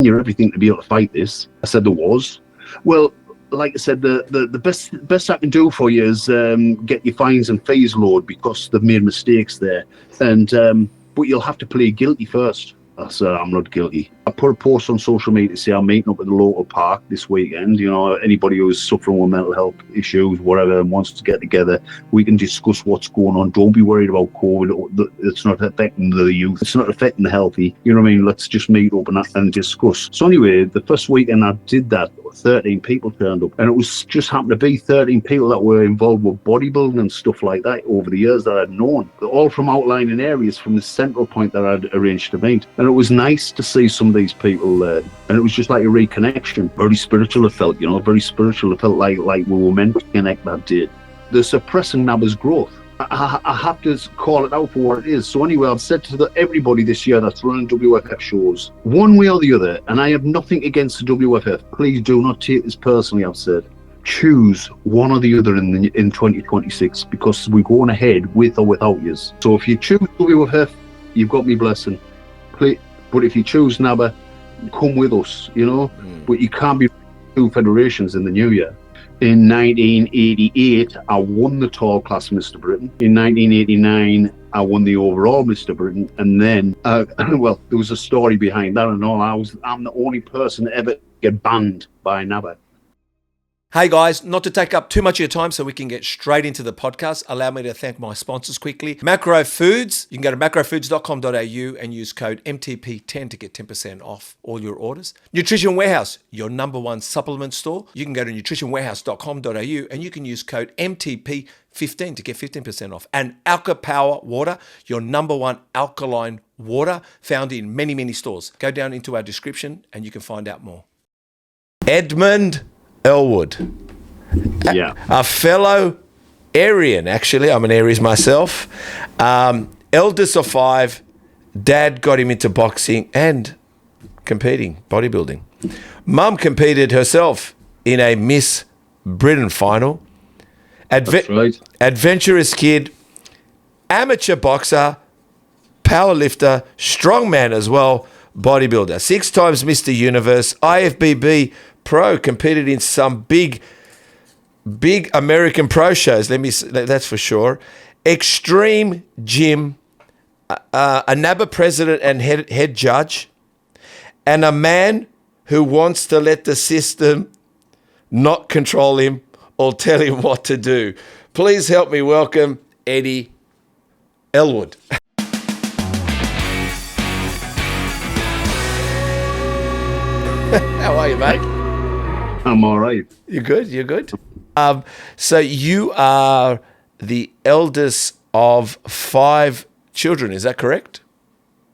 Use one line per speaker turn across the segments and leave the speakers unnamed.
you're everything to be able to fight this. I said there was. Well, like I said, the best I can do for you is get your fines and fees lowered because they've made mistakes there. And but you'll have to plead guilty first. I said, I'm not guilty. I put a post on social media to say I'm meeting up at the local park this weekend. You know, anybody who's suffering with mental health issues, whatever, and wants to get together, we can discuss what's going on. Don't be worried about COVID. It's not affecting the youth. It's not affecting the healthy. You know what I mean? Let's just meet up and discuss. So anyway, the first weekend I did that, 13 people turned up. And it was just happened to be 13 people that were involved with bodybuilding and stuff like that over the years that I'd known. They're all from outlying areas from the central point that I'd arranged to meet. And it was nice to see some of these people there. And it was just like a reconnection. Very spiritual it felt, you know, very spiritual. It felt like we were meant to connect that day. They're suppressing NABBA's growth. I have to call it out for what it is. So anyway, I've said to everybody this year that's running WFF shows, one way or the other, and I have nothing against the WFF, please do not take this personally, I've said, choose one or the other in 2026 because we're going ahead with or without yous. So if you choose WFF, you've got me blessing. But if you choose NABBA, come with us, you know. But you can't be two federations in the new year. In 1988, I won the tall class Mr. Britain. In 1989, I won the overall Mr. Britain. And then, well, there was a story behind that and all. I'm the only person to ever get banned by NABBA.
Hey guys, not to take up too much of your time so we can get straight into the podcast, allow me to thank my sponsors quickly. Macro Foods, you can go to macrofoods.com.au and use code MTP10 to get 10% off all your orders. Nutrition Warehouse, your number one supplement store. You can go to nutritionwarehouse.com.au and you can use code MTP15 to get 15% off. And Alka Power Water, your number one alkaline water, found in many, many stores. Go down into our description and you can find out more. Eddy Ellwood, a fellow Aryan, actually. I'm an Aries myself. Eldest of 5, dad got him into boxing and competing, bodybuilding. Mum competed herself in a Miss Britain final.
That's right.
Adventurous kid, amateur boxer, powerlifter, strongman as well, bodybuilder. 6 times Mr. Universe, IFBB pro, competed in some big American pro shows. That's for sure. Extreme gym, a NABBA president and head judge, and a man who wants to let the system not control him or tell him what to do. Please help me welcome Eddy Ellwood. How are you, mate?
I'm all right.
You're good? So you are the eldest of 5 children, is that correct?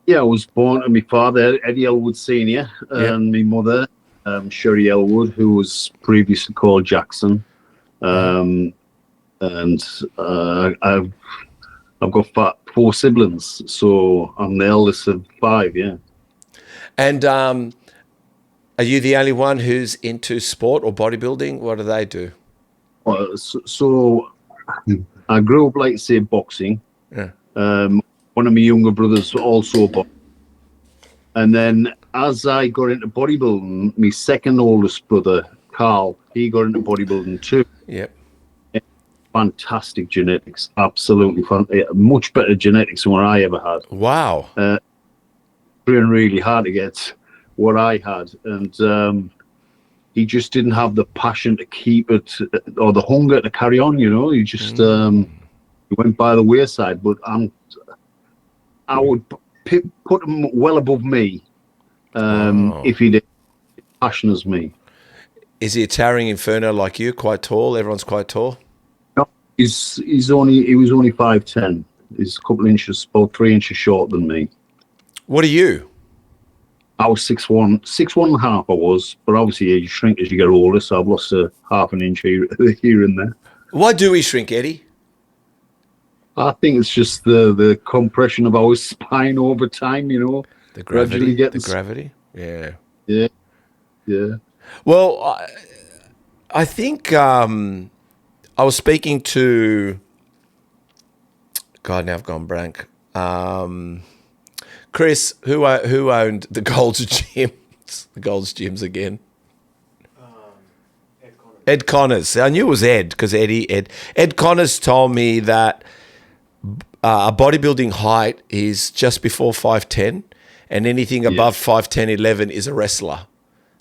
Yeah, I was born to my father, Eddy Ellwood Sr., and my mother, Sherry Ellwood, who was previously called Jackson. And I've got 4 siblings, so I'm the eldest of 5, yeah.
And are you the only one who's into sport or bodybuilding? What do they do?
So I grew up, like, say, boxing.
Yeah.
One of my younger brothers also boxed. And then as I got into bodybuilding, my second oldest brother, Carl, he got into bodybuilding too.
Yep.
Fantastic genetics, absolutely much better genetics than what I ever had.
Wow.
Trying really hard to get what I had, and he just didn't have the passion to keep it or the hunger to carry on. You know, he just he went by the wayside. But I would put him well above me if he did passion as me.
Is he a towering inferno like you? Quite tall. Everyone's quite tall.
No, he was only 5'10". He's a couple inches, about 3 inches shorter than me.
What are you?
I was 6'1", and a half I was, but obviously you shrink as you get older, so I've lost a half an inch here and there.
Why do we shrink, Eddy?
I think it's just the compression of our spine over time, you know.
The gravity. The gravity. Yeah.
Yeah. Yeah.
Well, I think I was speaking to, God, now I've gone blank. Chris, who owned the Gold's Gym. the Gold's Gyms again? Ed Connors. I knew it was Ed because Ed Connors told me that a bodybuilding height is just before 5'10", and anything above 5'10", 11 is a wrestler.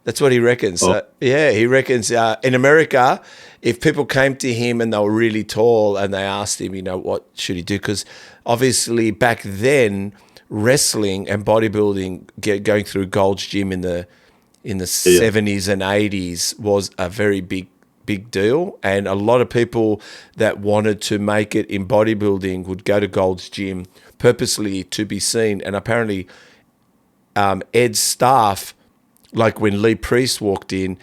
That's what he reckons. He reckons in America, if people came to him and they were really tall and they asked him, what should he do? Because obviously back then, wrestling and bodybuilding going through Gold's Gym in the 70s and 80s was a very big deal, and a lot of people that wanted to make it in bodybuilding would go to Gold's Gym purposely to be seen. And apparently Ed's staff, like when Lee Priest walked in,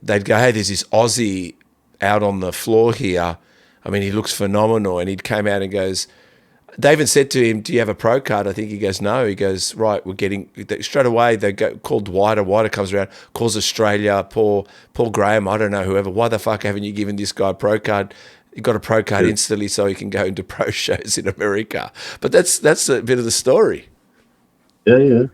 they'd go, hey, there's this Aussie out on the floor here. I mean, he looks phenomenal. And he came out and goes, they even said to him, do you have a pro card? I think he goes, no. He goes, right, we're getting, straight away, they go, called Dwight. Dwight comes around, calls Australia, Paul Graham, I don't know, whoever. Why the fuck haven't you given this guy a pro card? He got a pro card instantly so he can go into pro shows in America. But that's a bit of the story.
Yeah.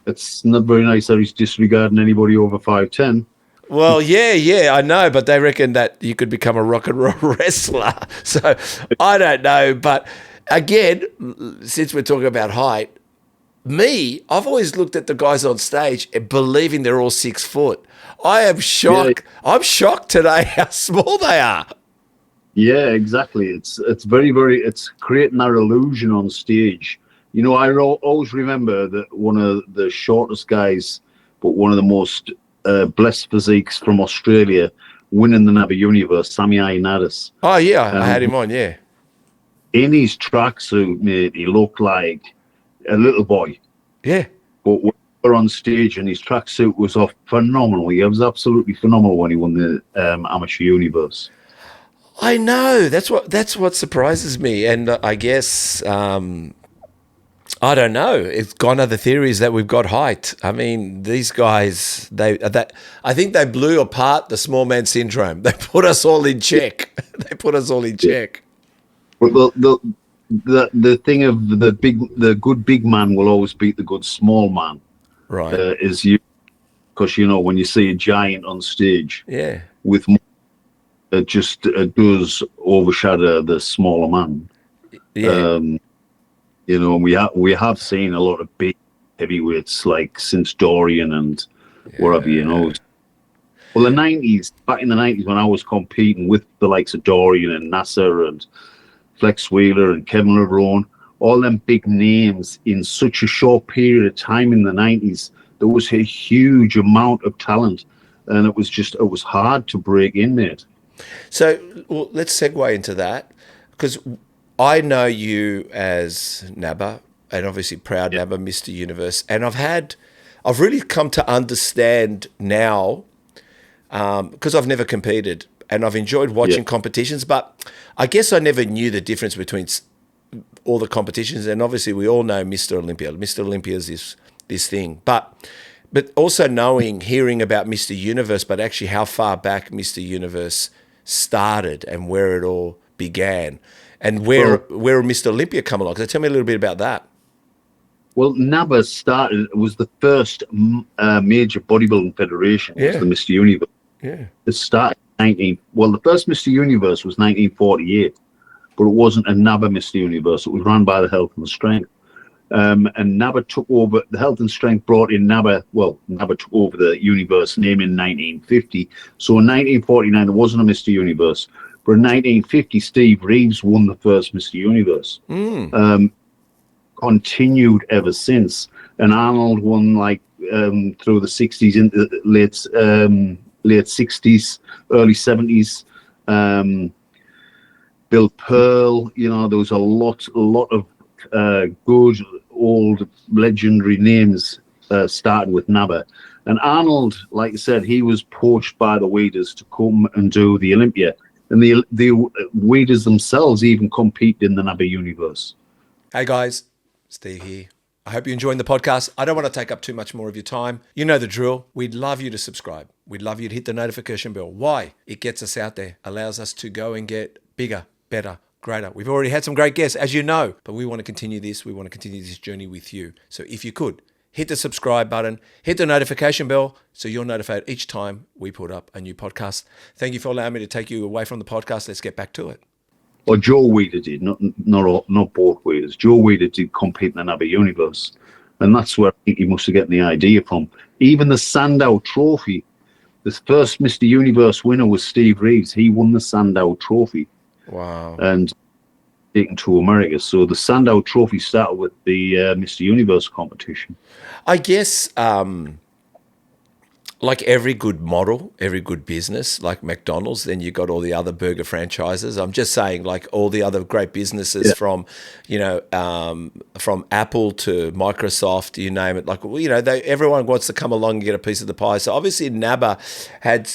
It's
not very nice that he's disregarding anybody over 5'10".
Well, yeah, I know, but they reckon that you could become a rock and roll wrestler. So I don't know. But again, since we're talking about height, I've always looked at the guys on stage and believing they're all 6 foot. I am shocked. Yeah. I'm shocked today how small they are.
Yeah, exactly. It's very, very, it's creating that illusion on stage. I always remember that one of the shortest guys, but one of the most blessed physiques from Australia, winning the NABBA Universe, Sammy Ioannidis.
Oh, yeah, I had him on, yeah.
In his tracksuit, mate, he looked like a little boy.
Yeah.
But when we were on stage and his tracksuit was off phenomenal. He was absolutely phenomenal when he won the Amateur Universe.
I know. That's what surprises me. And I guess... I don't know. It's gone other theories that we've got height. I mean, these guys, I think they blew apart the small man syndrome. They put us all in check.
Well, the thing of the good big man will always beat the good small man.
Right.
Is you, because when you see a giant on stage, with it just does overshadow the smaller man.
Yeah.
And we have seen a lot of big heavyweights like since Dorian and whatever, Well, back in the 90s when I was competing with the likes of Dorian and Nasser and Flex Wheeler and Kevin LeBron, all them big names in such a short period of time in the 90s, there was a huge amount of talent, and it was hard to break in, mate.
So let's segue into that, because I know you as NABBA, and obviously proud NABBA, Mr. Universe, and I've really come to understand now, because I've never competed, and I've enjoyed watching competitions, but I guess I never knew the difference between all the competitions, and obviously we all know Mr. Olympia. Mr. Olympia is this thing, but also hearing about Mr. Universe, but actually how far back Mr. Universe started and where it all began. And where Mr. Olympia come along? So tell me a little bit about that.
Well, NABBA was the first major bodybuilding federation, was the Mr. Universe.
Yeah.
It started the first Mr. Universe was 1948, but it wasn't a NABBA Mr. Universe. It was run by the Health and Strength. And NABBA took over, the Health and Strength brought in NABBA took over the Universe name in 1950. So in 1949, there wasn't a Mr. Universe. But in 1950, Steve Reeves won the first Mr. Universe. Continued ever since. And Arnold won through the 60s, into the late 60s, early 70s. Bill Pearl, there was a lot of good old legendary names starting with NABBA. And Arnold, like I said, he was poached by the Waders to come and do the Olympia. And the Waders themselves even compete in the NABBA Universe.
Hey guys, Steve here. I hope you're enjoying the podcast. I don't want to take up too much more of your time. You know the drill. We'd love you to subscribe. We'd love you to hit the notification bell. Why? It gets us out there, allows us to go and get bigger, better, greater. We've already had some great guests, as you know, but we want to continue this. We want to continue this journey with you. So if you could, hit the subscribe button, hit the notification bell so you're notified each time we put up a new podcast. Thank you for allowing me to take you away from the podcast. Let's get back to it.
Or Joe Weider did, not both Weiders. Joe Weider did compete in the NABBA universe. And that's where I think he must have gotten the idea from. Even the Sandow Trophy, the first Mr. Universe winner was Steve Reeves. He won the Sandow Trophy.
Wow.
And taken to America. So the Sandow Trophy started with the Mr. Universe competition.
I guess, like every good model, every good business, like McDonald's, then you got all the other burger franchises. I'm just saying, like all the other great businesses from, from Apple to Microsoft, you name it. Like, everyone wants to come along and get a piece of the pie. So obviously NABBA had,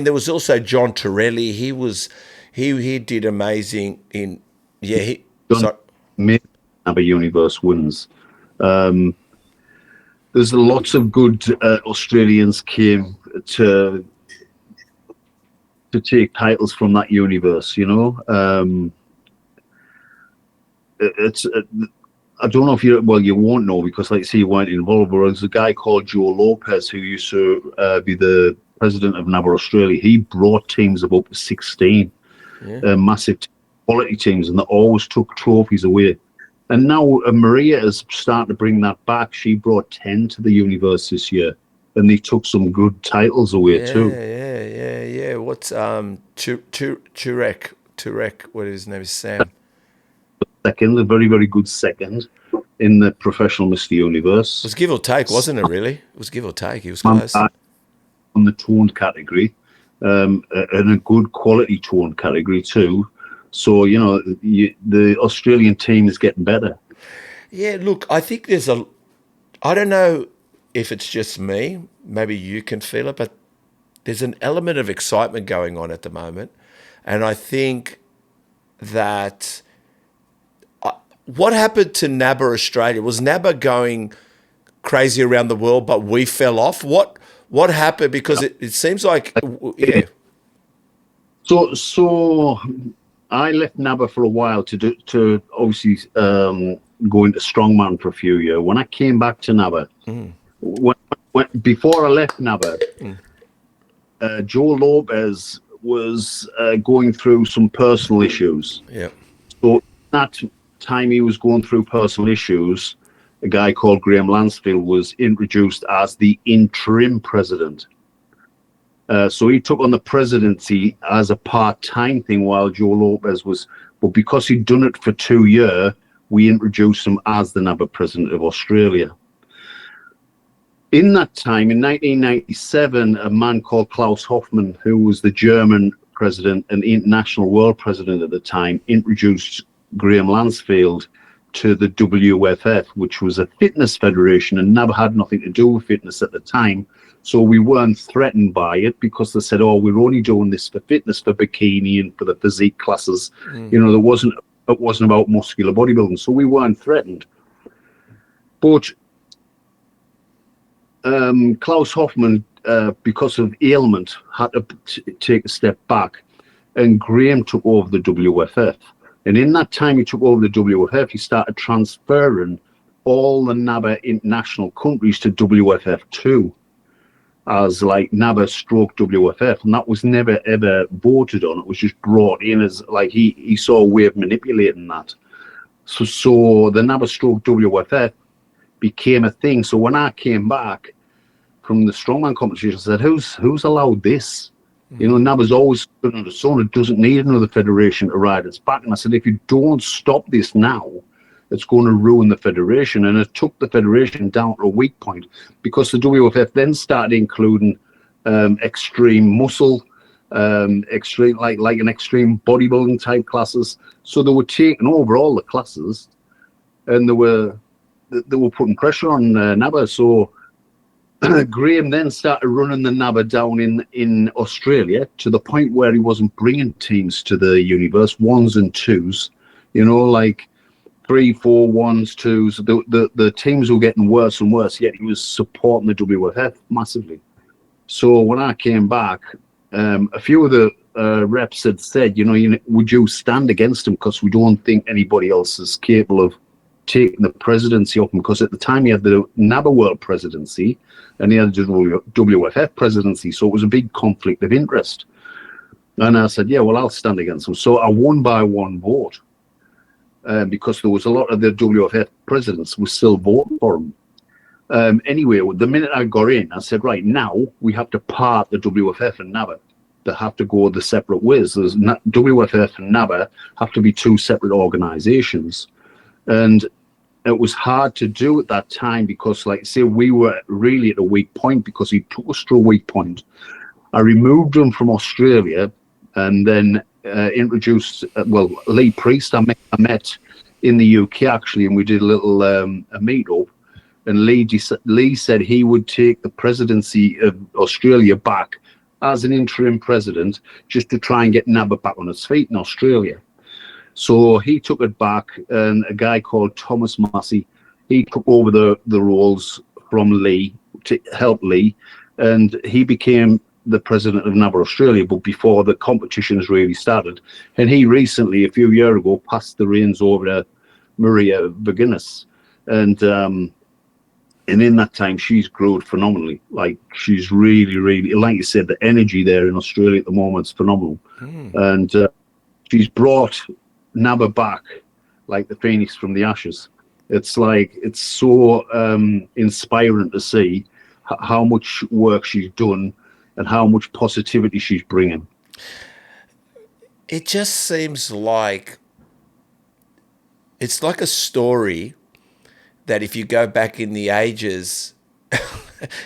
there was also John Torelli. He did amazing in,
NABBA Universe wins. There's lots of good Australians came to take titles from that universe. It's I don't know if you won't know because, like I say, you weren't involved. But there's a guy called Joe Lopez who used to be the president of NABBA Australia. He brought teams of up to 16, massive quality teams, and they always took trophies away. And now Maria is starting to bring that back. She brought 10 to the universe this year, and they took some good titles away too.
Yeah. What's Turek? What his name is? Sam.
Second, a very, very good second in the professional Mr. Universe.
It was give or take, wasn't it? Really, it was give or take. He was close.
On the toned category, and a good quality toned category too. So, the Australian team is getting better.
Yeah, look, I think I don't know if it's just me, maybe you can feel it, but there's an element of excitement going on at the moment. And I think that what happened to NABBA Australia? Was NABBA going crazy around the world, but we fell off? What happened? Because it seems like, yeah.
So I left NABBA for a while to obviously go into Strongman for a few years. When I came back to NABBA, before I left NABBA, Joe Lopez was going through some personal issues.
Yeah.
So that time he was going through personal issues, a guy called Graham Lansfield was introduced as the interim president. So he took on the presidency as a part-time thing while Joe Lopez was, but because he'd done it for 2 years, we introduced him as the NABBA president of Australia. In that time, in 1997, a man called Klaus Hoffmann, who was the German president and international world president at the time, introduced Graham Lansfield to the WFF, which was a fitness federation, and NABBA had nothing to do with fitness at the time. So we weren't threatened by it because they said, we're only doing this for fitness, for bikini and for the physique classes. It wasn't about muscular bodybuilding. So we weren't threatened. But Klaus Hoffmann, because of ailment, had to take a step back, and Graham took over the WFF. And in that time he took over the WFF, he started transferring all the NABBA international countries to WFF2. As like NABBA stroke WFF, and that was never ever voted on. It was just brought in as like he saw a way of manipulating that. So the NABBA stroke WFF became a thing. So when I came back from the Strongman competition, I said, who's allowed this? NABBA's always stood on its own. It doesn't need another federation to ride its back. And I said, if you don't stop this now, it's going to ruin the federation. And it took the federation down to a weak point because the WFF then started including extreme muscle, extreme like an extreme bodybuilding type classes. So they were taking over all the classes, and they were putting pressure on NABBA. So Graham then started running the NABBA down in Australia to the point where he wasn't bringing teams to the universe, ones and twos, like 3, 4, 1s, 2s. The teams were getting worse and worse, yet he was supporting the WFF massively. So when I came back, a few of the reps had said, would you stand against him because we don't think anybody else is capable of taking the presidency off him, because at the time he had the NABBA World Presidency and he had the WFF presidency, so it was a big conflict of interest. And I said, yeah, well, I'll stand against him. So I won by one vote, because there was a lot of the WFF presidents were still voting for him. Anyway, the minute I got in, I said, right, now we have to part the WFF and NABBA. They have to go the separate ways. There's WFF and NABBA have to be two separate organizations. And it was hard to do at that time because, like I say, we were really at a weak point because he took us to a weak point. I removed him from Australia and then introduced, Lee Priest. I met in the UK, actually, and we did a little a meet-up. And Lee said he would take the presidency of Australia back as an interim president, just to try and get NABBA back on its feet in Australia. So he took it back, and a guy called Thomas Massey, he took over the roles from Lee to help Lee, and he became the president of NABBA Australia, but before the competitions really started. And he recently, a few years ago, passed the reins over to Maria Verginis. And in that time, she's grown phenomenally. Like, she's really, really, like you said, the energy there in Australia at the moment is phenomenal. And she's brought NABBA back like the phoenix from the ashes. It's like, it's so inspiring to see how much work she's done and how much positivity she's bringing.
It just seems like it's like a story that if you go back in the ages,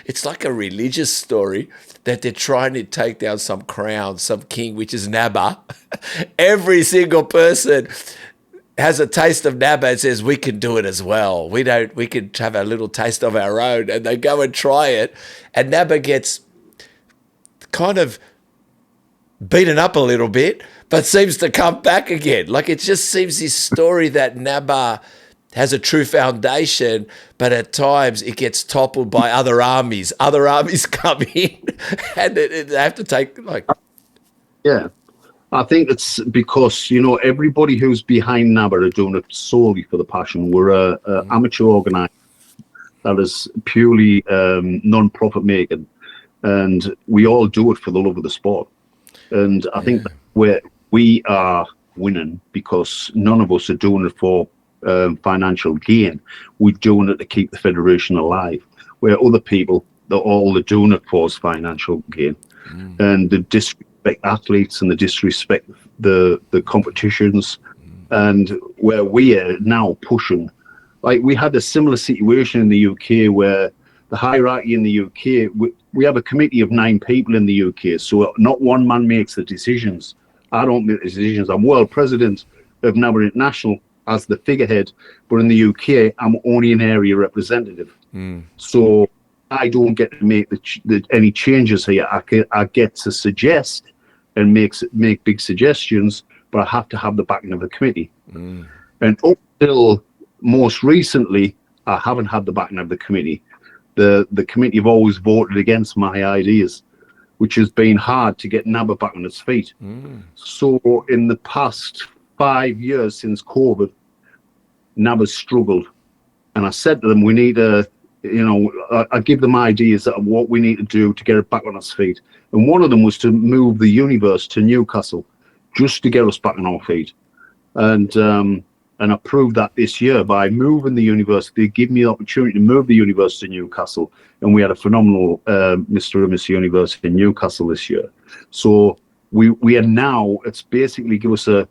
it's like a religious story that they're trying to take down some crown, some king, which is NABBA. Every single person has a taste of NABBA and says, we can do it as well. We can have a little taste of our own. And they go and try it. And NABBA gets kind of beaten up a little bit, but seems to come back again. Like, it just seems this story that NABBA has a true foundation, but at times it gets toppled by other armies. Other armies come in and they have to take, like...
Yeah. I think it's because, everybody who's behind NABBA are doing it solely for the passion. We're a amateur organisation that is purely non-profit making, and we all do it for the love of the sport. And I think we are winning because none of us are doing it for financial gain. We're doing it to keep the federation alive, where other people, all they're doing it for is financial gain. And the disrespect athletes and the disrespect the competitions. And where we are now pushing, like, we had a similar situation in the UK where the hierarchy in the UK, we have a committee of 9 people in the UK, so not one man makes the decisions. I don't make the decisions. I'm world president of NABBA International as the figurehead, but in the UK, I'm only an area representative. So I don't get to make any changes here. I get to suggest and make big suggestions, but I have to have the backing of the committee. And up till most recently, I haven't had the backing of the committee. The committee have always voted against my ideas, which has been hard to get NABBA back on its feet. So in the past 5 years since COVID, NABBA's struggled. And I said to them, we need I give them ideas of what we need to do to get it back on its feet. And one of them was to move the universe to Newcastle, just to get us back on our feet. And I proved that this year by moving the university. They gave me the opportunity to move the university to Newcastle, and we had a phenomenal Mr. and Miss University in Newcastle this year. So we are now, it's basically give us a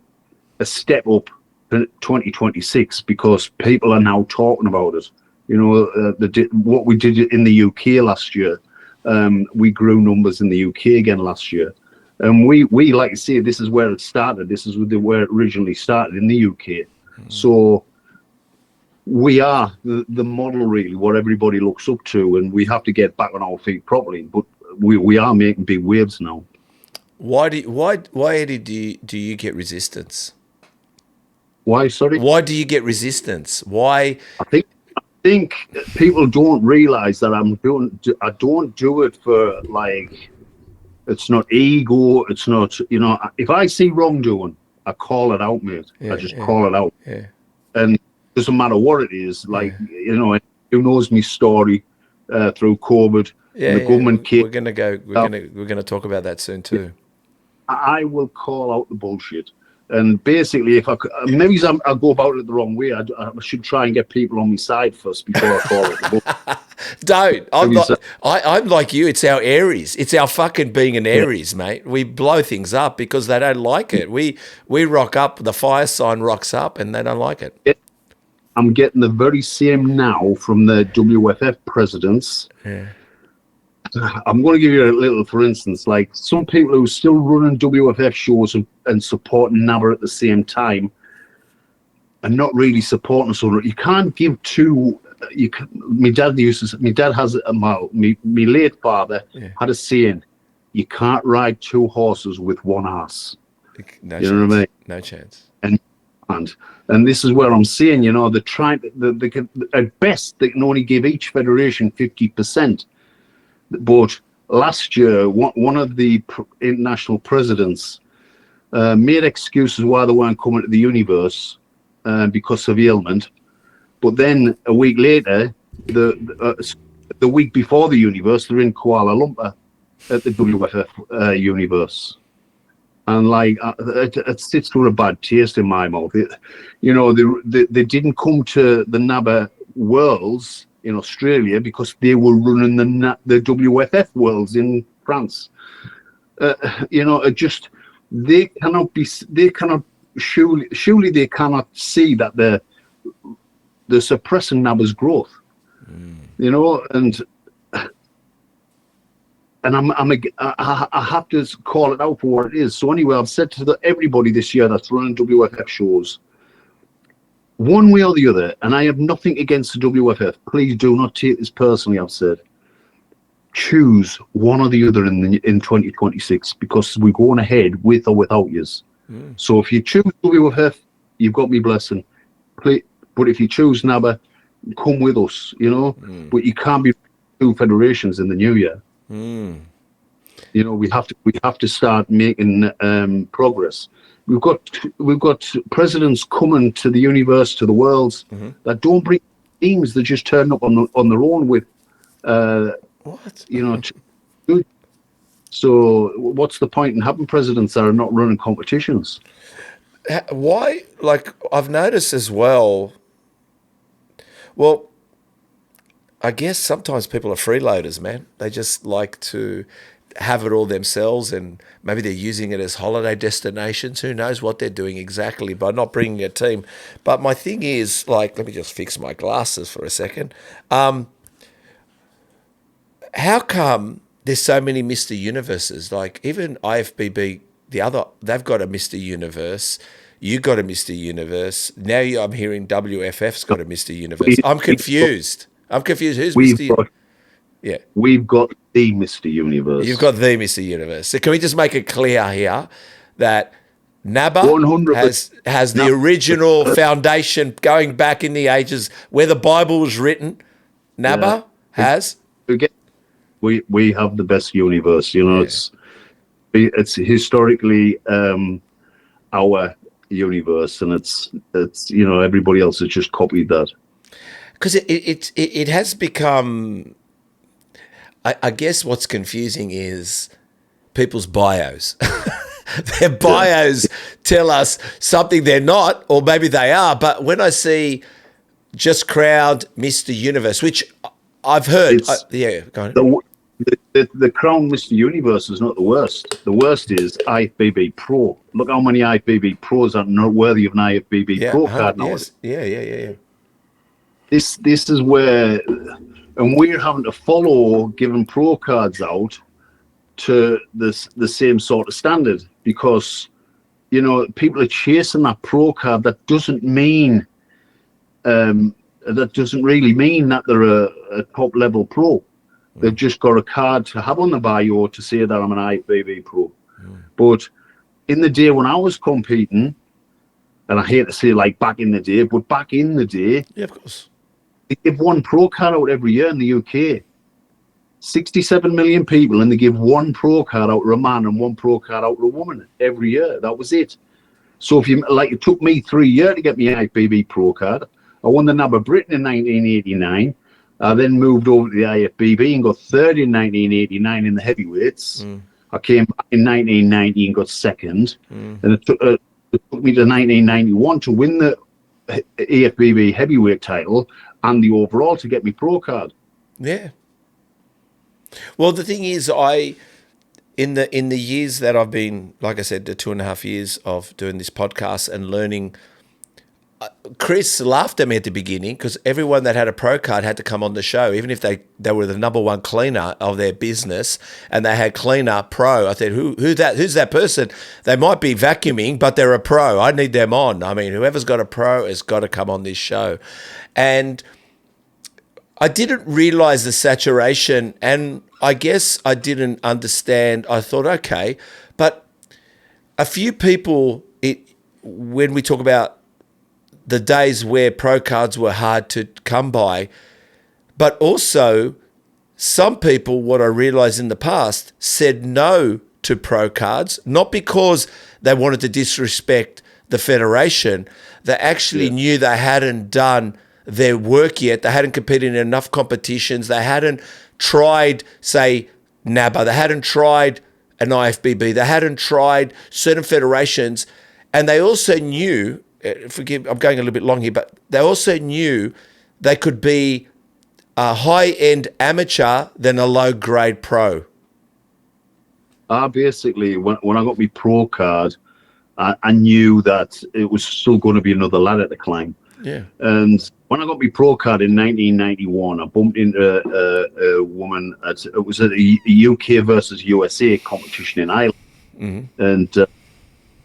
step up in 2026 because people are now talking about it. What we did in the UK last year, we grew numbers in the UK again last year. And we like to say, this is where it started. This is where it originally started, in the UK. So we are the model, really, what everybody looks up to, and we have to get back on our feet properly. But we are making big waves now.
Why, Eddie, do you get resistance?
Why, sorry?
Why do you get resistance? Why?
I think people don't realise that I don't do it for, like, it's not ego. It's not, if I see wrongdoing, I call it out, mate. I just call it out. And doesn't matter what it is. Like, you know, who knows me story through COVID, and the government came.
We're gonna talk about that soon too.
I will call out the bullshit. And basically, if maybe I'll go about it the wrong way. I should try and get people on my side first before I call it the bullshit.
Don't. I'm like you. It's our Aries. It's our fucking being an Aries, mate. We blow things up because they don't like it. We rock up. The fire sign rocks up, and they don't like it.
I'm getting the very same now from the WFF presidents.
Yeah.
I'm going to give you a little, for instance, like some people who are still running WFF shows and supporting NABBA at the same time and not really supporting us. You can't give two. My dad has my late father had a saying: you can't ride two horses with one ass.
No
you
chance.
know what I mean?
No chance.
And this is where I'm saying, you know, they can, at best they can only give each federation 50%. But last year, one of the international presidents made excuses why they weren't coming to the universe because of ailment. But then a week later, the week before the universe, they're in Kuala Lumpur at the WFF universe. And like it sits with a bad taste in my mouth. You know, they didn't come to the NABBA Worlds in Australia because they were running the WFF Worlds in France. You know, they cannot surely they cannot see that they're suppressing NABBA's growth. You know, and I have to call it out for what it is. So anyway, I've said to everybody this year that's running WFF shows, one way or the other, and I have nothing against the WFF. Please do not take this personally. I've said, choose one or the other in 2026 because we're going ahead with or without yous. So if you choose WFF, you've got me blessing. But if you choose NABBA, come with us. You know, but you can't be two federations in the new year. You know, we have to start making progress. We've got presidents coming to the universe, to the worlds that don't bring teams. They just turn up on their own with
what,
you know. So what's the point in having presidents that are not running competitions?
Why? Like I've noticed as well. Well, I guess sometimes people are freeloaders, man. They just like to have it all themselves, and maybe they're using it as holiday destinations. Who knows what they're doing exactly by not bringing a team. But my thing is, like, let me just fix my glasses for a second. How come there's so many Mr. Universes? Like even IFBB, they've got a Mr. Universe. You got a Mr. Universe. Now I'm hearing WFF's got a Mr. Universe. I'm confused. Who's Mr. Yeah.
We've got the Mr. Universe.
You've got the Mr. Universe. So can we just make it clear here that NABBA has the original foundation going back in the ages where the Bible was written? NABBA has.
We have the best universe. You know, it's historically our universe, and it's you know, everybody else has just copied that.
Because it has become, I guess what's confusing is people's bios. Their bios tell us something they're not, or maybe they are. But when I see just crowd Mr. Universe, which I've heard, go on.
The crown Mr. Universe is not the worst. The worst is IFBB Pro. Look how many IFBB Pros are not worthy of an IFBB Pro card now.
Yes. Yeah.
This is where, and we're having to follow giving pro cards out to the same sort of standard because, you know, people are chasing that pro card. That doesn't mean, that doesn't really mean that they're a top level pro. They've just got a card to have on the bio to say that I'm an IFBB pro. But in the day when I was competing, and I hate to say like back in the day, but back in the day,
yeah, of course,
they give one pro card out every year in the UK. 67 million people, and they give one pro card out to a man and one pro card out to a woman every year. That was it. So if you like, it took me 3 years to get my IFBB pro card. I won the NABBA Britain in 1989. I then moved over to the IFBB and got third in 1989 in the heavyweights. I came back in 1990 and got second. And it took me to 1991 to win the AFBB heavyweight title and the overall to get me pro card.
Yeah. Well, the thing is, in the years that I've been, like I said, the 2.5 years of doing this podcast and learning, Chris laughed at me at the beginning because everyone that had a pro card had to come on the show, even if they were the number one cleaner of their business and they had cleaner pro. I said, who's that person? They might be vacuuming, but they're a pro. I need them on. I mean, whoever's got a pro has got to come on this show. And I didn't realize the saturation, and I guess I didn't understand. I thought, okay, but a few people, when we talk about the days where pro cards were hard to come by, but also some people, what I realized in the past, said no to pro cards, not because they wanted to disrespect the federation. They actually knew they hadn't done their work yet. They hadn't competed in enough competitions. They hadn't tried, say, NABBA. They hadn't tried an IFBB. They hadn't tried certain federations. And they also knew, forgive, I'm going a little bit long here, but they also knew they could be a high-end amateur than a low-grade pro.
Basically, when I got my pro card, I knew that it was still going to be another ladder to climb.
Yeah.
And when I got my pro card in 1991, I bumped into a woman. It was at a UK versus USA competition in Ireland. Mm-hmm. And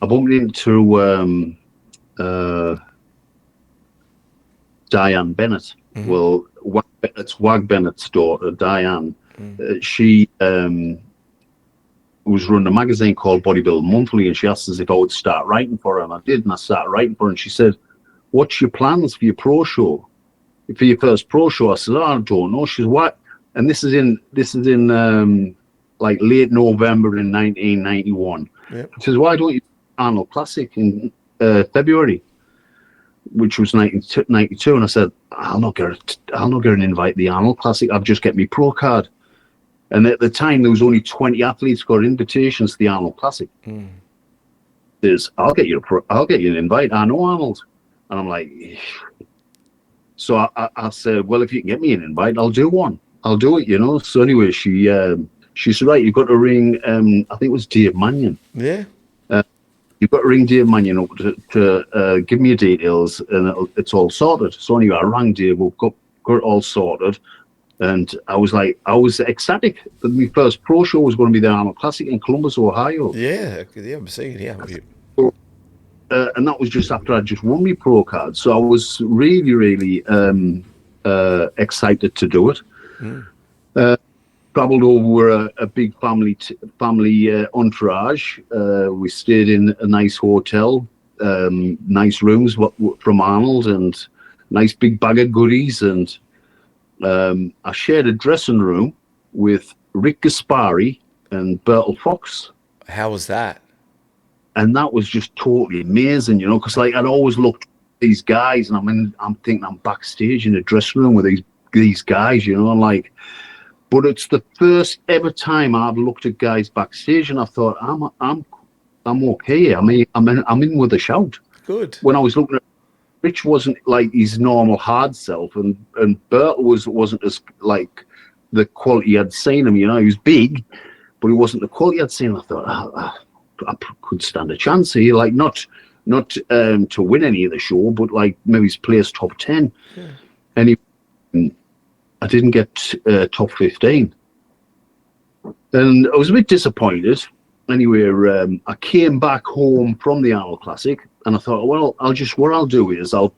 I bumped into Diane Bennett. Mm-hmm. Well, it's Wag Bennett's daughter, Diane. Mm-hmm. She was running a magazine called Bodybuilding Monthly, and she asked us if I would start writing for her, and I did, and I started writing for her, and she said, "What's your plans for your pro show? For your first pro show?" I said, "Oh, I don't know." She said, "What?" And this is in like late November in 1991. Yep. She says, "Why don't you do Arnold Classic in February?" Which was 1992, and I said, I'll not get an invite to the Arnold Classic. I've just get me pro card. And at the time, there was only 20 athletes got invitations to the Arnold Classic. There's, I'll get you an invite. I know Arnold. And I'm like, so I said, well, if you can get me an invite, I'll do one. I'll do it, you know. So anyway, she said, right, you've got to ring, I think it was Dave Mannion. Yeah. You've got to ring Dave Mannion up to give me your details, and it's all sorted. So anyway, I rang Dave, we got it all sorted. And I was ecstatic that my first pro show was going to be the Arnold Classic in Columbus, Ohio.
Yeah, I'm seeing it, yeah.
And that was just after I'd just won my pro card. So I was really, really excited to do it. Traveled over a big family entourage. We stayed in a nice hotel, nice rooms from Arnold, and nice big bag of goodies. And I shared a dressing room with Rick Gaspari and Bertel Fox.
How was that?
And that was just totally amazing, you know, because like I'd always looked at these guys, and I'm thinking I'm backstage in a dressing room with these guys, you know, and like, but it's the first ever time I've looked at guys backstage, and I thought I'm okay. I mean, I'm in with a shout.
Good.
When I was looking at Rich, wasn't like his normal hard self, and Bertel wasn't as like the quality I'd seen him. You know, he was big, but he wasn't the quality I'd seen. I thought I could stand a chance here, like not to win any of the show, but like maybe he's place top 10. Yeah. And I didn't get top 15, and I was a bit disappointed. Anyway, I came back home from the Arnold Classic, and I thought, well, what I'll do is I'll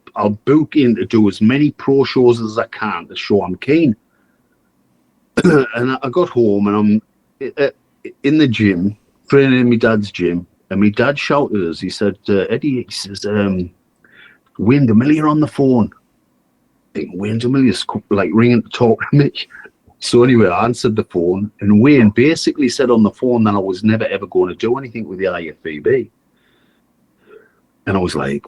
book in to do as many pro shows as I can to show I'm keen. And I got home, and I'm in the gym, training in my dad's gym, and my dad shouted at us. He said, Eddie, he says, Wayne DeMillia on the phone. I think Wayne DeMillia's like ringing to talk to me. So anyway, I answered the phone, and Wayne basically said on the phone that I was never ever going to do anything with the IFBB. And I was like,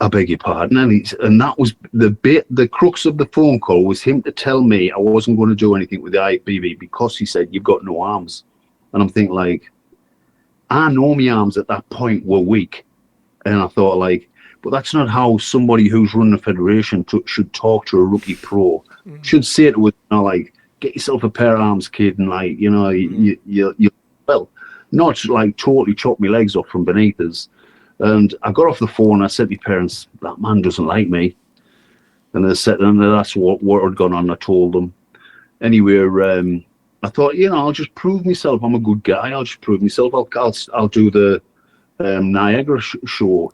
I beg your pardon. And that was the crux of the phone call was him to tell me I wasn't going to do anything with the IFBB because he said, you've got no arms. And I'm thinking, like, I know my arms at that point were weak. And I thought, like, but that's not how somebody who's running a federation should talk to a rookie pro. Should say to it, like, get yourself a pair of arms, kid, and, like, you well, not like totally chop my legs off from beneath us. And I got off the phone and I said to my parents, that man doesn't like me. And they said, and that's what had gone on. I told them. Anyway, I thought, I'll just prove myself. I'm a good guy. I'll just prove myself. I'll do the Niagara show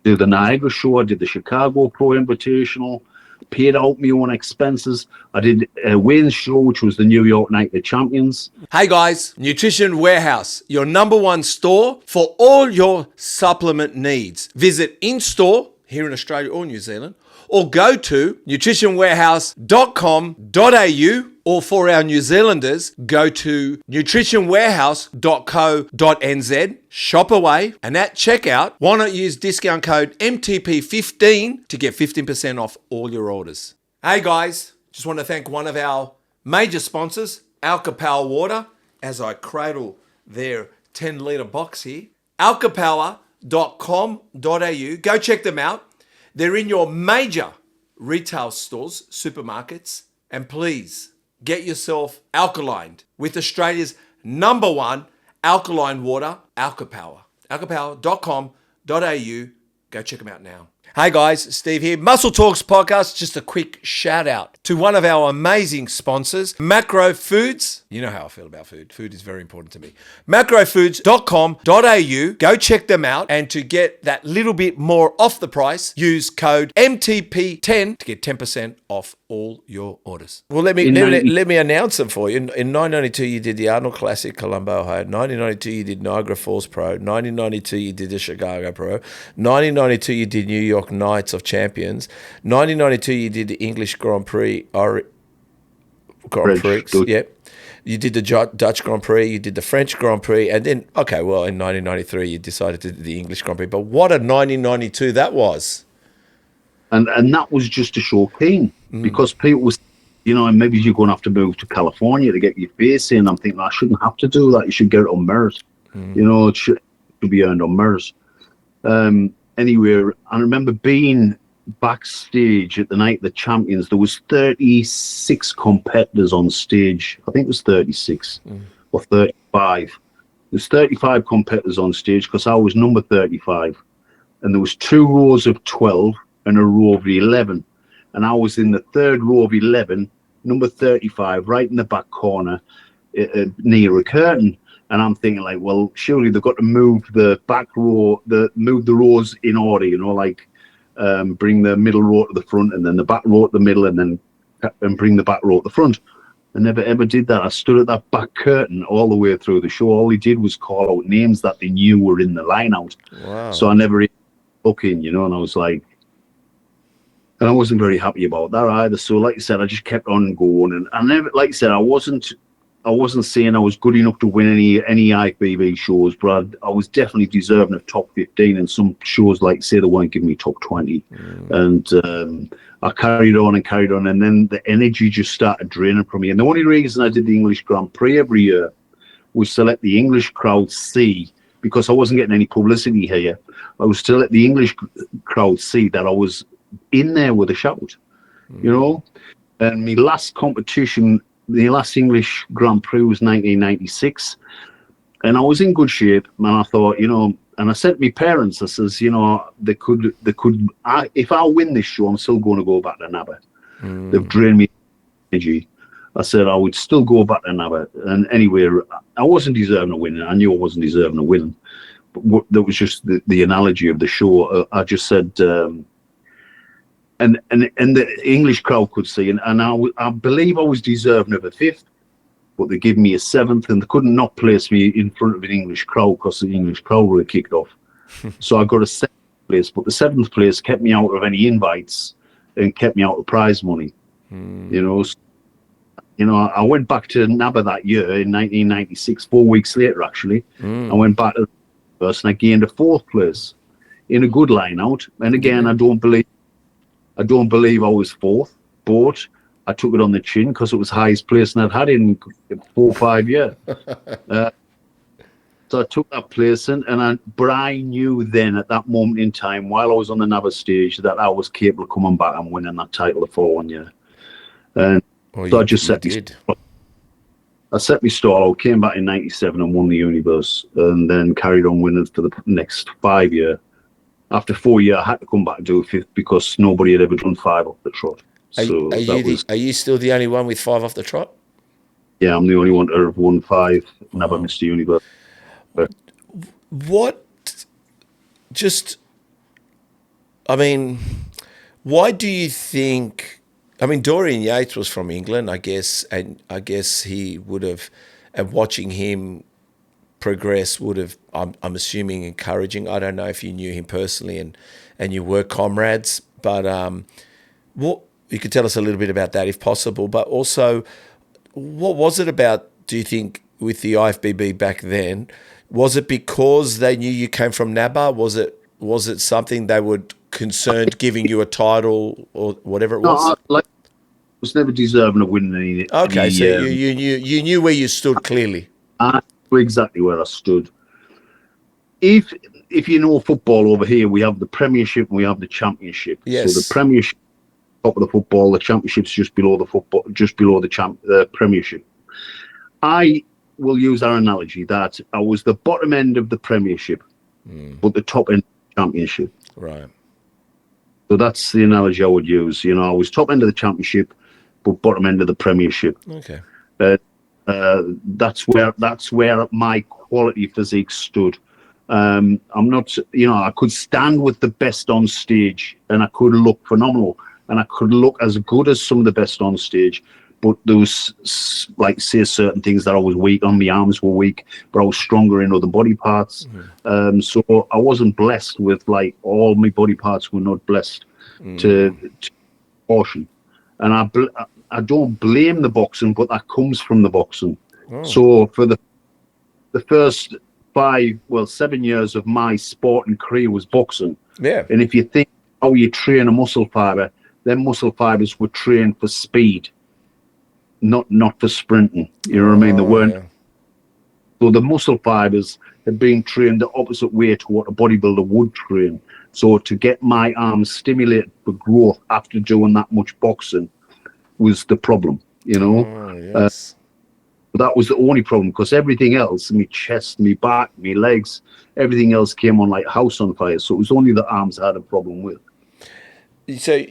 do the Niagara show. I did the Chicago Pro Invitational, paid out my own expenses. I did Wayne's show, which was the New York Night of the Champions.
Hey guys, Nutrition Warehouse, your #1 store for all your supplement needs. Visit in-store here in Australia or New Zealand, or go to nutritionwarehouse.com.au, or for our New Zealanders, go to nutritionwarehouse.co.nz, shop away, and at checkout, why not use discount code MTP15 to get 15% off all your orders. Hey guys, just want to thank one of our major sponsors, Alka-Power Water, as I cradle their 10-litre box here. alkapower.com.au, go check them out. They're in your major retail stores, supermarkets, and please get yourself alkalined with Australia's #1 alkaline water, Alka-Power. alkapower.com.au, go check them out now. Hey guys, Steve here. Muscle Talks podcast. Just a quick shout out to one of our amazing sponsors, Macro Foods. You know how I feel about food. Food is very important to me. Macrofoods.com.au. Go check them out. And to get that little bit more off the price, use code MTP10 to get 10% off all your orders. Well, let me announce them for you. In 1992, you did the Arnold Classic, Colombo, Ohio. 1992, you did Niagara Falls Pro. 1992, you did the Chicago Pro. 1992, you did New York Knights of Champions. 1992, you did the English Grand Prix. Yep. You did the Dutch Grand Prix, you did the French Grand Prix, and then, in 1993, you decided to do the English Grand Prix. But what a 1992 that was.
And that was just to show keen, because people was, and maybe you're going to have to move to California to get your face in. I'm thinking, I shouldn't have to do that. You should get it on merit. It should be earned on merit. Anyway, I remember being backstage at the Night of the Champions. There was 36 competitors on stage. I think it was 36 or 35. There's 35 competitors on stage because I was number 35. And there was 2 rows of 12 and a row of 11. And I was in the 3rd row of 11, number 35, right in the back corner, near a curtain. And I'm thinking, like, well, surely they've got to move the back row, move the rows in order, bring the middle row to the front and then the back row to the middle and bring the back row to the front. I never ever did that. I stood at that back curtain all the way through the show. All he did was call out names that they knew were in the line out. Wow. So I never looked in, and I was like, and I wasn't very happy about that either. So like I said, I just kept on going. And I never, like I said, I wasn't saying I was good enough to win any IFBB shows, but I was definitely deserving of top 15 in some shows, like say they weren't giving me top 20. And I carried on, and then the energy just started draining from me. And the only reason I did the English Grand Prix every year was to let the English crowd see, because I wasn't getting any publicity here, I was to let the English crowd see that I was in there with a shout, And my last competition, the last English Grand Prix was 1996, and I was in good shape. And I thought, and I said to my parents, I says, they could. If I win this show, I'm still going to go back to NABBA. They've drained me energy. I said I would still go back to NABBA. And anyway, I wasn't deserving of winning. I knew I wasn't deserving of winning. But that was just the analogy of the show. I just said. And the English crowd could see, and I believe I was deserving of a 5th, but they gave me a 7th, and they couldn't not place me in front of an English crowd because the English crowd were kicked off. So I got a 7th place, but the 7th place kept me out of any invites and kept me out of prize money. I went back to NABBA that year in 1996, 4 weeks later actually. I went back to the first, and I gained a 4th place in a good line out. And again, I don't believe I was fourth, but I took it on the chin because it was the highest place I'd had in 4 or 5 years. So I took that place but I knew then at that moment in time, while I was on the NABBA stage, that I was capable of coming back and winning that title the following year. And so I just set me stall out, came back in 97 and won the Universe, and then carried on winning for the next 5 years. After 4 years, I had to come back and do a fifth because nobody had ever done 5 off the trot.
Are you still the only one with 5 off the trot?
Yeah, I'm the only one to have won 5, never Mr. Universe.
Why do you think, Dorian Yates was from England, I guess, and I guess he would have, and watching him progress would have, I'm assuming, encouraging. I don't know if you knew him personally and you were comrades, but what you could tell us a little bit about that if possible, but also what was it about, do you think, with the IFBB back then? Was it because they knew you came from NABBA? Was it something they were concerned giving you a title or whatever it was?
No, I was never deserving of winning any.
Okay, so you knew where you stood clearly.
I knew exactly where I stood. If you know football over here, we have the Premiership and we have the Championship.
Yes.
So the Premiership, top of the football, the Championship's just below the football, just below the Premiership. I will use our analogy that I was the bottom end of the Premiership, but the top end of the Championship.
Right.
So that's the analogy I would use. I was top end of the Championship, but bottom end of the Premiership.
Okay.
That's where my quality physique stood. I'm not, I could stand with the best on stage, and I could look phenomenal, and I could look as good as some of the best on stage. But there was, say, certain things that I was weak on. My arms were weak, but I was stronger in other body parts. So I wasn't blessed with, all my body parts were not blessed to proportion. And I don't blame the boxing, but that comes from the boxing. So for the first 7 years of my sporting career was boxing.
Yeah.
And if you think how you train a muscle fiber, then muscle fibers were trained for speed. Not for sprinting, you know what I mean? They weren't. Yeah. So the muscle fibers had been trained the opposite way to what a bodybuilder would train. So to get my arms stimulated for growth after doing that much boxing was the problem,
Yes.
That was the only problem, because everything else, my chest, my back, my legs, everything else came on like house on fire. So it was only the arms I had a problem with.
So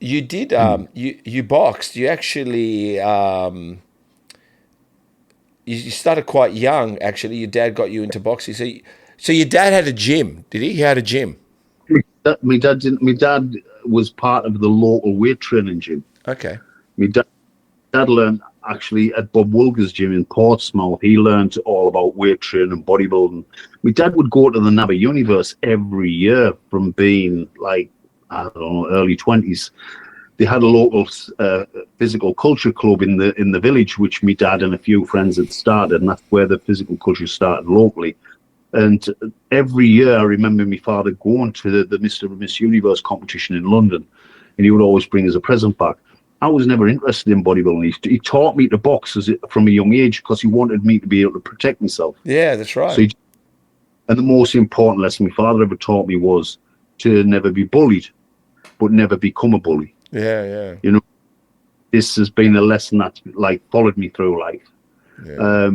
you did, you boxed, you actually, you started quite young, actually. Your dad got you into boxing. So your dad had a gym, did he? He had a gym?
My dad didn't. My dad was part of the local weight training gym.
Okay.
My dad learned actually at Bob Woolger's gym in Portsmouth. He learned all about weight training and bodybuilding. My dad would go to the NABBA Universe every year from being early 20s. They had a local physical culture club in the village, which my dad and a few friends had started, and that's where the physical culture started locally. And every year I remember my father going to the Mr. and Miss Universe competition in London, and he would always bring us a present back. I was never interested in bodybuilding. He taught me to box from a young age because he wanted me to be able to protect myself.
Yeah, that's right.
So and the most important lesson my father ever taught me was to never be bullied, but never become a bully.
Yeah, yeah.
This has been a lesson that followed me through life.
Yeah.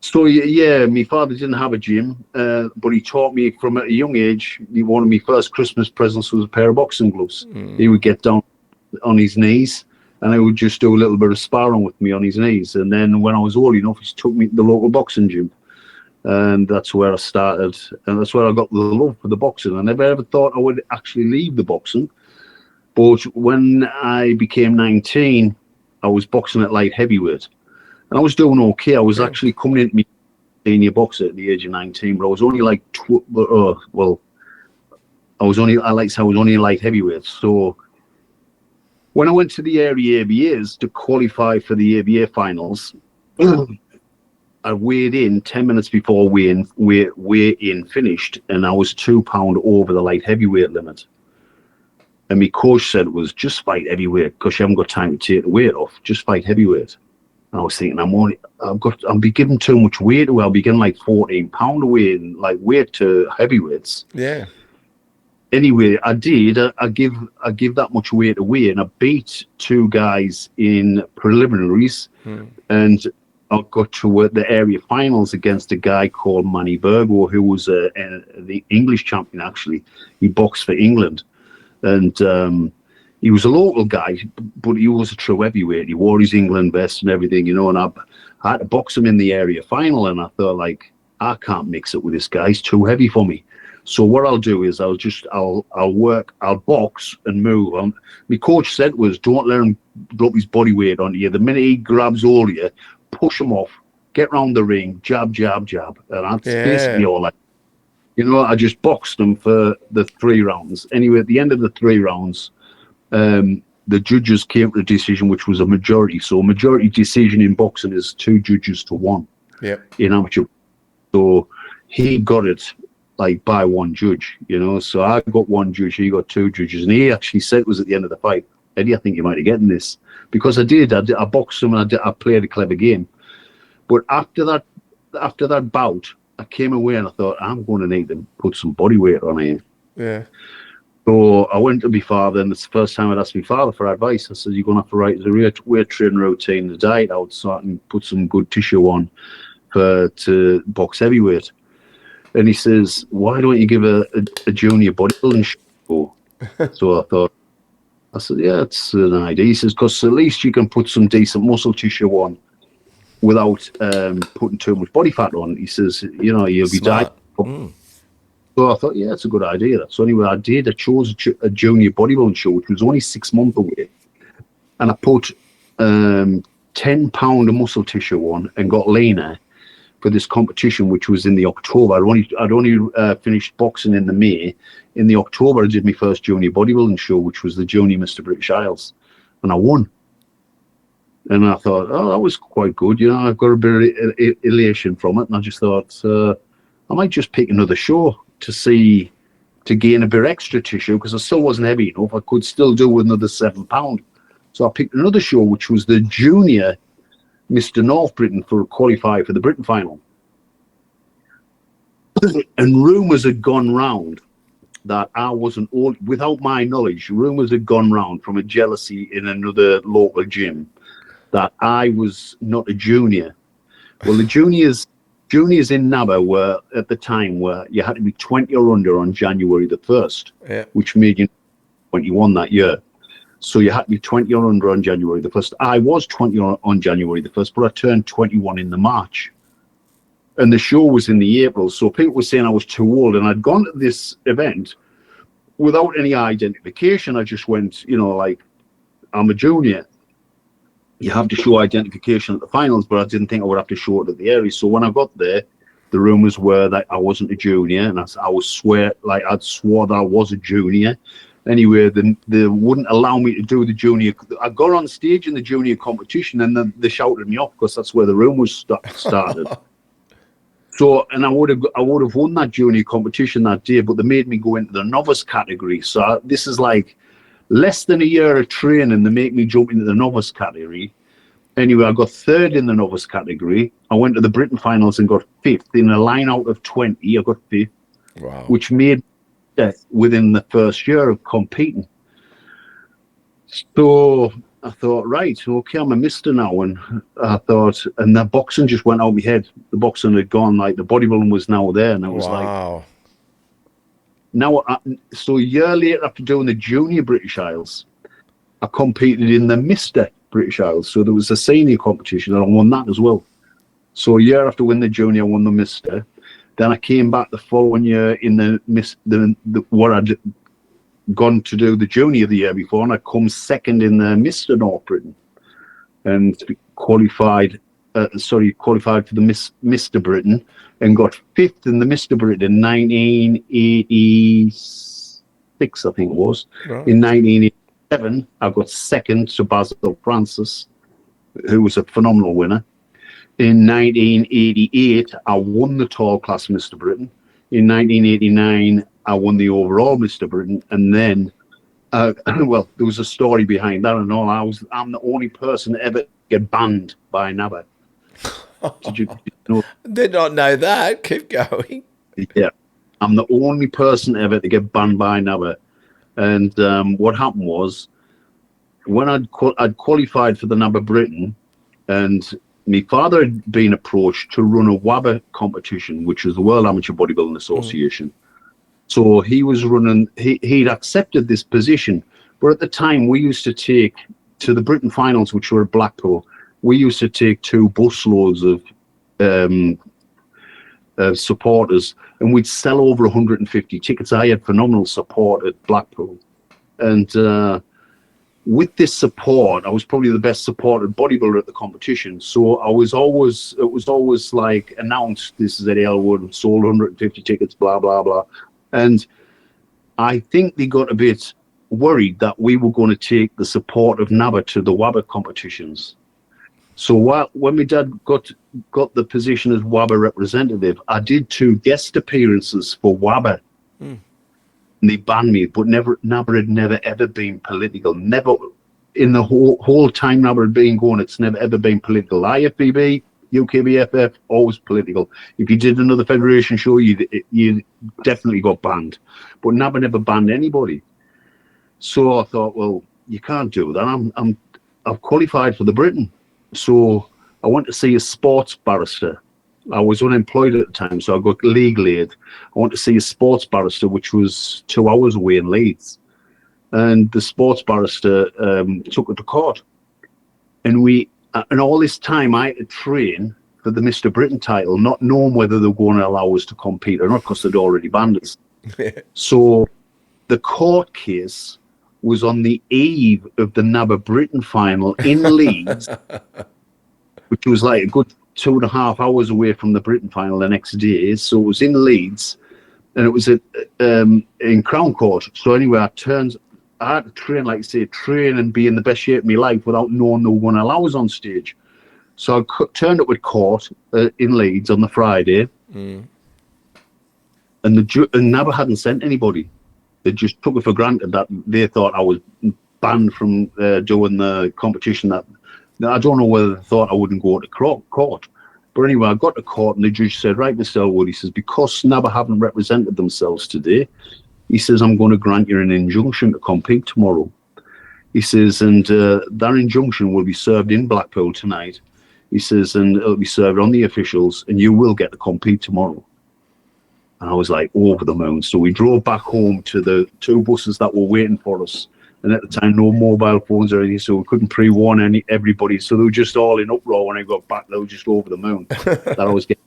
So yeah, my father didn't have a gym, but he taught me from a young age. One of my first Christmas presents was a pair of boxing gloves. He would get down on his knees, and I would just do a little bit of sparring with me on his knees. And then when I was old enough, he took me to the local boxing gym, and that's where I started, and that's where I got the love for the boxing. I never ever thought I would actually leave the boxing, but when I became 19, I was boxing at light heavyweight, and I was doing okay. I was actually coming into me senior boxer at the age of 19, but I was only I was only light heavyweight. So when I went to the area ABAs to qualify for the ABA finals, I weighed in 10 minutes before weigh-in finished, and I was £2 over the light heavyweight limit. And my coach said it was just fight heavyweight because you haven't got time to take the weight off. Just fight heavyweight. And I was thinking, I'll be giving too much weight away. I'll be getting like £14 away in like weight to heavyweights.
Yeah.
Anyway, I did. I give that much weight away, and I beat two guys in preliminaries, and I got to the area finals against a guy called Manny Burgo, who was the English champion. Actually, he boxed for England, and he was a local guy, but he was a true heavyweight. He wore his England vest and everything, you know. And I had to box him in the area final, and I thought, like, I can't mix it with this guy. He's too heavy for me. So what I'll do is I'll box and move on. My coach said was, don't let him drop his body weight onto you. The minute he grabs hold of you, push him off, get round the ring, jab, jab, jab. And that's basically all I just boxed him for the 3 rounds. Anyway, at the end of the 3 rounds, the judges came to a decision, which was a majority. So a majority decision in boxing is 2 judges to 1 in amateur. So he got it like by 1 judge, you know. So I got 1 judge, he got 2 judges, and he actually said it was at the end of the fight, Eddie, I think you might have gotten this, because I boxed him and I played a clever game. But after that bout, I came away and I thought, I'm going to need to put some body weight on here.
Yeah.
So I went to my father, and it's the first time I'd asked my father for advice. I said, you're going to have to write the weight training routine, the diet out, so I can put some good tissue on to box heavyweight. And he says, why don't you give a junior bodybuilding show? So I said, yeah, it's an idea. He says, because at least you can put some decent muscle tissue on without putting too much body fat on. He says, you know, you'll be dying. So I thought, yeah, it's a good idea. So anyway, I chose a junior bodybuilding show, which was only 6 months away. And I put 10 pound of muscle tissue on and got leaner for this competition, which was in the October. I'd only finished boxing in the May. In the October, I did my first junior bodybuilding show, which was the Junior Mr. British Isles, and I won. And I thought, oh, that was quite good. You know, I've got a bit of elation from it, and I just thought I might just pick another show to gain a bit extra tissue, because I still wasn't heavy enough. I could still do with another 7 pound. So I picked another show, which was the Junior Mr. North Britain for qualify for the Britain final. And rumours had gone round that I wasn't all, without my knowledge, rumours had gone round from a jealousy in another local gym that I was not a junior. Well, the juniors in NABBA were, at the time, where you had to be 20 or under on January the 1st, which made you 21 that year. So you had to be 20 or under on January the 1st. I was 20 on January the 1st, but I turned 21 in the March. And the show was in the April. So people were saying I was too old. And I'd gone to this event without any identification. I just went, you know, like, I'm a junior. You have to show identification at the finals, but I didn't think I would have to show it at the area. So when I got there, the rumours were that I wasn't a junior. And I'd swore that I was a junior. Anyway, they wouldn't allow me to do the junior. I got on stage in the junior competition, and then they shouted me off because that's where the rumours started. So, and I would have won that junior competition that day, but they made me go into the novice category. So this is like less than a year of training. They make me jump into the novice category. Anyway, I got 3rd in the novice category. I went to the Britain finals and got 5th in a line out of 20. I got 5th,
wow,
which made within the first year of competing. So I thought, right, okay, I'm a mister now. And I thought, and the boxing just went out of my head. The boxing had gone, like the bodybuilding was now there. And I was like, now, so a year later, after doing the Junior British Isles, I competed in the Mr. British Isles. So there was a senior competition, and I won that as well. So a year after winning the Junior, I won the Mr. Then I came back the following year in what I'd gone to do the Junior the year before, and I come 2nd in the Mr. North Britain, and qualified for the Mr. Britain, and got 5th in the Mr. Britain in 1986, I think it was. Right. In 1987, I got 2nd to Basil Francis, who was a phenomenal winner. In 1988, I won the tall class Mr. Britain. In 1989, I won the overall Mr. Britain, and then, well, there was a story behind that and all. I'm the only person ever to get banned by NABBA. Did you know?
Did not know that. Keep going.
Yeah, I'm the only person ever to get banned by NABBA. And what happened was, when I'd qualified for the NABBA Britain, and my father had been approached to run a WABA competition, which was the World Amateur Bodybuilding Association. So he was running, he'd accepted this position. But at the time, we used to take, to the Britain finals, which were at Blackpool, we used to take 2 busloads of supporters, and we'd sell over 150 tickets. I had phenomenal support at Blackpool. And with this support, I was probably the best supported bodybuilder at the competition. So it was always like announced, this is Eddy Ellwood, sold 150 tickets, blah, blah, blah. And I think they got a bit worried that we were going to take the support of NABBA to the WABA competitions. So when my dad got the position as WABA representative, I did 2 guest appearances for WABA. And they banned me, but NABBA had never ever been political. Never in the whole time NABBA had been going, it's never ever been political. IFBB, UKBFF, always political. If you did another federation show, you definitely got banned. But NABBA never banned anybody. So I thought, well, you can't do that. I've qualified for the Britain. So I went to see a sports barrister. I was unemployed at the time, so I got legal aid. I went to see a sports barrister, which was 2 hours away in Leeds. And the sports barrister took it to court. And all this time I had to train for the Mr. Britain title, not knowing whether they were going to allow us to compete or not, because they'd already banned us. So the court case was on the eve of the NABBA Britain final in Leeds, which was like a good 2.5 hours away from the Britain final the next day. So it was in Leeds, and it was in Crown Court. So anyway, I had to train, like I say, train and be in the best shape of my life without knowing they were going to allow us on stage. So I turned up at court in Leeds on the Friday, and NABBA hadn't sent anybody. They just took it for granted that they thought I was banned from doing the competition. That I don't know whether they thought I wouldn't go to court. But anyway, I got to court, and the judge said, right, Mr. Ellwood, he says, because NABBA haven't represented themselves today, he says, I'm going to grant you an injunction to compete tomorrow. He says, and that injunction will be served in Blackpool tonight. He says, and it'll be served on the officials, and you will get to compete tomorrow. And I was like, over the moon. So we drove back home to the 2 buses that were waiting for us. And at the time, no mobile phones or anything, so we couldn't pre-warn everybody. So they were just all in uproar when I got back. They were just over the moon that I was getting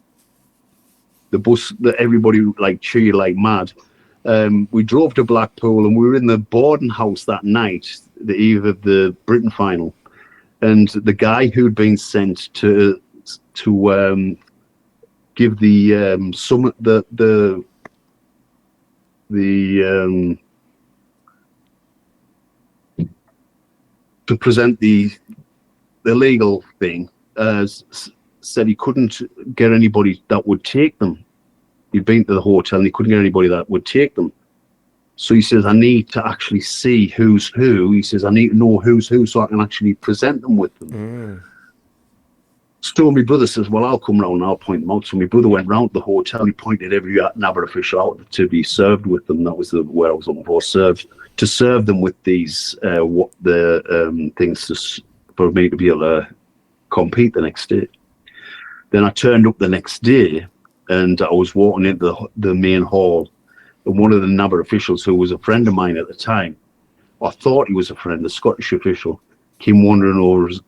the bus, that everybody like cheered like mad. We drove to Blackpool, and we were in the boarding house that night, the eve of the Britain final. And the guy who'd been sent to give the to present the legal thing, said he couldn't get anybody that would take them. He'd been to the hotel and he couldn't get anybody that would take them. So he says, I need to actually see who's who. He says, I need to know who's who so I can actually present them with them. So my brother says, well, I'll come round and I'll point them out. So my brother went round to the hotel. He pointed every NABBA official out to be served with them. That was where I was looking for, to serve them with these things for me to be able to compete the next day. Then I turned up the next day, and I was walking into the main hall, and one of the NABBA officials, who was a friend of mine at the time, I thought he was a friend, a Scottish official, came wandering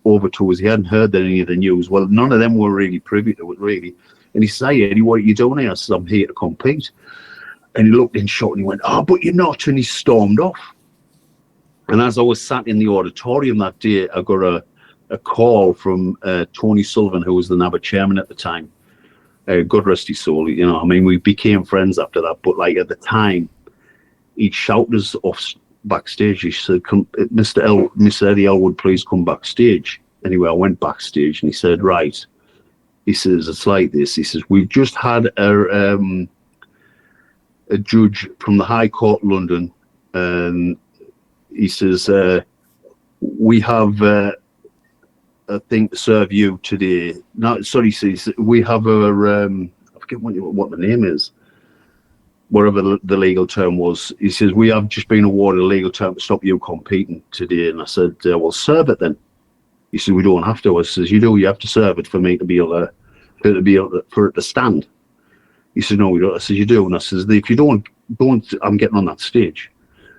over to us. He hadn't heard any of the news. Well, none of them were really privy to it, really. And he said, hey, Eddie, what are you doing here? I said, I'm here to compete. And he looked in shock and he went, oh, but you're not. And he stormed off. And as I was sat in the auditorium that day, I got a call from Tony Sullivan, who was the NABBA chairman at the time. God rest his soul. You know, I mean, we became friends after that. But like at the time, he'd shouted us off backstage. He said, Mr. Eddy Ellwood, please come backstage. Anyway, I went backstage and he said, right, He says, it's like this. He says, we've just had a judge from the High Court London, and he says, we have a thing to serve you today. No, sorry, he says, we have I forget what the name is, whatever the legal term was. He says, we have just been awarded a legal term to stop you competing today. And I said, well, serve it then. He said, we don't have to. I says, you do, you have to serve it for me to be able to, for it to stand. He said, no, we don't. I said, you do. And I says, if you don't, I'm getting on that stage.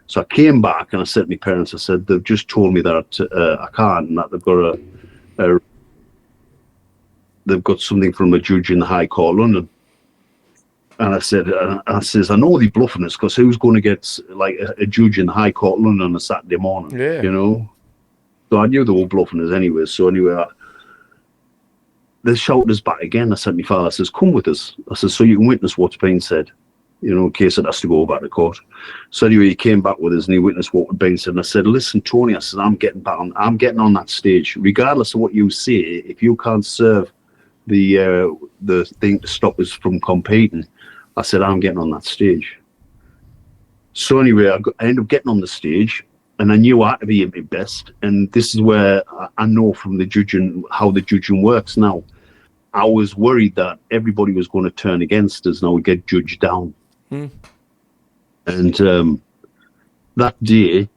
So I came back and I said to my parents, I said, they've just told me that I can't, and that they've got something from a judge in the High Court London. And I said, I know they're bluffing us, because who's going to get like a judge in the High Court London on a Saturday morning?
Yeah.
You know? So I knew they were bluffing us anyway. So anyway, they shouted us back again. I said to my father, I says, come with us. I said, so you can witness what's being said, you know, in case it has to go back to court. So anyway, he came back with us and he witnessed what was being said. And I said, listen, Tony, I said, I'm getting on that stage. Regardless of what you say, if you can't serve the thing to stop us from competing, I said, I'm getting on that stage. So anyway, I ended up getting on the stage, and I knew I had to be at my best. And this is where I know from the judging, how the judging works now. I was worried that everybody was going to turn against us and I would get judged down. And that day,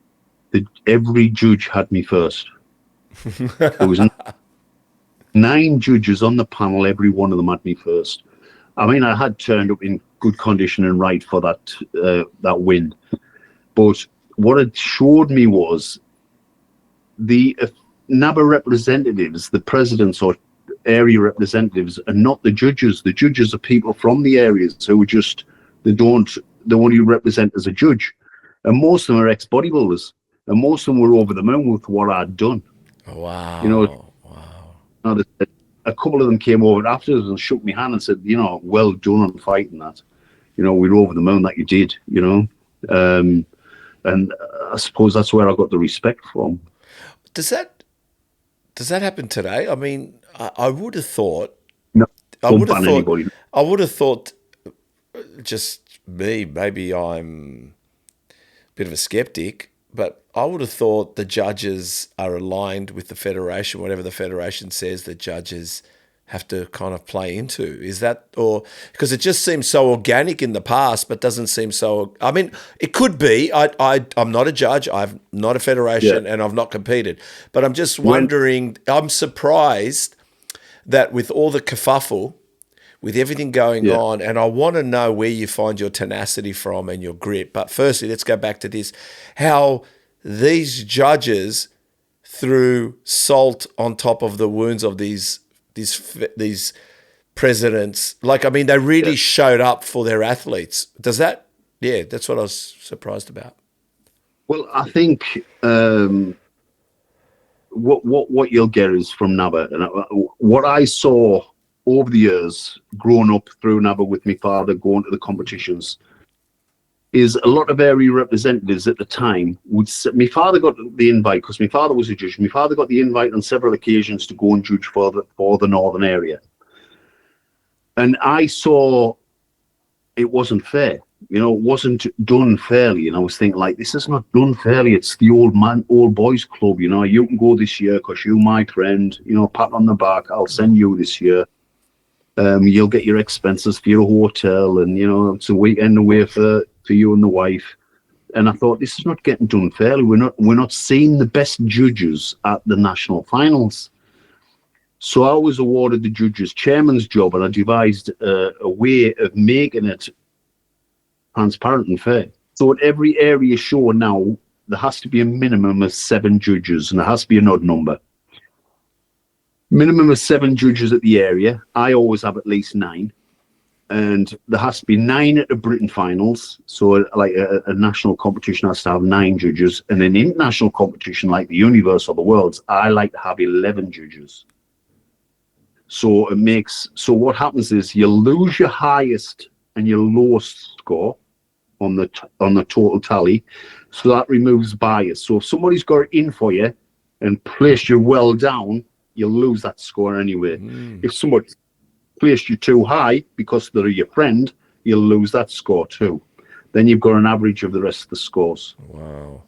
every judge had me first. There was 9 judges on the panel, every one of them had me first. I mean, I had turned up in good condition and right for that win. But what it showed me was the NABBA representatives, the presidents or area representatives, are not the judges. The judges are people from the areas who just, they only represent as a judge. And most of them are ex-bodybuilders. And most of them were over the moon with what I'd done.
Wow.
You know, wow. A couple of them came over afterwards and shook my hand and said, you know, well done on fighting that. You know, we were over the moon that you did, you know. And I suppose that's where I got the respect from.
Does that happen today? I mean, I would have thought.
No,
I would have thought. Just me, maybe I'm a bit of a skeptic, but I would have thought the judges are aligned with the federation. Whatever the federation says, the judges have to kind of play into. Is that, or because it just seems so organic in the past, but doesn't seem so. I mean, it could be. I'm not a judge. I'm not a federation, and I've not competed. But I'm just wondering. I'm surprised that with all the kerfuffle, with everything going on, and I want to know where you find your tenacity from and your grit. But firstly, let's go back to this: how these judges threw salt on top of the wounds of these presidents. Like, I mean, they really showed up for their athletes. Does that? Yeah, that's what I was surprised about.
Well, I think what you'll get is from NABBA, and what I saw over the years, growing up through NABBA with my father, going to the competitions, is a lot of area representatives at the time would say, my father got the invite because my father was a judge. My father got the invite on several occasions to go and judge for the northern area. And I saw it wasn't fair. You know, it wasn't done fairly. And I was thinking, like, this is not done fairly. It's the old boys club. You know, you can go this year because you're my friend. You know, pat on the back. I'll send you this year. You'll get your expenses for your hotel, and you know, it's a weekend away for you and the wife. And I thought, this is not getting done fairly. We're not seeing the best judges at the national finals. So I was awarded the judges chairman's job, and I devised a way of making it transparent and fair. So at every area show now, there has to be a minimum of 7 judges, and there has to be an odd number. Minimum of 7 judges at the area. I always have at least 9. And there has to be 9 at the Britain finals. So like a national competition has to have 9 judges. And an international competition like the Universe or the Worlds, I like to have 11 judges. So what happens is you lose your highest and your lowest score on the total tally. So that removes bias. So if somebody's got it in for you and placed you well down, you'll lose that score anyway. If placed you too high because they're your friend, you'll lose that score too. Then you've got an average of the rest of the scores.
Wow.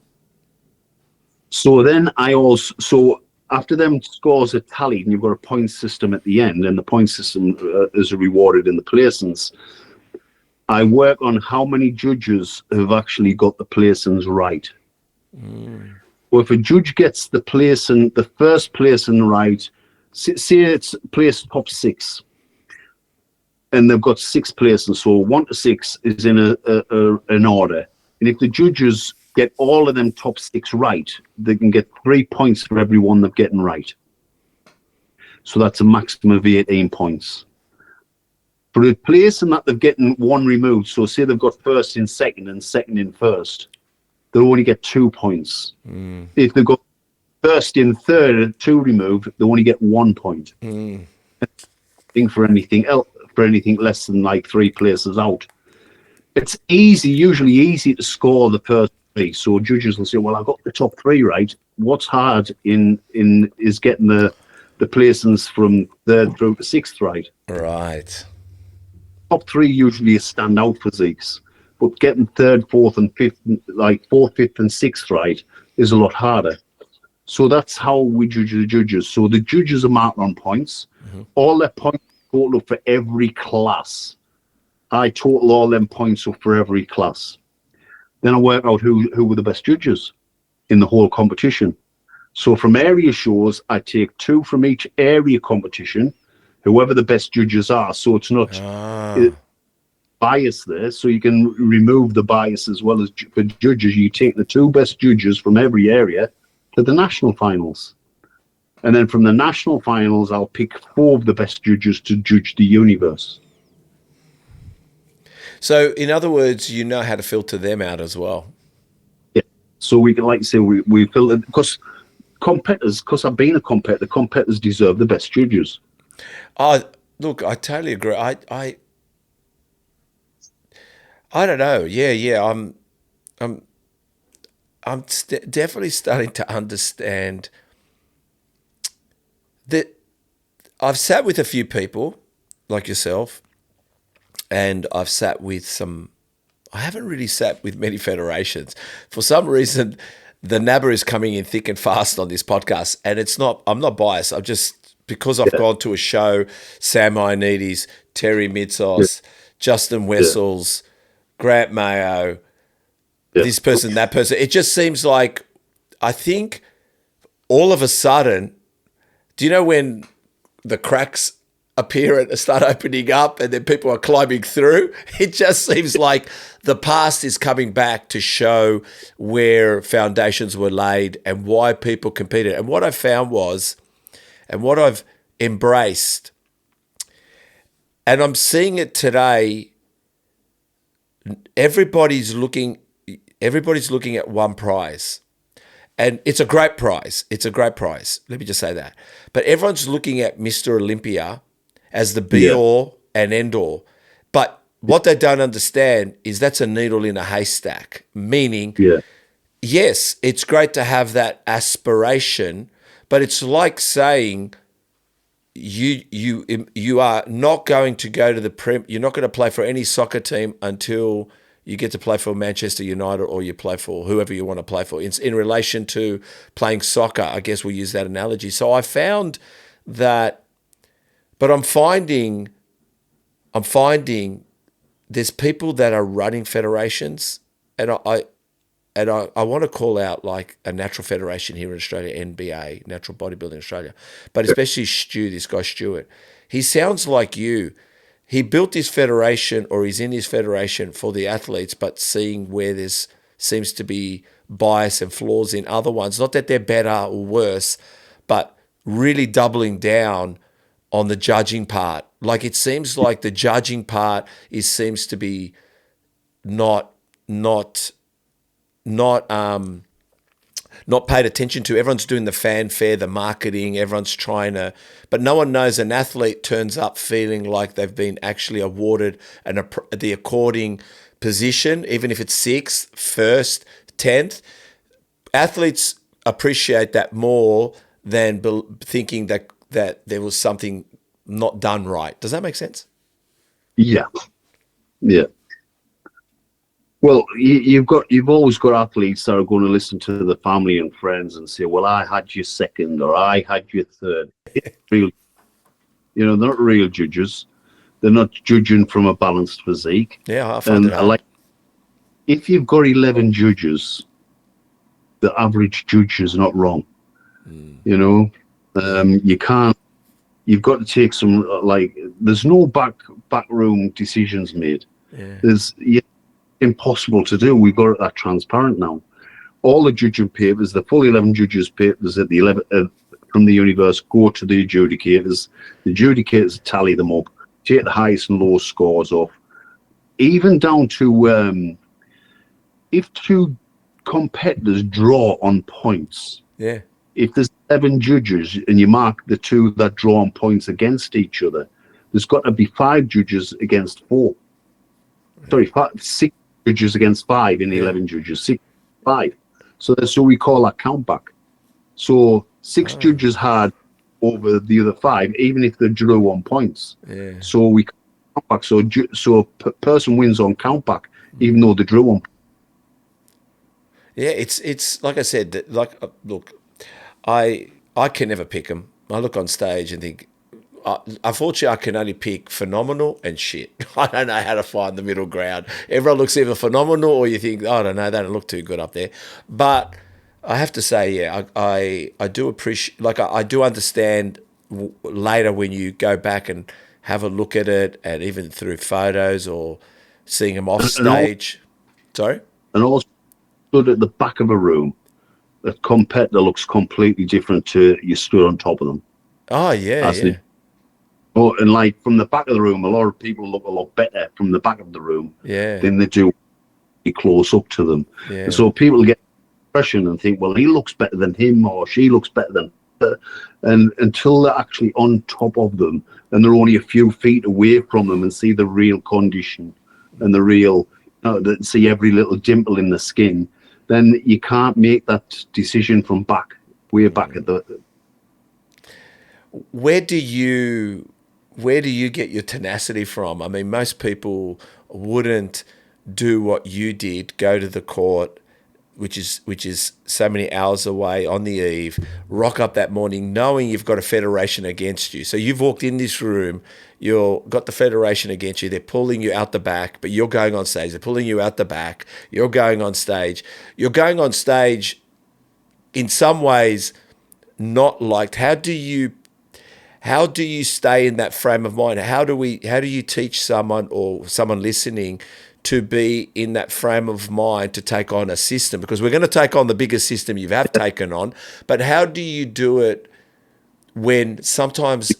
So then after them scores are tallied and you've got a point system at the end, and the point system is rewarded in the placings, I work on how many judges have actually got the placings right. Well, if a judge gets the first placing right, say it's placed top 6, and they've got 6 placings, so 1 to 6 is in an order. And if the judges get all of them top 6 right, they can get 3 points for every one they're getting right. So that's a maximum of 18 points. For a placing that they're getting 1 removed, so say they've got first in second and second in first, they'll only get 2 points. If they've got first in third and 2 removed, they only get 1 point. I think for anything else, for anything less than like 3 places out, it's usually easy to score the first 3. So judges will say, "Well, I got the top 3 right. What's hard is getting the placings from 3rd through to 6th right."
Right.
Top 3 usually is standout physiques, but getting 3rd, 4th, and 5th, like 4th, 5th, and 6th right, is a lot harder. So that's how we judge the judges. So the judges are marked on points. All their points total up for every class. I total all them points up for every class. Then I work out who were the best judges in the whole competition. So from area shows, I take 2 from each area competition, whoever the best judges are. So it's not bias there. So you can remove the bias as well as for judges. You take the 2 best judges from every area to the national finals. And then from the national finals, I'll pick 4 of the best judges to judge the universe.
So, in other words, you know how to filter them out as well.
Yeah. So we can, like I say, we filter, because I've been a competitor, competitors deserve the best judges.
Oh, look, I totally agree. I don't know. Yeah. I'm definitely starting to understand that. I've sat with a few people like yourself, and I've sat with some. I haven't really sat with many federations. For some reason, the NABBA is coming in thick and fast on this podcast, and it's not. I'm not biased. I'm just because I've gone to a show, Sam Ioannidis, Terry Mitsos, Justin Wessels, Grant Mayo, this person, that person. It just seems like, I think all of a sudden, do you know when the cracks appear and start opening up and then people are climbing through? It just seems like the past is coming back to show where foundations were laid and why people competed. And what I found was, and what I've embraced, and I'm seeing it today, everybody's looking at one prize. And it's a great prize. It's a great prize. Let me just say that. But everyone's looking at Mr. Olympia as the be-all and end-all. But what they don't understand is that's a needle in a haystack, meaning, yes, it's great to have that aspiration, but it's like saying you are not going to go to the you're not going to play for any soccer team until you get to play for Manchester United, or you play for whoever you want to play for. In relation to playing soccer, I guess we'll use that analogy. So I found that, but I'm finding there's people that are running federations, and I want to call out like a natural federation here in Australia, NBA, Natural Bodybuilding Australia, but especially Stu, this guy Stuart. He sounds like you. He built his federation, or he's in his federation for the athletes, but seeing where there's seems to be bias and flaws in other ones. Not that they're better or worse, but really doubling down on the judging part. Like, it seems like the judging part seems to be not paid attention to. Everyone's doing the fanfare, the marketing, everyone's trying to, but no one knows an athlete turns up feeling like they've been actually awarded the according position, even if it's 6th, 1st, 10th. Athletes appreciate that more than thinking that there was something not done right. Does that make sense?
Yeah, yeah. Well, you've always got athletes that are going to listen to the family and friends and say, "Well, I had you second, or I had you third." Real, they're not real judges. They're not judging from a balanced physique.
Yeah, I find it
And
hard.
if you've got 11 judges, the average judge is not wrong. You can't. You've got to take some There's no backroom decisions made.
Yeah.
Impossible to do. We've got it that transparent now. All the judging papers, the full 11 judges' papers at the 11 from the universe go to the adjudicators. The adjudicators tally them up, take the highest and lowest scores off, even down to if two competitors draw on points.
Yeah.
If there's 7 judges and you mark the 2 that draw on points against each other, there's got to be 5 judges against 4. Sorry, 6 judges against 5 in the 11 judges. 6, 5. So we call that count back. So 6 judges had over the other 5, even if they drew on points.
Yeah.
So we count back. So a person wins on count back, even though they drew on.
Yeah, it's like I said. Look, I can never pick them. I look on stage and think, unfortunately, I can only pick phenomenal and shit. I don't know how to find the middle ground. Everyone looks either phenomenal or you think, I don't know, they don't look too good up there. But I have to say, yeah, I do appreciate, I do understand later when you go back and have a look at it, and even through photos or seeing them off stage. Sorry?
And also stood at the back of a room, a competitor looks completely different to you stood on top of them.
Oh, yeah, yeah.
And from the back of the room, a lot of people look a lot better from the back of the room than they do close up to them.
Yeah.
And so people get impression and think, well, he looks better than him or she looks better than her. And until they're actually on top of them and they're only a few feet away from them and see the real condition and the real, see every little dimple in the skin, then you can't make that decision from way back at the.
Where do you get your tenacity from? I mean, most people wouldn't do what you did, go to the court, which is so many hours away on the eve, rock up that morning knowing you've got a federation against you. So you've walked in this room, you've got the federation against you, they're pulling you out the back, but you're going on stage, they're pulling you out the back, you're going on stage. You're going on stage in some ways not liked. How do you stay in that frame of mind? How do you teach someone or someone listening to be in that frame of mind to take on a system? Because we're going to take on the biggest system you have taken on, but how do you do it when sometimes,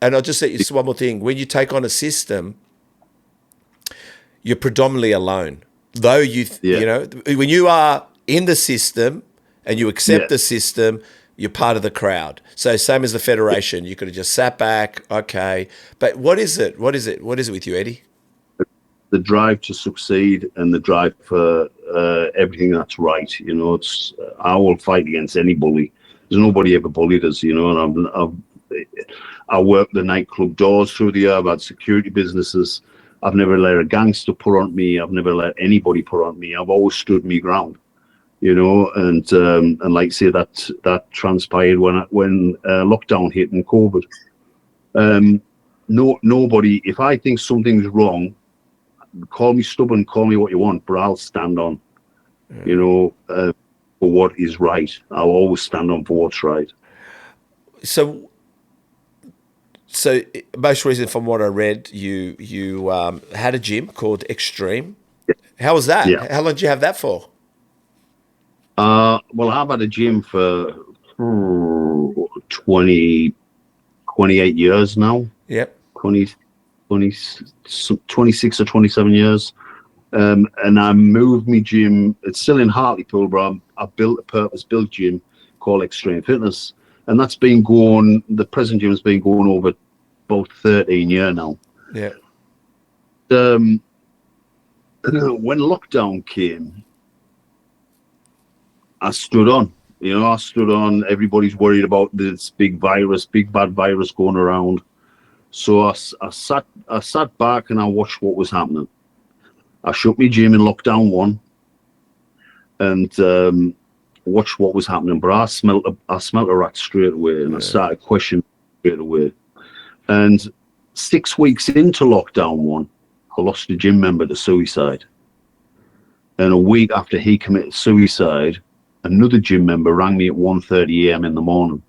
and I'll just say this one more thing, when you take on a system, you're predominantly alone. Though when you are in the system and you accept the system, you're part of the crowd. So same as the federation, you could have just sat back, okay. But what is it? What is it with you, Eddy?
The drive to succeed and the drive for everything that's right. It's I will fight against any bully. There's nobody ever bullied us, and I worked the nightclub doors through the year. I've had security businesses. I've never let a gangster put on me. I've never let anybody put on me. I've always stood me ground. And like I say, that transpired when lockdown hit and COVID. Nobody. If I think something's wrong, call me stubborn, call me what you want, but I'll stand on, for what is right. I'll always stand on for what's right.
So most recent, from what I read, you had a gym called Extreme.
Yeah.
How was that?
Yeah.
How long did you have that for?
Well, I've had a gym for 28 years now.
Yep.
26 or 27 years. And I moved my gym. It's still in Hartlepool, but I built a purpose-built gym called Extreme Fitness. And that's been going, the present gym has been going over about 13 years now.
Yeah.
When lockdown came, I stood on. Everybody's worried about this big bad virus going around. So I sat back and I watched what was happening. I shut my gym in lockdown 1 and watched what was happening. But I smelt a rat straight away, and I started questioning straight away. And 6 weeks into lockdown 1, I lost a gym member to suicide. And a week after he committed suicide, another gym member rang me at 1:30 a.m. in the morning.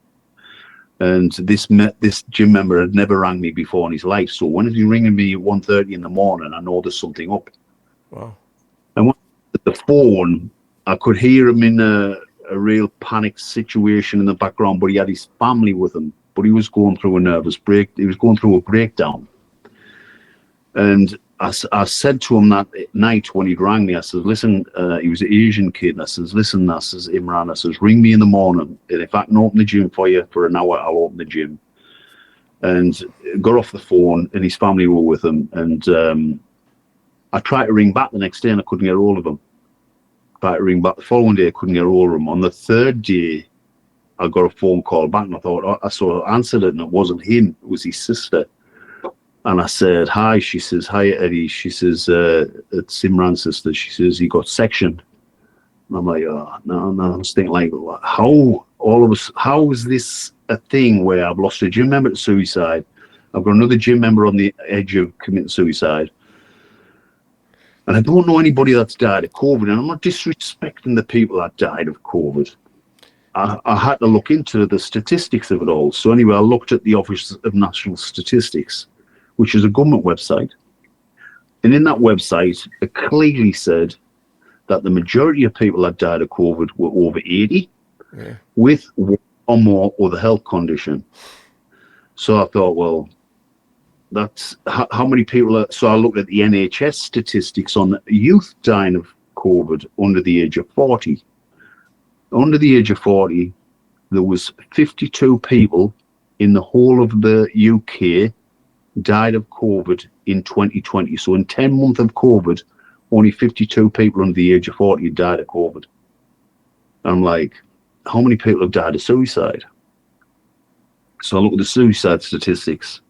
And this gym member had never rang me before in his life. So when he's ringing me at 1:30 in the morning, I know there's something up.
Wow.
And when the phone, I could hear him in a real panic situation in the background, but he had his family with him. But he was going through a nervous break. He was going through a breakdown. And I said to him that night when he rang me, I said, listen, he was an Asian kid. And I says, listen, I says, Imran, I says, ring me in the morning. And if I can open the gym for you for an hour, I'll open the gym. And got off the phone, and his family were with him. And I tried to ring back the next day, and I couldn't get a hold of him. Tried to ring back the following day, I couldn't get a hold of him. On the third day, I got a phone call back, and I thought, I answered it, and it wasn't him, it was his sister. And I said, hi. She says, hi, Eddie. She says, it's Imran's sister. She says, he got sectioned. And I'm like, oh, no. I was thinking, like, how is this a thing where I've lost a gym member to suicide? I've got another gym member on the edge of committing suicide. And I don't know anybody that's died of COVID. And I'm not disrespecting the people that died of COVID. I had to look into the statistics of it all. So anyway, I looked at the Office of National Statistics, which is a government website. And in that website, it clearly said that the majority of people that died of COVID were over 80 with one or more other health condition. So I thought, well, that's how many people are. So I looked at the NHS statistics on youth dying of COVID under the age of 40. Under the age of 40, there was 52 people in the whole of the UK died of COVID in 2020. So in 10 months of COVID, only 52 people under the age of 40 died of COVID. I'm like, how many people have died of suicide? So I look at the suicide statistics.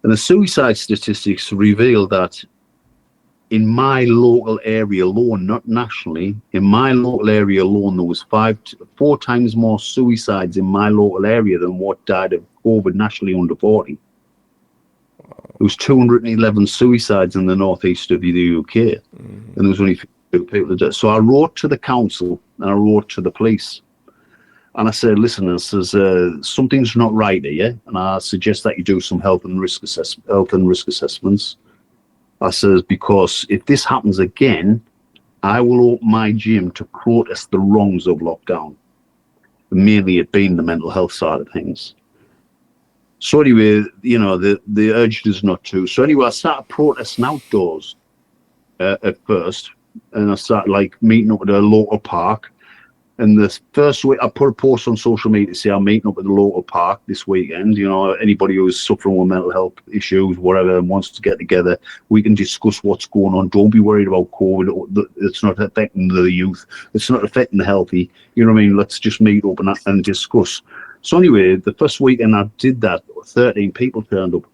And the suicide statistics reveal that in my local area alone, not nationally, in my local area alone, there was 4 times more suicides in my local area than what died of COVID nationally under 40. There was 211 suicides in the northeast of the UK, and there was only 52 people that died. So I wrote to the council and I wrote to the police, and I said, "Listen, I says something's not right here, and I suggest that you do some health and risk assessments." I says, because if this happens again, I will open my gym to protest the wrongs of lockdown, mainly it being the mental health side of things. So anyway, you know, the urge is not to. So anyway, I started protesting outdoors at first, and I started like meeting up at a local park. And the first week, I put a post on social media to say I'm meeting up at the local park this weekend. You know, anybody who's suffering with mental health issues, whatever, and wants to get together, we can discuss what's going on. Don't be worried about COVID. It's not affecting the youth. It's not affecting the healthy. You know what I mean? Let's just meet up and discuss. So anyway, the first weekend I did that, 13 people turned up.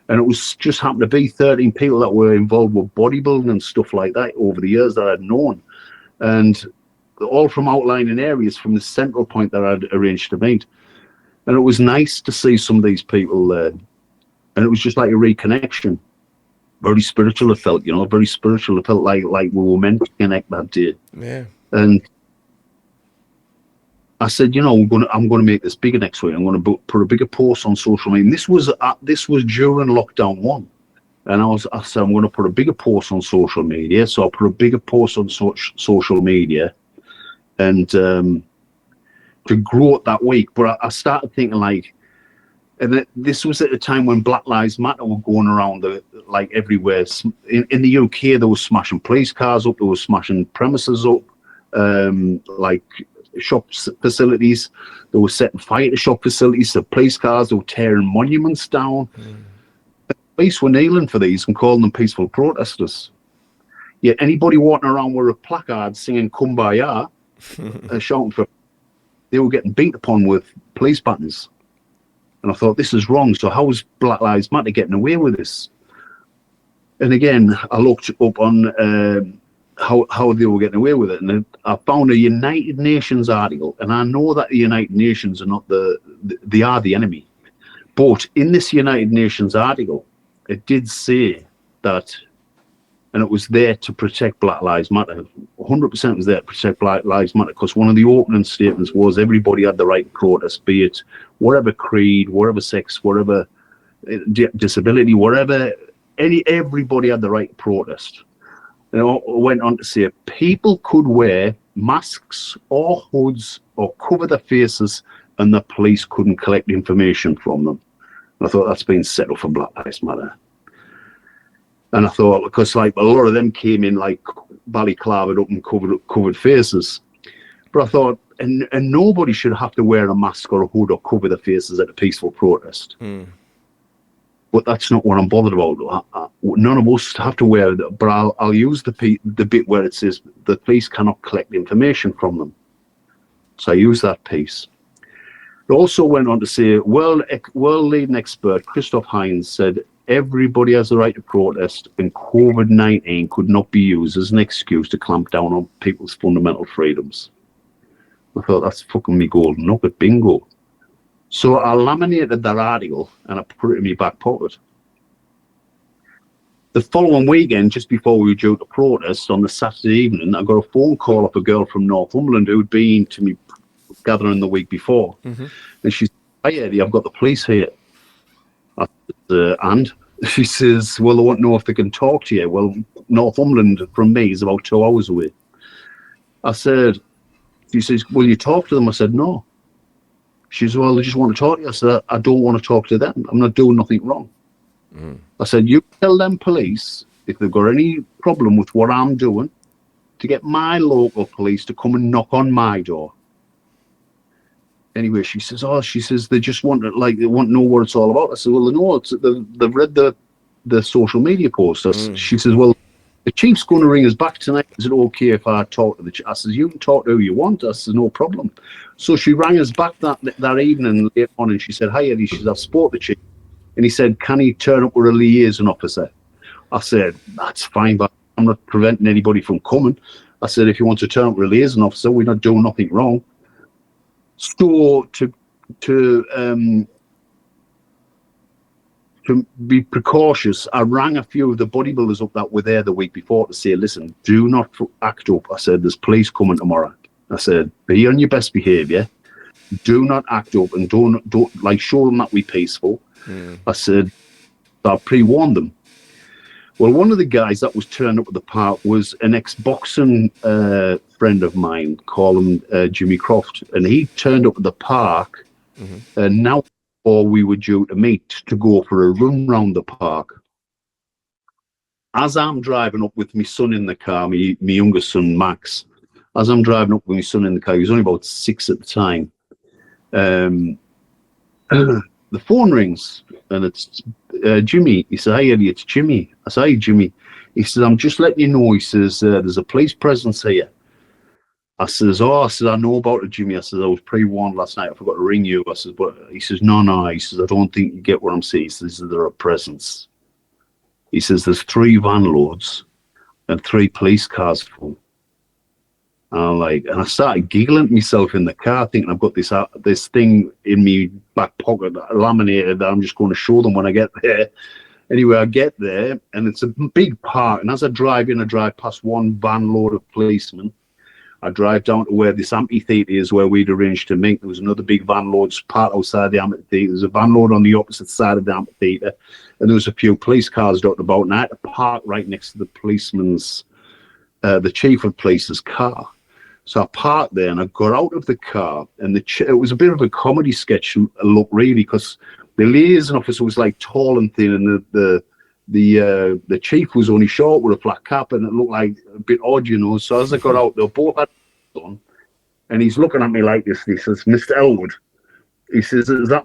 And it was just happened to be 13 people that were involved with bodybuilding and stuff like that over the years that I'd known. And all from outlying areas from the central point that I'd arranged to meet. And it was nice to see some of these people there. And it was just like a reconnection. Very spiritual, it felt, you know, very spiritual. It felt like we were meant to connect that day.
Yeah.
And I said, you know, I'm going to make this bigger next week. I'm going to put a bigger post on social media. And this was during lockdown 1. And I said, I'm going to put a bigger post on social media. So I put a bigger post on social media. And to grow it that week. But I started thinking like, and this was at a time when Black Lives Matter were going around like everywhere. In the UK, they were smashing police cars up, they were smashing premises up, like shops, facilities. They were setting fire to shop facilities, to police cars, they were tearing monuments down. The police were kneeling for these and calling them peaceful protesters. Yet anybody walking around with a placard singing Kumbaya, shouting for, they were getting beat upon with police buttons. And I thought, this is wrong. So how is Black Lives Matter getting away with this? And again, I looked up on how they were getting away with it, and I found a United Nations article. And I know that the United Nations are not they are the enemy. But in this United Nations article, it did say that, and it was there to protect Black Lives Matter. 100% was there to protect Black Lives Matter, because one of the opening statements was everybody had the right to protest, be it whatever creed, whatever sex, whatever disability, whatever, everybody had the right to protest. And it went on to say people could wear masks or hoods or cover their faces, and the police couldn't collect information from them. And I thought, that's been set up for Black Lives Matter. And I thought, because like a lot of them came in like balaclavaed up and covered faces. But I thought, and nobody should have to wear a mask or a hood or cover their faces at a peaceful protest. But that's not what I'm bothered about. None of us have to wear it, but I'll use the bit where it says the police cannot collect information from them. So I use that piece. It also went on to say, world leading expert Christoph Heinz said, everybody has the right to protest, and COVID-19 could not be used as an excuse to clamp down on people's fundamental freedoms. I thought, that's fucking me golden nugget, bingo. So I laminated that article and I put it in my back pocket. The following weekend, just before we were due to protest, on the Saturday evening, I got a phone call off a girl from Northumberland who'd been to me gathering the week before. And she said, "Hi Eddie, I've got the police here." I said, and she says, "Well, I want to know if they can talk to you." Well, Northumberland from me is about 2 hours away. She says, "Will you talk to them?" I said, "No." She says, "Well, they just want to talk to you." I said, "I don't want to talk to them. I'm not doing nothing wrong." I said, "You tell them police, if they've got any problem with what I'm doing, to get my local police to come and knock on my door." Anyway, she says, they just want to, they want to know what it's all about. I said, "Well, they know they've read the social media post." She says, "Well, the chief's going to ring us back tonight. Is it okay if I talk to the chief?" I said, "You can talk to who you want." I said, "No problem." So she rang us back that evening late on, and she said, "Hi Eddie," she said, "I've spoke to the chief, and he said, can he turn up with a liaison officer?" I said, "That's fine, but I'm not preventing anybody from coming." I said, "If you want to turn up with a liaison officer, we're not doing nothing wrong." So to be precautious, I rang a few of the bodybuilders up that were there the week before to say, "Listen, do not act up." I said, "There's police coming tomorrow." I said, "Be on your best behaviour. Do not act up, and don't show them that we're peaceful." I said, I pre-warned them. Well, one of the guys that was turned up at the park was an ex-boxing friend of mine, call him Jimmy Croft, and he turned up at the park, and now before we were due to meet to go for a run round the park. As I'm driving up with my son in the car, my youngest son Max, as I'm driving up with my son in the car, he was only about 6 at the time, the phone rings, and it's Jimmy. He said, "Hi Eddie, it's Jimmy." I said, "Hi Jimmy." He says, "I'm just letting you know," he says, "there's a police presence here." I says, I know about it, Jimmy." I says, "I was pre-warned last night. I forgot to ring you." I says, "But," he says, No. He says, "I don't think you get what I'm saying." He says, "There are presence." He says, "There's 3 van loads and 3 police cars full." And I started giggling to myself in the car, thinking I've got this thing in me back pocket laminated that I'm just going to show them when I get there. Anyway, I get there, and it's a big park. And as I drive in, I drive past one van load of policemen. I drive down to where this amphitheatre is, where we'd arranged to meet. There was another big van load parked outside the amphitheatre. There's a van load on the opposite side of the amphitheatre, and there was a few police cars dotted about. And I had to park right next to the policeman's, the chief of police's car. So I parked there, and I got out of the car, and it was a bit of a comedy sketch look, really, because the liaison officer was tall and thin, and the chief was only short with a flat cap, and it looked like a bit odd, So as I got out, they both had on, and he's looking at me like this, and he says, "Mr. Ellwood," he says, "Is that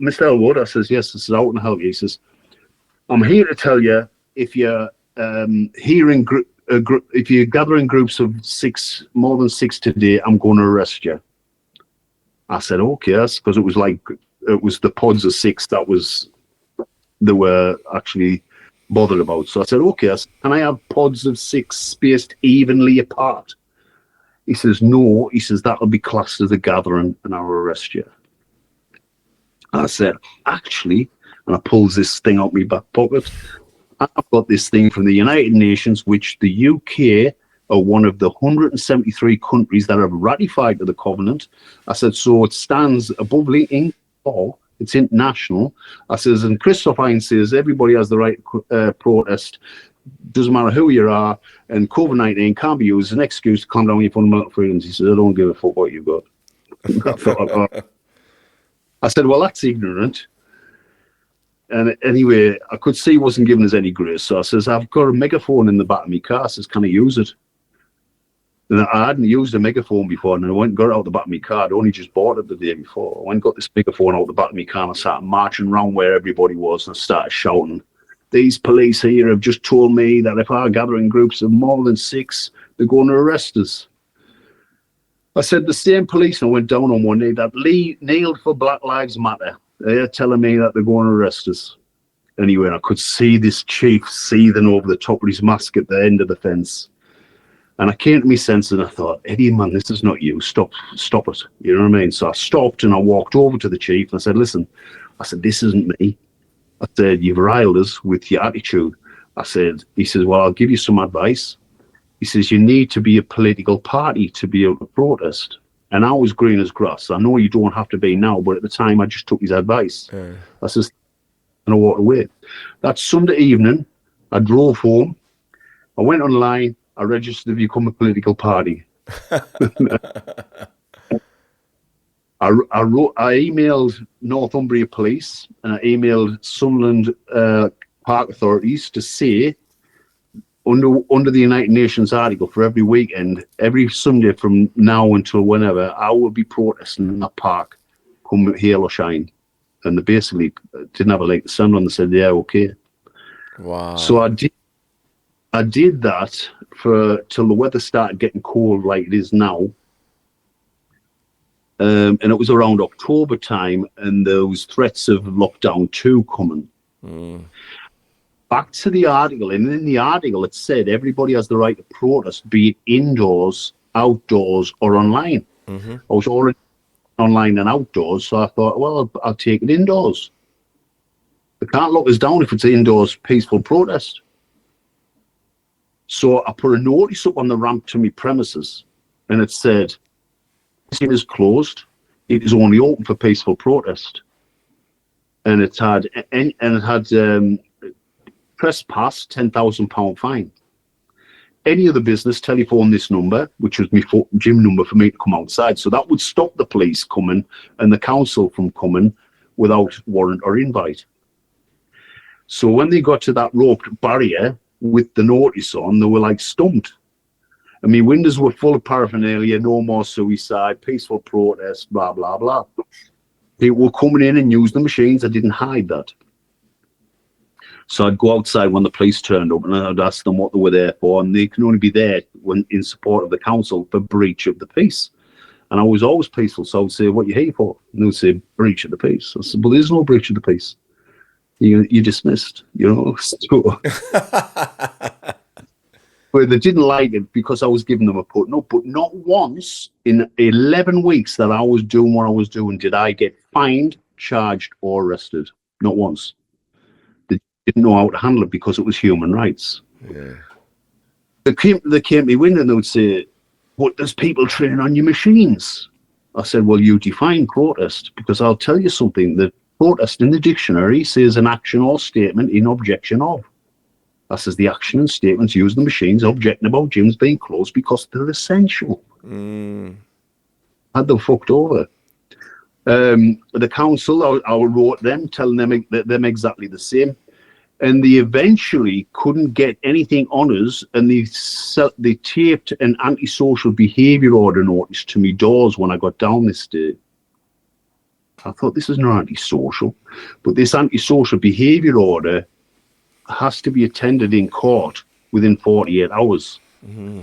Mr. Ellwood?" I says, "Yes." I says, "How can I help you?" He says, "I'm here to tell you, if you're if you gather in groups of 6, more than 6 today, I'm going to arrest you." I said, "Okay," because it was it was the pods of 6 they were actually bothered about. So I said, okay, can I have pods of 6 spaced evenly apart? He says, no. He says, that'll be classed as a gathering and I'll arrest you. I said, actually, and I pulls this thing out my back pocket, I've got this thing from the United Nations, which the UK are one of the 173 countries that have ratified to the covenant. I said, so it stands above in law. It's international. I says, and Christoph Heinz says everybody has the right to protest. Doesn't matter who you are, and COVID-19 can't be used as an excuse to clamp down on your fundamental freedoms. He says, I don't give a fuck what you've got. I said, well, that's ignorant. And anyway, I could see he wasn't giving us any grace. So I says, I've got a megaphone in the back of my car. I says, can I use it? And I hadn't used a megaphone before, and I went and got it out the back of my car. I'd only just bought it the day before. I went and got this megaphone out the back of my car, and I started marching around where everybody was, and I started shouting, these police here have just told me that if our gathering groups of more than 6, they're going to arrest us. I said, the same policeman went down on one day that kneeled for Black Lives Matter. They're telling me that they're going to arrest us. Anyway, I could see this chief seething over the top of his mask at the end of the fence. And I came to my senses and I thought, Eddie, man, this is not you. Stop it. You know what I mean? So I stopped and I walked over to the chief and I said, listen, I said, this isn't me. I said, you've riled us with your attitude. I said, he says, well, I'll give you some advice. He says, you need to be a political party to be able to protest. And I was green as grass. I know you don't have to be now, but at the time I just took his advice. I says, and I walked away. That Sunday evening, I drove home. I went online. I registered to become a political party. I emailed Northumbria Police and I emailed Sunderland Park authorities to say, under the United Nations article, for every weekend, every Sunday from now until whenever, I will be protesting in that park, come hail or shine. And they basically didn't have a leg to stand on. They said, yeah, okay.
Wow.
So I did that till the weather started getting cold like it is now. And it was around October time, and there was threats of lockdown 2 coming. Back to the article, and in the article it said everybody has the right to protest, be it indoors, outdoors, or online. I was already online and outdoors, so I thought, well, I'll take it indoors. They can't lock us down if it's indoors peaceful protest. So I put a notice up on the ramp to my premises, and it said, it is closed. It is only open for peaceful protest. And it had trespass, £10,000 fine. Any other business, telephone this number, which was my gym number for me to come outside. So that would stop the police coming and the council from coming without warrant or invite. So when they got to that roped barrier with the notice on, they were like stumped. I mean, windows were full of paraphernalia, no more suicide, peaceful protest, blah, blah, blah. People were coming in and using the machines. I didn't hide that. So I'd go outside when the police turned up and I'd ask them what they were there for, and they can only be there when in support of the council for breach of the peace. And I was always peaceful, so I would say, what are you here for? And they would say, breach of the peace. I said, well, there's no breach of the peace. You're dismissed, you know. So, but they didn't like it because I was giving them a put up. But not once in 11 weeks that I was doing what I was doing did I get fined, charged, or arrested. Not once. They didn't know how to handle it because it was human rights.
Yeah.
They came to me window and they would say, but there's people training on your machines. I said, well, you define protest, because I'll tell you something. The protest in the dictionary says an action or statement in objection of. That says the action and statements using the machines objecting about gyms being closed because they're essential. Had them fucked over. The council, I wrote them, telling them exactly the same. And they eventually couldn't get anything on us, and they taped an antisocial behaviour order notice to me doors when I got down this day. I thought, this is not antisocial, but this antisocial behaviour order has to be attended in court within 48 hours.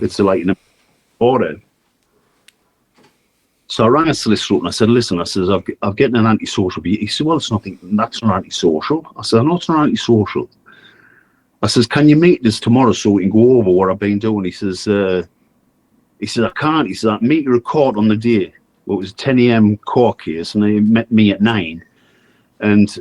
It's like an order. So I rang a solicitor up and I said, listen, I says, I'm getting an antisocial. He said, well, that's not antisocial. I said, no, it's not antisocial. I says, can you meet us tomorrow so we can go over what I've been doing? He says, I can't. He says, I meet you a court on the day. Well, it was a 10 a.m. court case, and they met me at 9. And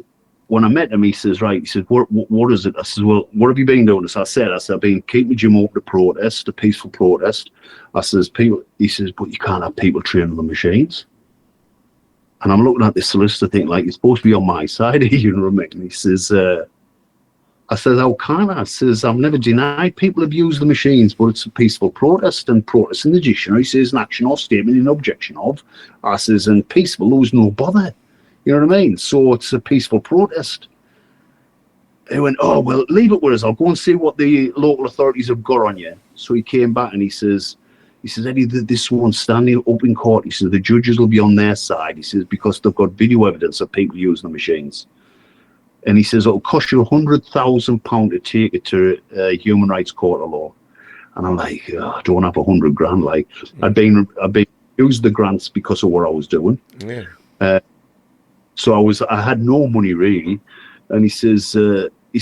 when I met him, he says, right, he said, what is it? I said, well, what have you been doing? So I said, I've been keeping the gym open to protest, a peaceful protest. I says, he says, but you can't have people training the machines. And I'm looking at this solicitor thinking, like, you're supposed to be on my side here, you know what I mean? He says, I said, how can I? I says, I've never denied people abuse the machines, but it's a peaceful protest, and protest in the dictionary says an action or statement in objection of. I says, and peaceful, there was no bother. You know what I mean? So it's a peaceful protest. He went, oh, well, leave it with us. I'll go and see what the local authorities have got on you. So he came back and he says, Eddie, this one's standing up in court. He says, the judges will be on their side. He says, because they've got video evidence of people using the machines. And he says, it'll cost you £100,000 to take it to a human rights court of law. And I'm like, I don't have $100,000. Like, I've been used the grants because of what I was doing. Yeah. So I had no money really. And he says,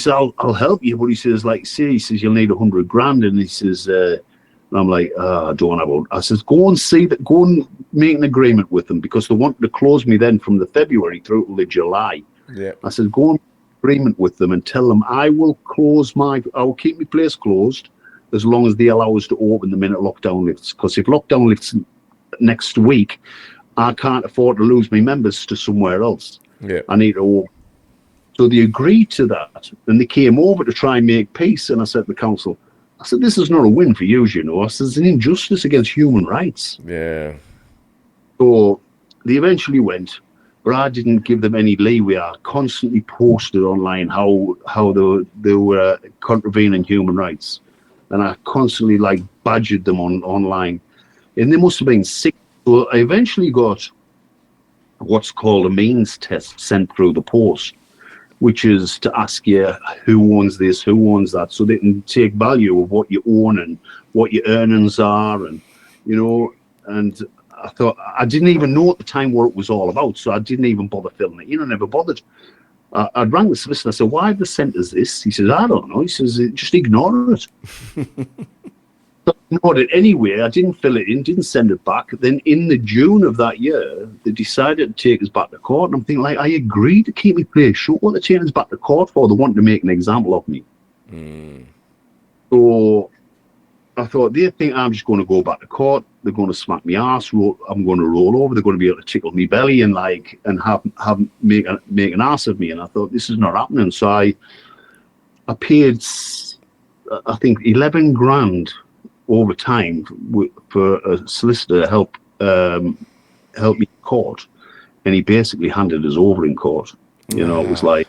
I'll help you. But he says, like, he says, you'll need $100,000. And he says, and I'm like, I don't have. I says, go and make an agreement with them, because they wanted to close me then from the February through to the July. Yeah. I said, go and make an agreement with them and tell them I will keep my place closed as long as they allow us to open the minute lockdown lifts. Because if lockdown lifts next week, I can't afford to lose my members to somewhere else. Yeah. I need to open. So they agreed to that, and they came over to try and make peace. And I said to the council, I said, this is not a win for you, you know. I said, it's an injustice against human rights. Yeah. So they eventually went, but I didn't give them any leeway. I constantly posted online how they were contravening human rights, and I constantly badgered them online. And they must have been sick. So I eventually got what's called a means test sent through the post, which is to ask you who owns this, who owns that, so they can take value of what you own and what your earnings are, and and I thought, I didn't even know at the time what it was all about, so I didn't even bother filling it. Never bothered. I rang the solicitor. I said, why have they sent us this? He says, I don't know. He says, just ignore it. So I ignored it anyway. I didn't fill it in, didn't send it back. Then in the June of that year, they decided to take us back to court. And I'm thinking, I agreed to keep me place shut. What are they taking us back to court for? They wanted to make an example of me. So I thought, they think I'm just going to go back to court. They're going to smack me ass. I'm going to roll over. They're going to be able to tickle me belly and make an ass of me. And I thought, this is not happening. So I paid, I think, 11 grand over time for a solicitor to help me in court, and he basically handed us over in court. It was like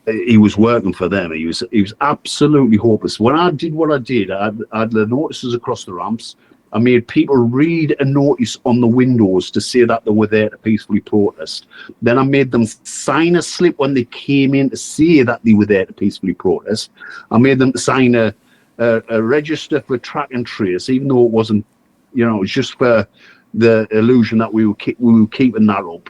he was working for them. He was absolutely hopeless. When I did what I did, I had the notices across the ramps. I made people read a notice on the windows to say that they were there to peacefully protest. Then I made them sign a slip when they came in to say that they were there to peacefully protest. I made them sign a register for track and trace, even though it wasn't, it was just for the illusion that we were keeping that up.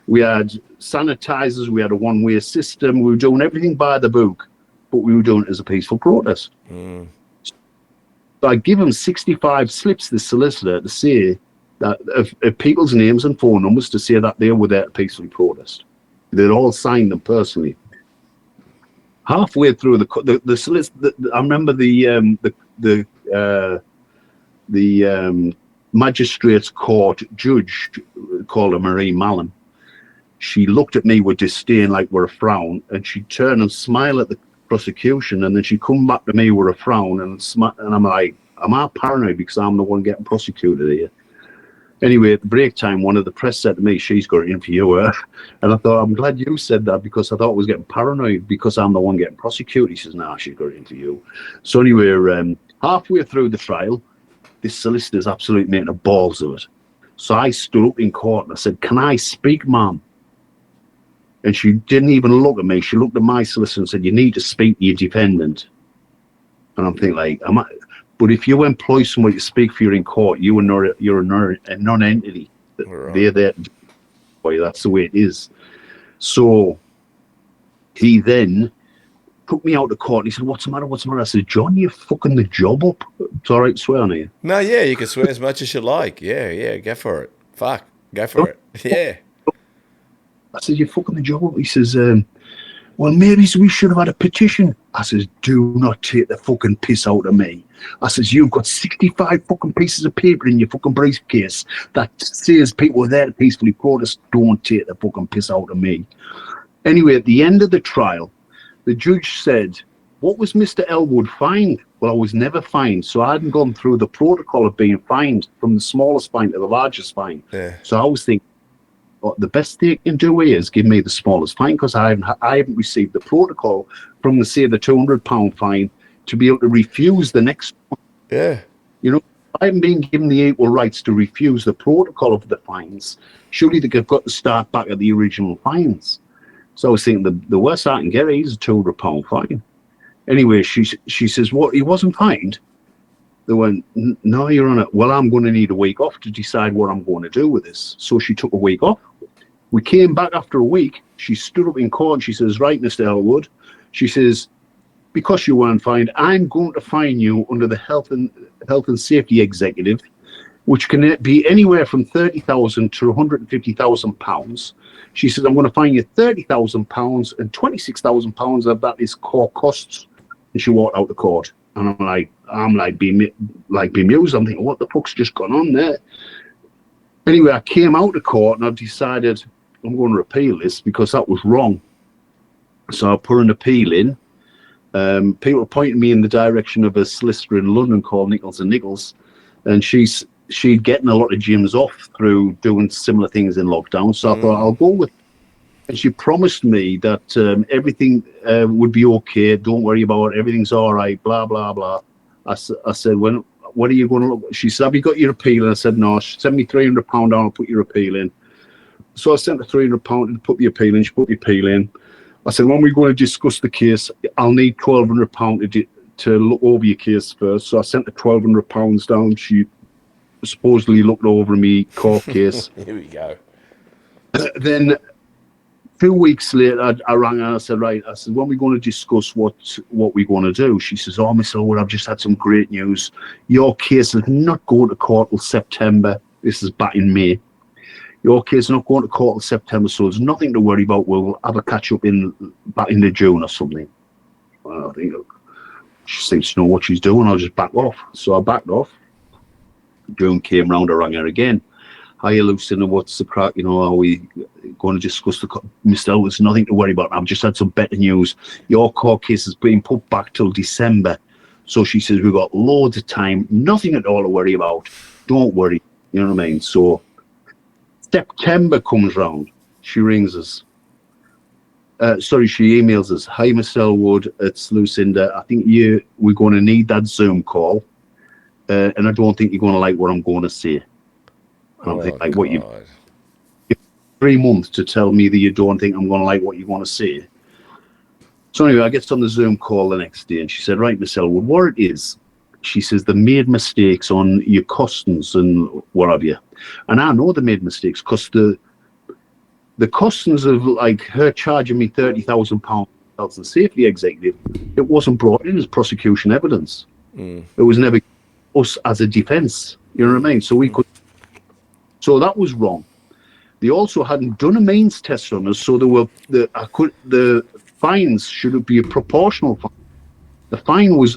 We had sanitizers, we had a one-way system, we were doing everything by the book, but we were doing it as a peaceful protest. So I give them 65 slips, this solicitor, to say that of people's names and phone numbers to say that they were there to peacefully protest. They'd all signed them personally. Halfway through the solicitor, I remember the magistrates court judge, called her Marie Mallon. She looked at me with disdain, with a frown, and she turned and smiled at the prosecution, and then she come back to me with a frown, and I'm like, am I paranoid because I'm the one getting prosecuted here? Anyway, at the break time, one of the press said to me, she's got an interview her. And I thought, I'm glad you said that, because I thought I was getting paranoid because I'm the one getting prosecuted. He says, nah, she's got an interview. So anyway, halfway through the trial, this solicitor's absolutely making a balls of it. So I stood up in court and I said, can I speak, ma'am? And she didn't even look at me. She looked at my solicitor and said, you need to speak to your defendant. And I'm thinking, But if you employ somebody to speak for you in court, you're a non-entity.
Right.
They're there. Boy, that's the way it is. So he then took me out to court and he said, "What's the matter? What's the matter?" I said, "John, you're fucking the job up." It's all right, swear on you.
No, yeah, you can swear as much as you like. Yeah, go for it. Fuck, go for it. Yeah.
I said, "You're fucking the job up." He says, "Well, maybe we should have had a petition." I says, "Do not take the fucking piss out of me." I says, "You've got 65 fucking pieces of paper in your fucking briefcase that says people are there to peacefully protest. Don't take the fucking piss out of me." Anyway, at the end of the trial, the judge said, "What was Mr. Ellwood fined?" Well, I was never fined, so I hadn't gone through the protocol of being fined from the smallest fine to the largest fine.
Yeah.
So I was thinking, the best they can do is give me the smallest fine, because I haven't received the protocol from the £200 fine to be able to refuse the next one.
Yeah.
You know, I haven't been given the equal rights to refuse the protocol of the fines. Surely they've got to start back at the original fines. So I was thinking the worst I can get is a £200 fine. Anyway, she says, "What, he wasn't fined?" They went, "No, Your Honour, well, I'm going to need a week off to decide what I'm going to do with this." So she took a week off. We came back after a week. She stood up in court and she says, "Right, Mr. Ellwood," she says, "because you weren't fined, I'm going to fine you under the health and safety executive, which can be anywhere from £30,000 to £150,000. She says, "I'm going to fine you £30,000 and £26,000 of that is court costs." And she walked out the court. And I'm like bemused. I'm thinking, what the fuck's just gone on there? Anyway, I came out of court and I've decided I'm going to appeal this because that was wrong. So I put an appeal in. People pointed me in the direction of a solicitor in London called Nichols and Nichols, and she'd getting a lot of gyms off through doing similar things in lockdown. So I thought I'll go with. And she promised me that everything would be okay. Don't worry about it. Everything's all right. Blah blah blah. I said, "When? What are you going to look?" She said, "Have you got your appeal?" And I said, "No." She sent me £300 down. I'll put your appeal in. So I sent her £300 to put the appeal in. She put the appeal in. I said, "When we're going to discuss the case, I'll need £1,200 to look over your case first." So I sent her £1,200 down. She supposedly looked over me court case.
Here we go.
Then 2 weeks later, I rang her and I said, "Right," I said, "when are we going to discuss what we're going to do?" She says, "Oh, Miss Ellwood, I've just had some great news. Your case is not going to court till September." This is back in May. "Your case is not going to court till September, so there's nothing to worry about. We'll have a catch up back in the June or something." Well, I think she seems to know what she's doing. I'll just back off. So I backed off. June came round, I rang her again. "Hi, Lucinda, what's the crack? You know, are we going to discuss Mr. Ellwood? There's nothing to worry about. I've just had some better news. Your court case has been put back till December." So she says, "We've got loads of time, nothing at all to worry about. Don't worry." You know what I mean? So September comes round. She rings us. She emails us. "Hi, Mr. Ellwood, it's Lucinda. I think we're going to need that Zoom call. And I don't think you're going to like what I'm going to say." And I'm thinking, like, what, you 3 months to tell me that you don't think I'm going to like what you want to say? So anyway, I get on the Zoom call the next day and she said, "Right, Miss Ellwood, what it is," she says, "they made mistakes on your costings and what have you." And I know they made mistakes because the costings of like her charging me £30,000 health and safety executive, it wasn't brought in as prosecution evidence. It was never us as a defence. You know what I mean? So that was wrong. They also hadn't done a means test on us, so the fines should be a proportional fine. The fine was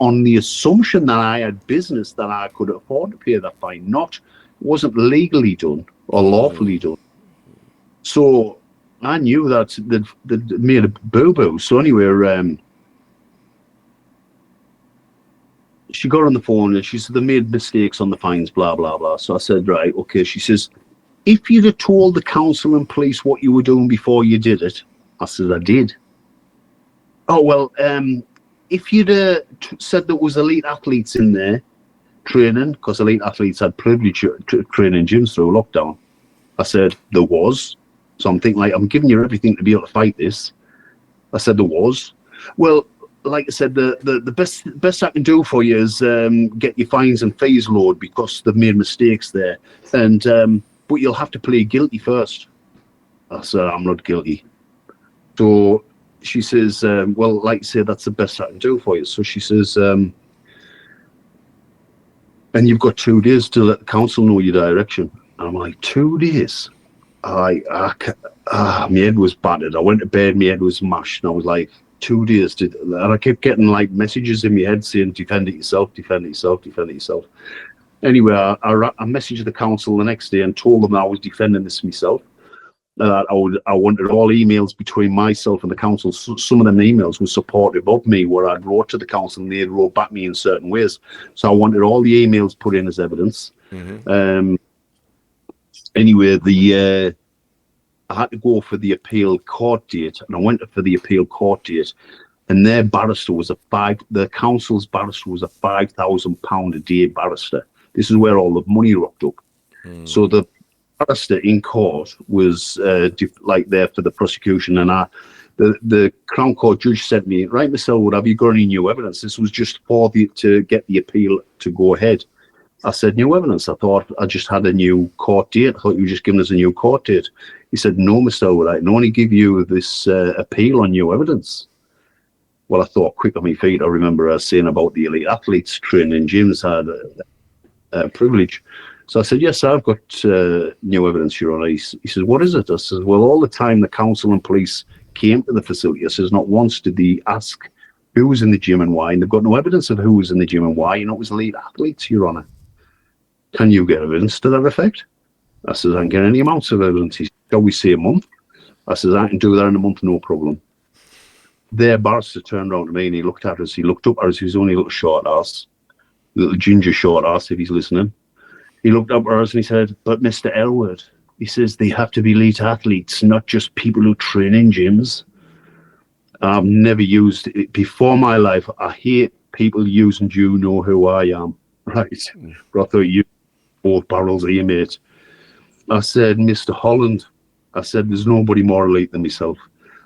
on the assumption that I had business that I could afford to pay that fine. It wasn't legally done or lawfully done. So I knew that they'd made a boo-boo. So anyway, she got on the phone and she said they made mistakes on the fines, blah, blah, blah. So I said, "Right, okay." She says, "If you'd have told the council and police what you were doing before you did it." I said, "I did." "Oh, well, if you'd said there was elite athletes in there training," because elite athletes had privilege to train in gyms through lockdown. I said, "There was." So I'm thinking, like, I'm giving you everything to be able to fight this. I said, "There was." "Well, like I said, the best I can do for you is get your fines and fees lowered because they've made mistakes there, and but you'll have to plead guilty first. I said, I'm not guilty. So she says, well, like I say, that's the best I can do for you. So she says, and you've got 2 days to let the council know your direction. And I'm like, 2 days? My head was battered. I went to bed, my head was mashed, and I was like, 2 days. And I kept getting like messages in my head saying, defend it yourself, defend it yourself, defend it yourself. Anyway, I messaged the council the next day and told them I was defending this myself. I wanted all emails between myself and the council. Some of them emails were supportive of me, where I'd wrote to the council and they wrote back me in certain ways. So I wanted all the emails put in as evidence. Mm-hmm. Anyway, I had to go for the appeal court date, and I went for the appeal court date, and their barrister was the council's barrister was a £5,000 a day barrister. This is where all the money rocked up. Mm. So the barrister in court was like there for the prosecution, and the Crown Court judge said to me, right, Mr. Ellwood, have you got any new evidence? This was just to get the appeal to go ahead. I said, new evidence? I thought I just had a new court date. I thought you were just giving us a new court date. He said, no, Mr. Ellwood, I can only give you this appeal on new evidence. Well, I thought quick on my feet. I remember us saying about the elite athletes training gyms had a privilege. So I said, yes, I've got new evidence, Your Honour. He says, what is it? I said, well, all the time the council and police came to the facility, I says, not once did they ask who was in the gym and why, and they've got no evidence of who was in the gym and why. You know, it was elite athletes, Your Honour. Can you get evidence to that effect? I says, I can get any amounts of evidence. He said, shall we say a month? I says, I can do that in a month, no problem. Their barrister turned around to me and he looked at us. He looked up at us. He was only a little short ass, little ginger short ass, if he's listening. He looked up at us and he said, but Mr. Ellwood, he says, they have to be elite athletes, not just people who train in gyms. I've never used it before my life. I hate people using, do you know who I am? Right. But I thought you both barrels of you, mate. I said, Mr. Holland, I said, there's nobody more elite than myself.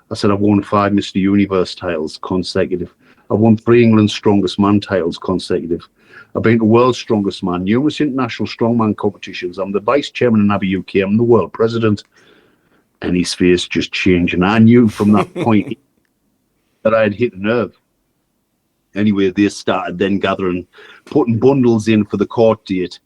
I said, I've won 5 Mr. Universe titles consecutive. I've won 3 England's Strongest Man titles consecutive. I've been the world's strongest man, numerous international strongman competitions. I'm the vice chairman of NABBA UK. I'm the world president. And his face just changed. And I knew from that point that I had hit a nerve. Anyway, they started then putting bundles in for the court date.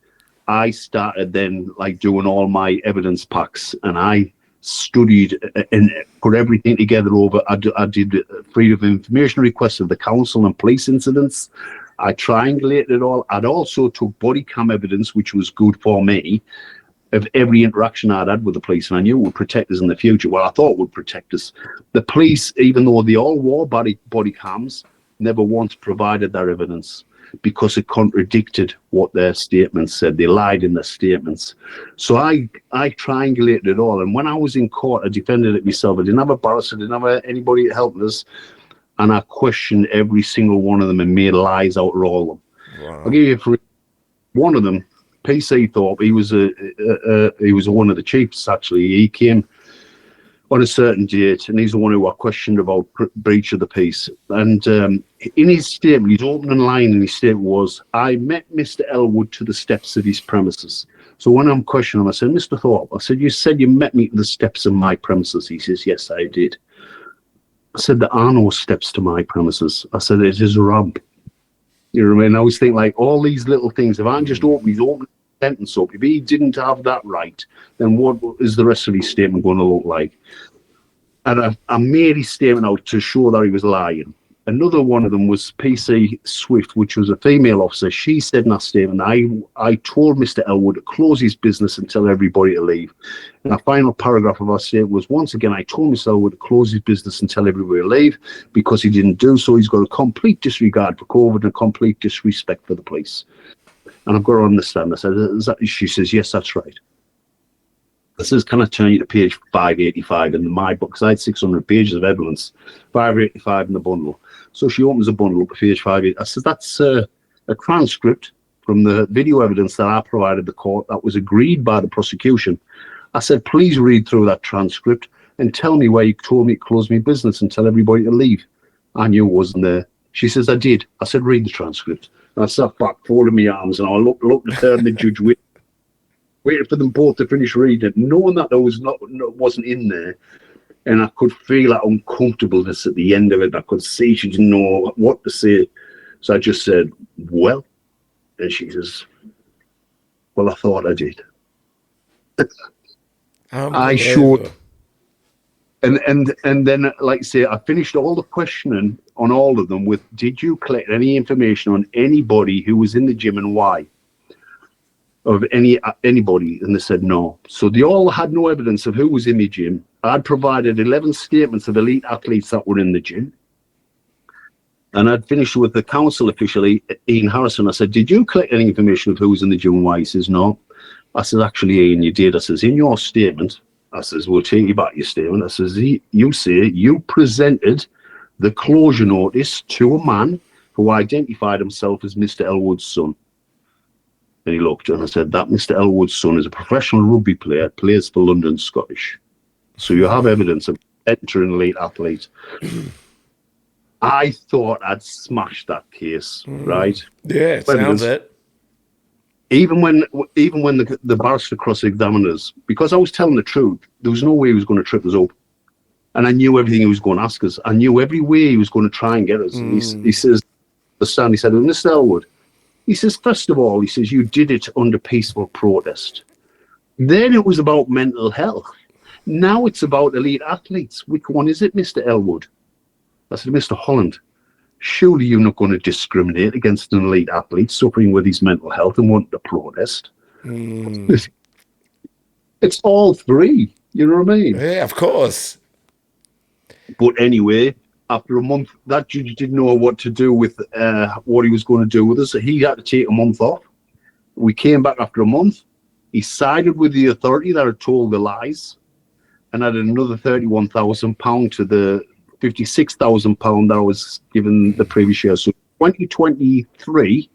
I started then like doing all my evidence packs, and I studied and put everything together over. I did freedom of information requests of the council and police incidents. I triangulated it all. I'd also took body cam evidence, which was good for me, of every interaction I'd had with the police, and I knew it would protect us in the future. Well, I thought it would protect us. The police, even though they all wore body cams, never once provided their evidence because it contradicted what their statements said. They lied in their statements. So I triangulated it all. And when I was in court, I defended it myself. I didn't have a barrister, didn't have anybody to help us. And I questioned every single one of them and made lies out of all of them. Wow. I'll give you one of them, PC Thorpe. He was one of the chiefs, actually. He came on a certain date, and he's the one who I questioned about breach of the peace. And in his statement, his opening line in his statement was, I met Mr. Ellwood to the steps of his premises. So when I'm questioning him, I said, Mr. Thorpe, I said, you said you met me to the steps of my premises. He says, yes, I did. I said, there are no steps to my premises. I said, it is a ramp. You know what I mean? I always think like all these little things, if I just open his open sentence up, if he didn't have that right, then what is the rest of his statement going to look like? And I made his statement out to show that he was lying. Another one of them was PC Swift, which was a female officer. She said in her statement, I told Mr. Ellwood to close his business and tell everybody to leave. And the final paragraph of her statement was, once again, I told Mr. Ellwood to close his business and tell everybody to leave. Because he didn't do so, he's got a complete disregard for COVID and a complete disrespect for the police. And I've got to understand. I said, she says, yes, that's right. I says, can I turn you to page 585 in my book? Because I had 600 pages of evidence, 585 in the bundle. So she opens a bundle up to page 585. I said, that's a transcript from the video evidence that I provided the court that was agreed by the prosecution. I said, please read through that transcript and tell me where you told me to close my business and tell everybody to leave. I knew it wasn't there. She says, I did. I said, read the transcript. And I sat back, folded my arms, and I looked at her and the judge, waited for them both to finish reading, knowing that there wasn't in there. And I could feel that uncomfortableness at the end of it. I could see she didn't know what to say. So I just said, well, and she says, well, I thought I did. I showed, and then, like I say, I finished all the questioning on all of them with, did you collect any information on anybody who was in the gym and why? Of anybody? And they said no. So they all had no evidence of who was in the gym. I'd provided 11 statements of elite athletes that were in the gym. And I'd finished with the council official, Ian Harrison. I said, did you collect any information of who was in the gym and why? He says, no. I said, actually, Ian, you did. I says, in your statement, I says, we'll take you back your statement. I says, you say you presented the closure notice to a man who identified himself as Mr. Ellwood's son. And he looked and I said, that Mr. Ellwood's son is a professional rugby player, plays for London Scottish. So you have evidence of entering elite athlete. I thought I'd smashed that case, right?
Yeah, it sounds it.
Even when the barrister cross-examined us, because I was telling the truth, there was no way he was going to trip us up. And I knew everything he was going to ask us. I knew every way he was going to try and get us. And he says, he said, well, Mr. Ellwood, he says, first of all, he says, you did it under peaceful protest. Then it was about mental health. Now it's about elite athletes. Which one is it, Mr. Ellwood? I said, Mr. Holland, surely you're not going to discriminate against an elite athlete suffering with his mental health and wanting to protest. It's all three. You know what I mean?
Yeah, of course.
But anyway, after a month, that judge didn't know what to do with what he was going to do with us. So he had to take a month off. We came back after a month. He sided with the authority that had told the lies and added another £31,000 to the £56,000 that I was given the previous year. So 2023,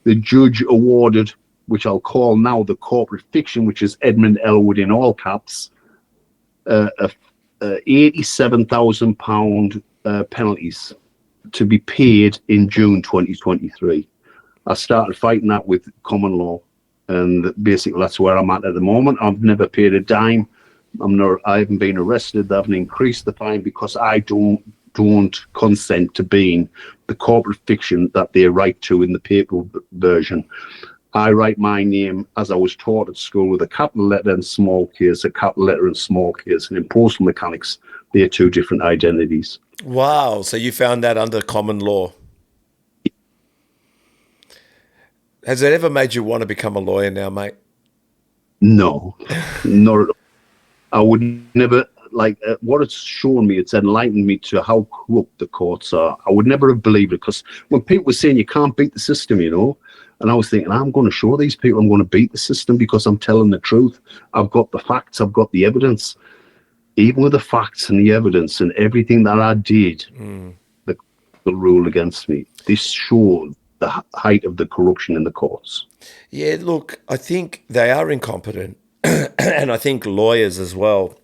the judge awarded, which I'll call now the corporate fiction, which is Edmund Ellwood in all caps, £87,000 penalties to be paid in June 2023. I started fighting that with common law, and basically that's where I'm at the moment. I've never paid a dime. I haven't been arrested. They haven't increased the fine because I don't consent to being the corporate fiction that they write to in the paper version. I write my name as I was taught at school with a capital letter and small case, a capital letter and small case. And in postal mechanics, they're two different identities.
Wow. So you found that under common law. Has it ever made you want to become a lawyer now, mate?
No, not at all. I would never, what it's shown me, it's enlightened me to how corrupt the courts are. I would never have believed it, because when people were saying you can't beat the system, and I was thinking, I'm going to show these people I'm going to beat the system because I'm telling the truth. I've got the facts, I've got the evidence. Even with the facts and the evidence and everything that I did, the rule against me. This showed the height of the corruption in the courts.
Yeah, look, I think they are incompetent. And I think lawyers as well.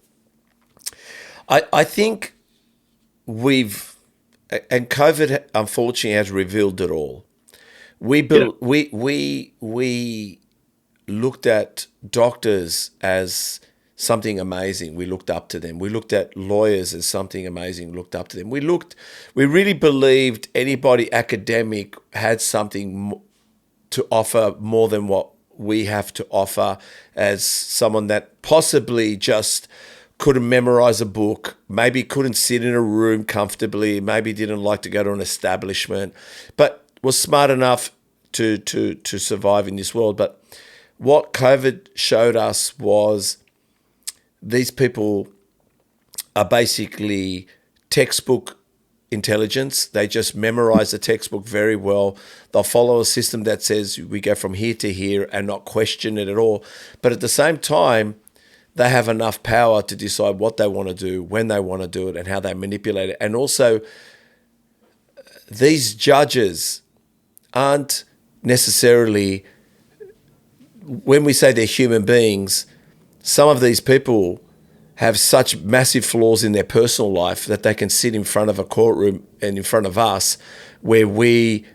I think and COVID unfortunately has revealed it all. We looked at doctors as something amazing. We looked up to them. We looked at lawyers as something amazing. Looked up to them. We really believed anybody academic had something to offer more than what we have to offer as someone that possibly just couldn't memorize a book, maybe couldn't sit in a room comfortably, maybe didn't like to go to an establishment, but was smart enough to survive in this world. But what COVID showed us was these people are basically textbook intelligence. They just memorize the textbook very well. They'll follow a system that says we go from here to here and not question it at all. But at the same time, they have enough power to decide what they want to do, when they want to do it, and how they manipulate it. And also, these judges aren't necessarily, when we say they're human beings, some of these people have such massive flaws in their personal life that they can sit in front of a courtroom and in front of us where we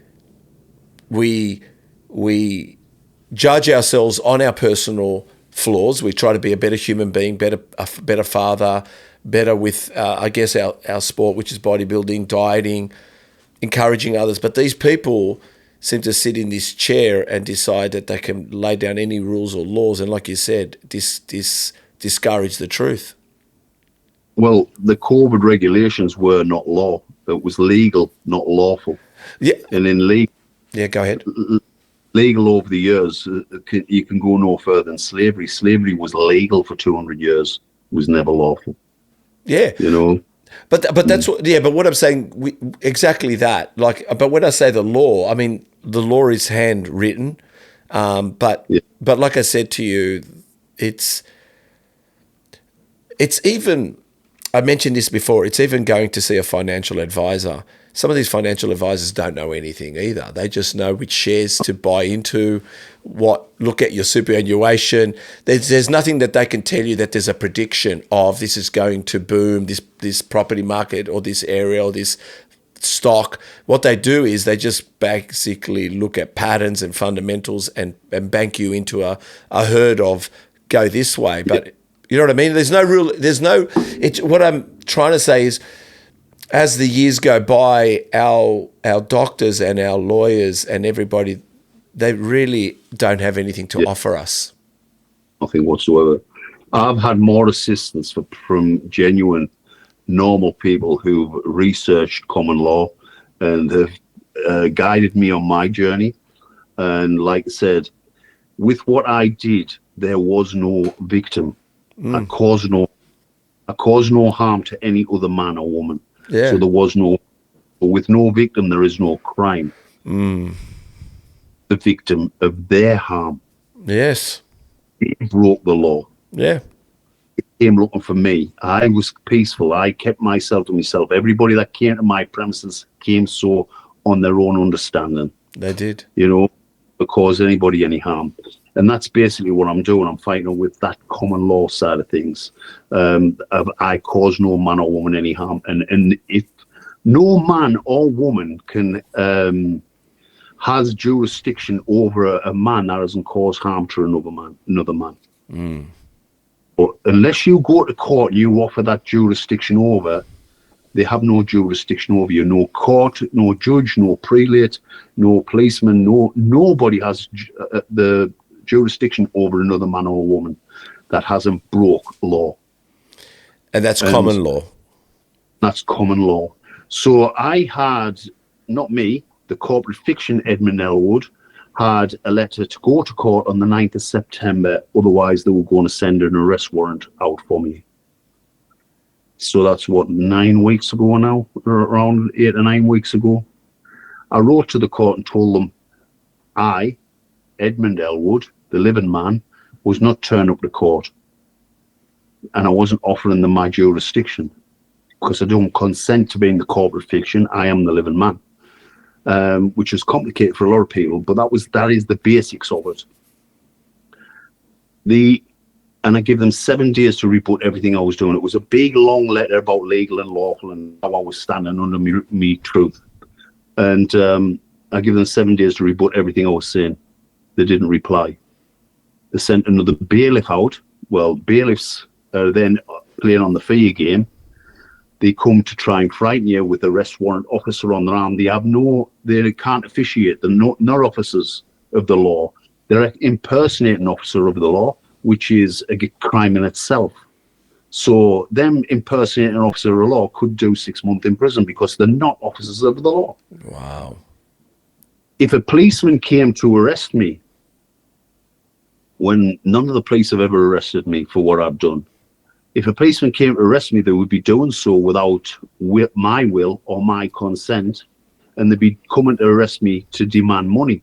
judge ourselves on our personal flaws. We try to be a better human being, a better father, better with, our sport, which is bodybuilding, dieting, encouraging others. But these people seem to sit in this chair and decide that they can lay down any rules or laws. And like you said, discourage the truth.
Well, the COVID regulations were not law. It was legal, not lawful.
Yeah.
And in legal,
Yeah, go ahead.
Legal over the years, you can go no further than slavery. Slavery was legal for 200 years. It was never lawful.
Yeah.
You know?
But that's what, yeah, but what I'm saying, exactly that. Like, but when I say the law, I mean, the law is handwritten. But like I said to you, it's even, I mentioned this before, it's even going to see a financial advisor. Some of these financial advisors don't know anything either. They just know which shares to buy into, look at your superannuation. There's nothing that they can tell you that there's a prediction of this is going to boom, this property market or this area or this stock. What they do is they just basically look at patterns and fundamentals and bank you into a herd of go this way. But you know what I mean? What I'm trying to say is, as the years go by, our doctors and our lawyers and everybody, they really don't have anything to offer us.
Nothing whatsoever. I've had more assistance from genuine, normal people who've researched common law and have guided me on my journey. And like I said, with what I did, there was no victim. I caused no harm to any other man or woman.
Yeah.
So there was with no victim, there is no crime. The victim of their harm.
Yes.
He broke the law.
Yeah.
He came looking for me. I was peaceful. I kept myself to myself. Everybody that came to my premises came so on their own understanding.
They did.
You know, to cause anybody any harm. And that's basically what I'm doing. I'm fighting with that common law side of things. I cause no man or woman any harm. And if no man or woman has jurisdiction over a man that doesn't cause harm to another man. But unless you go to court and you offer that jurisdiction over, they have no jurisdiction over you. No court, no judge, no prelate, no policeman, nobody has the jurisdiction over another man or woman that hasn't broke law.
And that's common law.
That's common law. So I had, not me, the corporate fiction Eddy Ellwood had a letter to go to court on the 9th of September. Otherwise, they were going to send an arrest warrant out for me. So that's 9 weeks ago now, or around 8 or 9 weeks ago. I wrote to the court and told them I, Eddy Ellwood, the living man, was not turning up to court. And I wasn't offering them my jurisdiction because I don't consent to being the corporate fiction. I am the living man, which is complicated for a lot of people, but that is the basics of it. And I give them 7 days to rebut everything I was doing. It was a big, long letter about legal and lawful and how I was standing under me truth. And I give them 7 days to rebut everything I was saying. They didn't reply. They sent another bailiff out. Well, bailiffs are then playing on the fear game. They come to try and frighten you with the arrest warrant officer on their arm. They can't officiate. They're not officers of the law. They're impersonating an officer of the law, which is a crime in itself. So them impersonating an officer of the law could do 6 months in prison because they're not officers of the law.
Wow.
If a policeman came to arrest me, when none of the police have ever arrested me for what I've done, if a policeman came to arrest me, they would be doing so without my will or my consent, and they'd be coming to arrest me to demand money,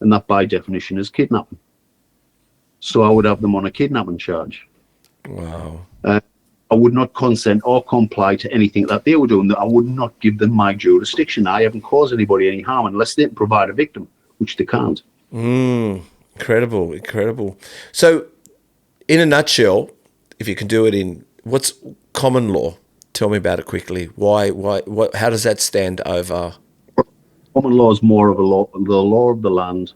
and that by definition is kidnapping. So I would have them on a kidnapping charge.
Wow.
I would not consent or comply to anything that they were doing. I would not give them my jurisdiction. I haven't caused anybody any harm unless they can provide a victim, which they can't.
Incredible. So in a nutshell, if you can do it in What's common law? Tell me about it quickly. Why? How does that stand over?
Common law is more of the law of the land,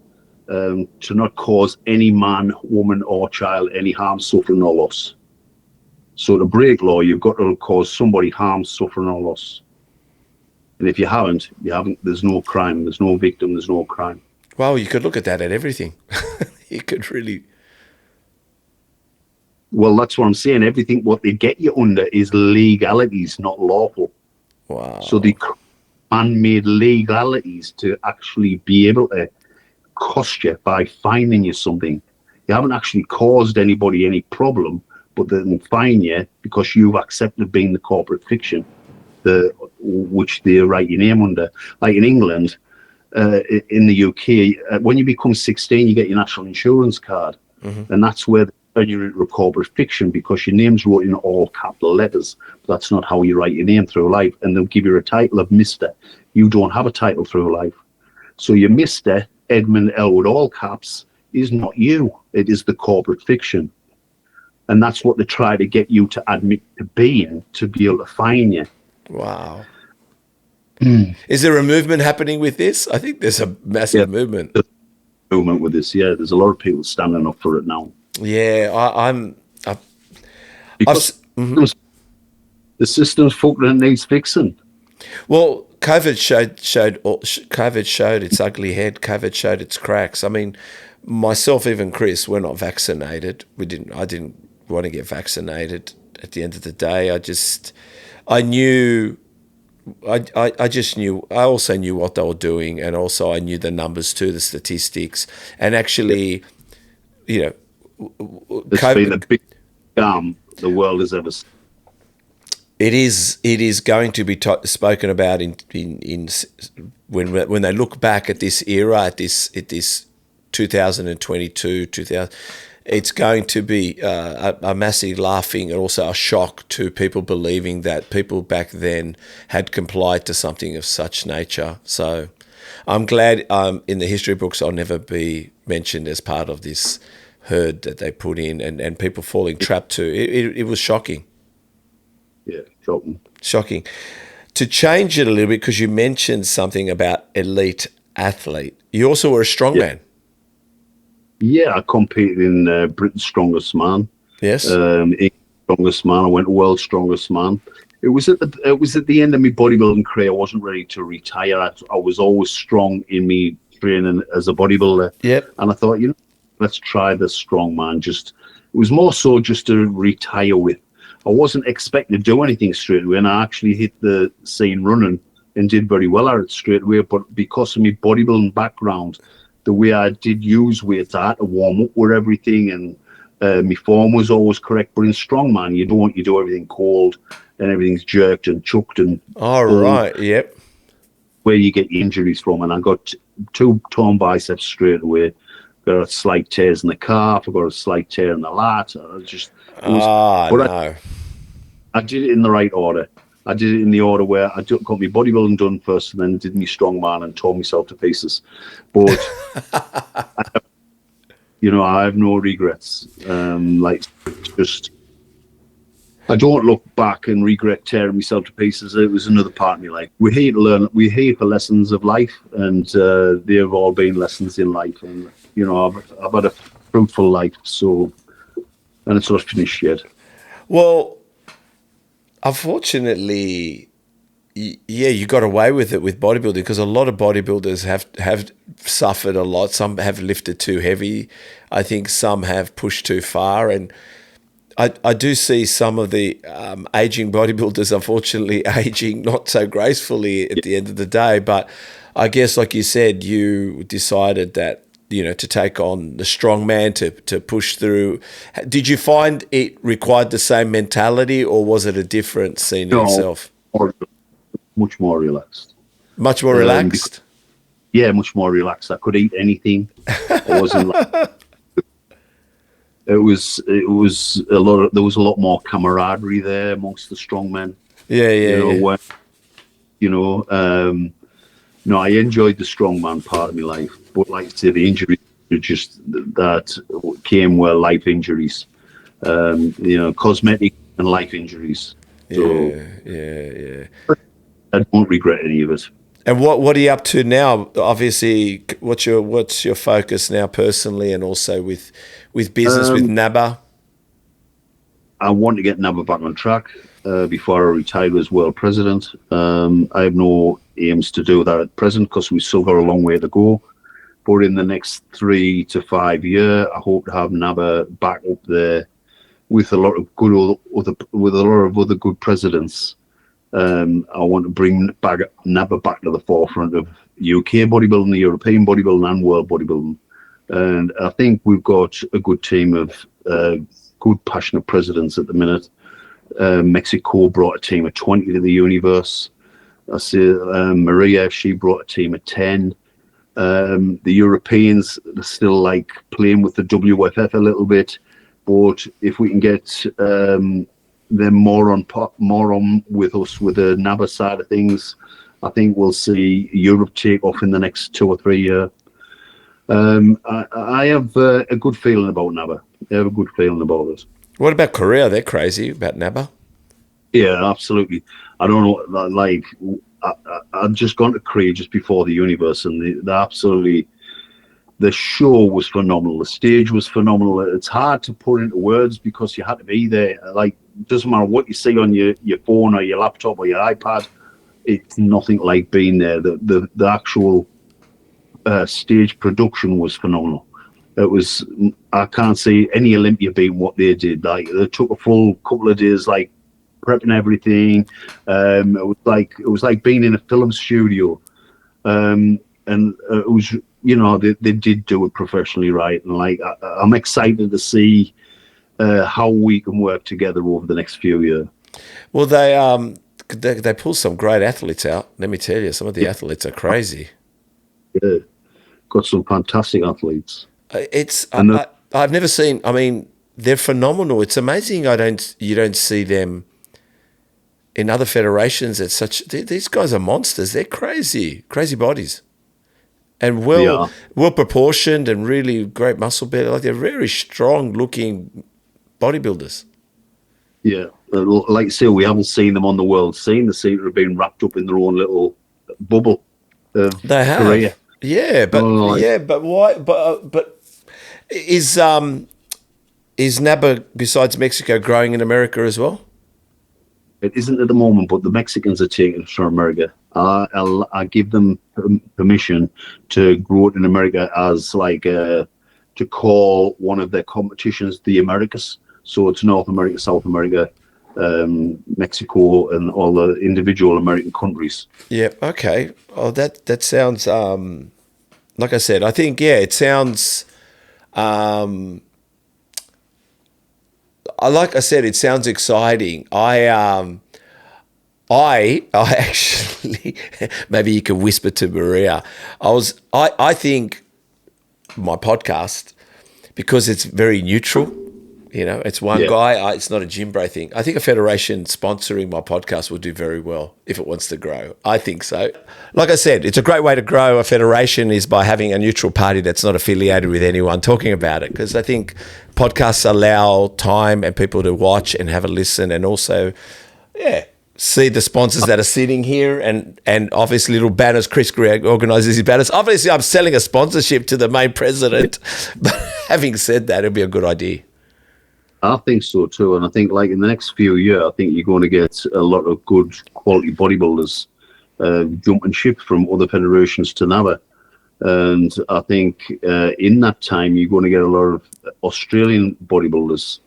to not cause any man, woman, or child any harm, suffering, or loss. So to break law, you've got to cause somebody harm, suffering, or loss. And if you haven't, there's no crime, there's no victim, there's no crime.
Well, you could look at that at everything. You could really...
Well, that's what I'm saying. Everything, what they get you under is legalities, not lawful.
Wow.
So the man-made legalities to actually be able to cost you by fining you something. You haven't actually caused anybody any problem, but they can fine you because you've accepted being the corporate fiction, which they write your name under. Like in England, in the UK, when you become 16, you get your national insurance card, and that's where you're into a corporate fiction because your name's wrote in all capital letters. But that's not how you write your name through life, and they'll give you a title of Mr. You don't have a title through life, so your Mr. Edmund Ellwood, all caps, is not you. It is the corporate fiction, and that's what they try to get you to admit to being to be able to fine you.
Wow. Is there a movement happening with this? I think there's a massive movement.
Movement with this, yeah. There's a lot of people standing up for it now.
Yeah,
because the system's fucking and needs fixing.
Well, COVID showed its ugly head. COVID showed its cracks. I mean, myself, even Chris, we're not vaccinated. I didn't want to get vaccinated. At the end of the day, I just knew. I also knew what they were doing, and also I knew the numbers too, the statistics, and actually, you know,
it's been the biggest scam the world has ever seen.
It is going to be spoken about in when they look back at this era, at this 2022, 2000. It's going to be a massive laughing and also a shock to people believing that people back then had complied to something of such nature. So I'm glad in the history books I'll never be mentioned as part of this herd that they put in and people falling trapped to. It was shocking.
Yeah, shocking.
Shocking. To change it a little bit, because you mentioned something about elite athlete. You also were a strongman.
Yeah, I competed in Britain's Strongest Man.
Yes.
Strongest Man. I went to World's Strongest Man. It was at the end of my bodybuilding career. I wasn't ready to retire. I was always strong in me training as a bodybuilder.
Yep.
And I thought, let's try the strongman. It was more so just to retire with. I wasn't expecting to do anything straight away, and I actually hit the scene running and did very well at it straight away. But because of my bodybuilding background, the way I did use weights, I had to warm up with everything, and my form was always correct. But in strongman, you do everything cold, and everything's jerked and chucked and.
All right. Yep.
Where you get your injuries from, and I got 2 torn biceps straight away. Got a slight tears in the calf. I got a slight tear in the lat.
No.
I did it in the right order. I did it in the order where I got my bodybuilding done first, and then did my strongman and tore myself to pieces. But I have no regrets. I don't look back and regret tearing myself to pieces. It was another part of my life. We're here to learn. We're here for lessons of life, and they've all been lessons in life. And I've had a fruitful life. So, and it's not finished yet.
Well, unfortunately, you got away with it with bodybuilding, because a lot of bodybuilders have suffered a lot. Some have lifted too heavy. I think some have pushed too far, and I do see some of the aging bodybuilders, unfortunately, aging not so gracefully at the end of the day. But I guess, like you said, you decided that, to take on the strongman, to push through. Did you find it required the same mentality, or was it a different scene yourself?
Much more relaxed.
Much more relaxed?
Yeah, much more relaxed. I could eat anything. I wasn't like... It was a lot. There was a lot more camaraderie there amongst the strongmen.
Yeah.
I enjoyed the strongman part of my life, but like I say, the injuries that came were life injuries. Cosmetic and life injuries.
Yeah.
I don't regret any of it.
And what are you up to now? Obviously, what's your focus now personally, and also with business with NABBA?
I want to get NABBA back on track before I retire as world president. I have no aims to do that at present because we've still got a long way to go. But in the next 3 to 5 years, I hope to have NABBA back up there with a lot of other good presidents. I want to bring NABBA back to the forefront of UK bodybuilding, the European bodybuilding, and world bodybuilding. And I think we've got a good team of good, passionate presidents at the minute. Mexico brought a team of 20 to the universe. I see Maria, she brought a team of 10. The Europeans are still like playing with the WFF a little bit, but if we can get them more on with us with the NABBA side of things, I think we'll see Europe take off in the next 2 or 3 years. I have a good feeling about NABBA. I have a good feeling about it.
What about Korea? They're crazy about NABBA.
Yeah, absolutely. I don't know, like, I'd just gone to Korea just before the universe, and the show was phenomenal. The stage was phenomenal. It's hard to put into words because you had to be there. Like, it doesn't matter what you see on your phone or your laptop or your iPad. It's nothing like being there. The actual stage production was phenomenal. It was, I can't see any Olympia being what they did. Like, they took a full couple of days, like, prepping everything. It was like being in a film studio. And it was, they did do it professionally, right? And like, I'm excited to see how we can work together over the next few years.
Well, they pull some great athletes out. Let me tell you, some of the athletes are crazy.
Yeah, got some fantastic athletes.
I've never seen. I mean, they're phenomenal. It's amazing. You don't see them in other federations. These guys are monsters. They're crazy bodies, and well proportioned and really great muscle build. Like, they're very strong looking bodybuilders.
Yeah, like I say, we haven't seen them on the world scene. They seem to have been wrapped up in their own little bubble of
They have.
Korea.
Yeah, but why? But is NABBA, besides Mexico, growing in America as well?
It isn't at the moment, but the Mexicans are taking it from America. I give them permission to grow it in America as like to call one of their competitions the Americas. So it's North America, South America, Mexico, and all the individual American countries.
Yeah. Okay. Oh, that sounds like I said. I think it sounds. Like I said, it sounds exciting. I actually, maybe you can whisper to Maria. I think my podcast, because it's very neutral. It's one guy. It's not a gym bro thing. I think a federation sponsoring my podcast will do very well if it wants to grow. I think so. Like I said, it's a great way to grow a federation is by having a neutral party that's not affiliated with anyone talking about it. Because I think podcasts allow time and people to watch and have a listen, and also, see the sponsors that are sitting here, and obviously little banners. Chris Greer organises his banners. Obviously, I'm selling a sponsorship to the main president. But having said that, it'd be a good idea.
I think so too, and I think like in the next few years, I think you're going to get a lot of good quality bodybuilders jumping ship from other federations to NABBA, and I think in that time you're going to get a lot of Australian bodybuilders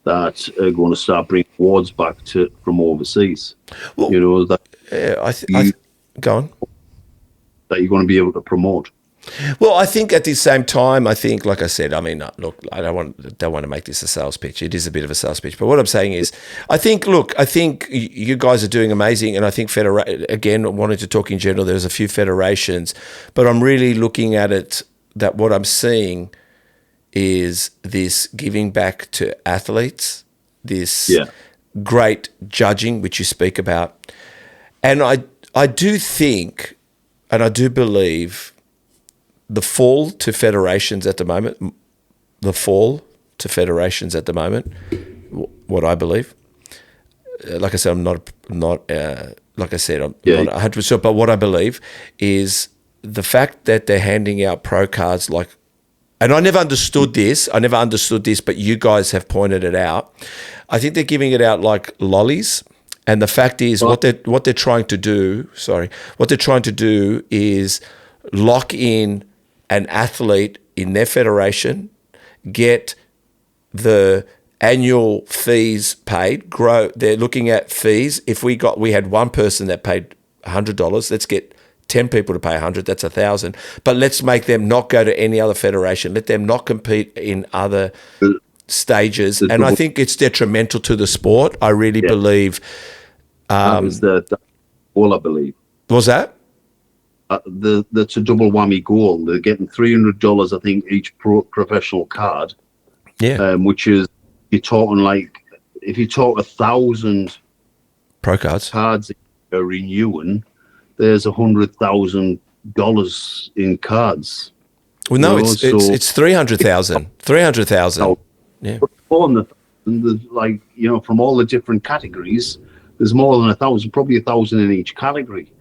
that are going to start bringing awards back from overseas.
Well,
go
on.
That you're going to be able to promote.
Well, I think at the same time, like I said, I mean, look, I don't want to make this a sales pitch. It is a bit of a sales pitch, but what I'm saying is, I think you guys are doing amazing, and I think again, wanted to talk in general. There's a few federations, but I'm really looking at it that what I'm seeing is this giving back to athletes, this great judging, which you speak about, and I do think, and I do believe. The fall to federations at the moment, what I believe, like I said, I'm not like I said, I'm
Yeah.
not 100%. But what I believe is the fact that they're handing out pro cards like, and I never understood this. But you guys have pointed it out. I think they're giving it out like lollies. And the fact is, what they're trying to do. What they're trying to do is lock in an athlete in their federation, get the annual fees paid. Grow. They're looking at fees. If we had one person that paid $100, let's get 10 people to pay 100, that's 1,000. But let's make them not go to any other federation. Let them not compete in other stages. And I think it's detrimental to the sport. I really believe.
That was the goal, I believe.
What was that?
That's a double whammy goal. They're getting $300, I think, each professional card.
Yeah.
Which is, you're talking like, if you talk 1,000
pro cards
are renewing, there's $100,000 in cards.
Well, no, it's 300,000. 300,000. Yeah.
Like, from all the different categories, there's more than 1,000, probably 1,000 in each category.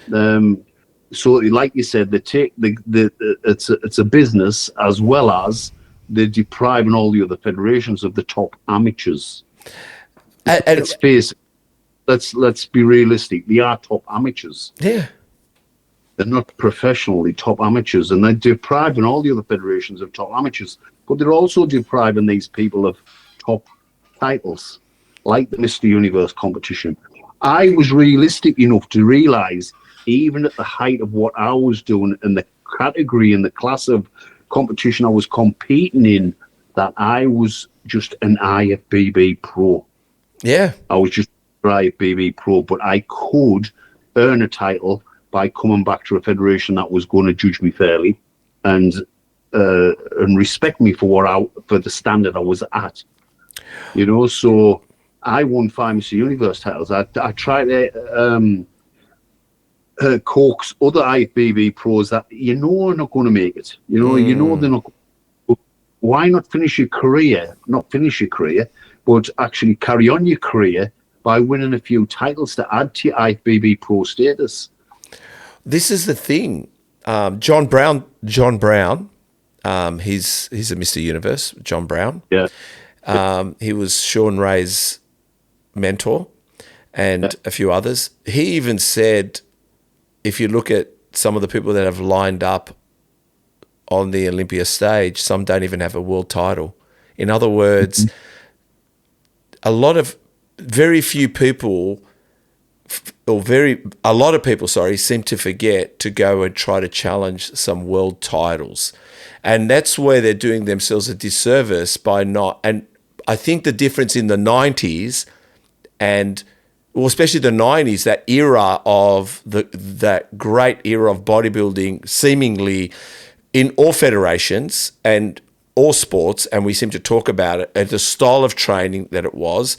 So, like you said, they take it's a business, as well as they're depriving all the other federations of the top amateurs. And let's face it, let's be realistic. They are top amateurs.
Yeah.
They're not professionally top amateurs, and they're depriving all the other federations of top amateurs. But they're also depriving these people of top titles, like the Mr. Universe competition. I was realistic enough to realise, even at the height of what I was doing in the category and the class of competition I was competing in, that I was just an IFBB pro.
Yeah.
I was just an IFBB pro, but I could earn a title by coming back to a federation that was going to judge me fairly and respect me for the standard I was at. So I won 5 Mr. Universe titles. I tried to coax other IFBB pros that are not going to make it. They're not. Why not finish your career? Not finish your career, but actually carry on your career by winning a few titles to add to your IFBB pro status.
This is the thing. John Brown. He's a Mr. Universe. John Brown.
Yeah.
He was Sean Ray's mentor, and a few others. He even said, if you look at some of the people that have lined up on the Olympia stage, some don't even have a world title. In other words, a lot of people seem to forget to go and try to challenge some world titles. And that's where they're doing themselves a disservice by not. And I think the difference in the 90s and, well, especially the 90s, that era of that great era of bodybuilding, seemingly in all federations and all sports, and we seem to talk about it, and the style of training that it was,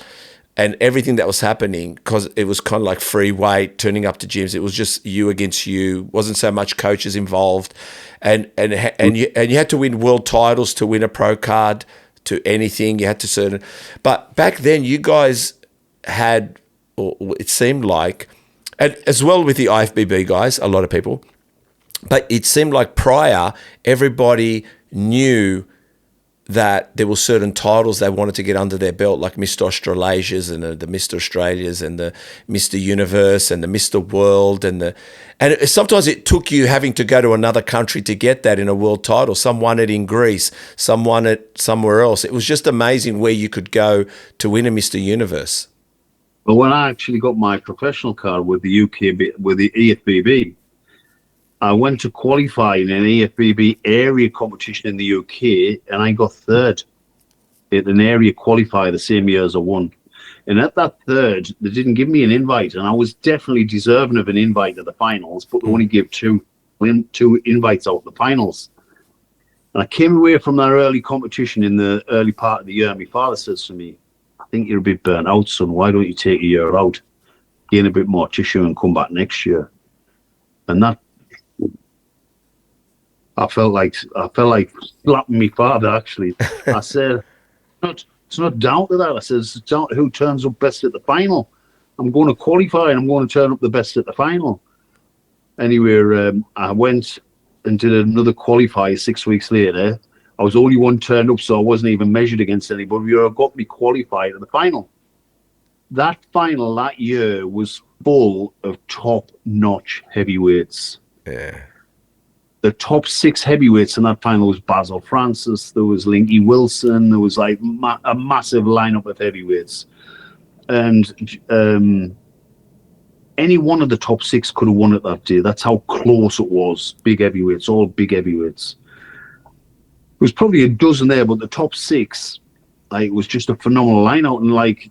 and everything that was happening, because it was kind of like free weight, turning up to gyms. It was just you against you. Wasn't so much coaches involved, and you had to win world titles to win a pro card to anything. You had to but back then you guys had, or it seemed like, and as well with the IFBB guys, a lot of people, but it seemed like prior everybody knew that there were certain titles they wanted to get under their belt, like Mr. Australasias and the Mr. Australias and the Mr. Universe and the Mr. World and sometimes it took you having to go to another country to get that in a world title. Some won it in Greece, some won it somewhere else. It was just amazing where you could go to win a Mr. Universe.
Well, when I actually got my professional card with the with the EFBB, I went to qualify in an EFBB area competition in the UK, and I got third in an area qualifier the same year as I won. And at that third, they didn't give me an invite, and I was definitely deserving of an invite to the finals, but they only gave two invites out to the finals. And I came away from that early competition in the early part of the year. My father says to me, "I think you're a bit burnt out, son. Why don't you take a year out, gain a bit more tissue, and come back next year?" And that, I felt like slapping my father. Actually, I said, It's not down to that. I says, it's down to who turns up best at the final. I'm going to qualify and I'm going to turn up the best at the final. Anyway, I went and did another qualifier 6 weeks later. I was the only one turned up, so I wasn't even measured against anybody. I got me qualified at the final. That final that year was full of top-notch heavyweights.
Yeah.
The top 6 heavyweights in that final was Basil Francis, there was Linky Wilson, there was like a massive lineup of heavyweights. And any one of the top 6 could have won it that day. That's how close it was. Big heavyweights, all big heavyweights. There was probably a dozen there, but the top 6, like, it was just a phenomenal lineup. And like,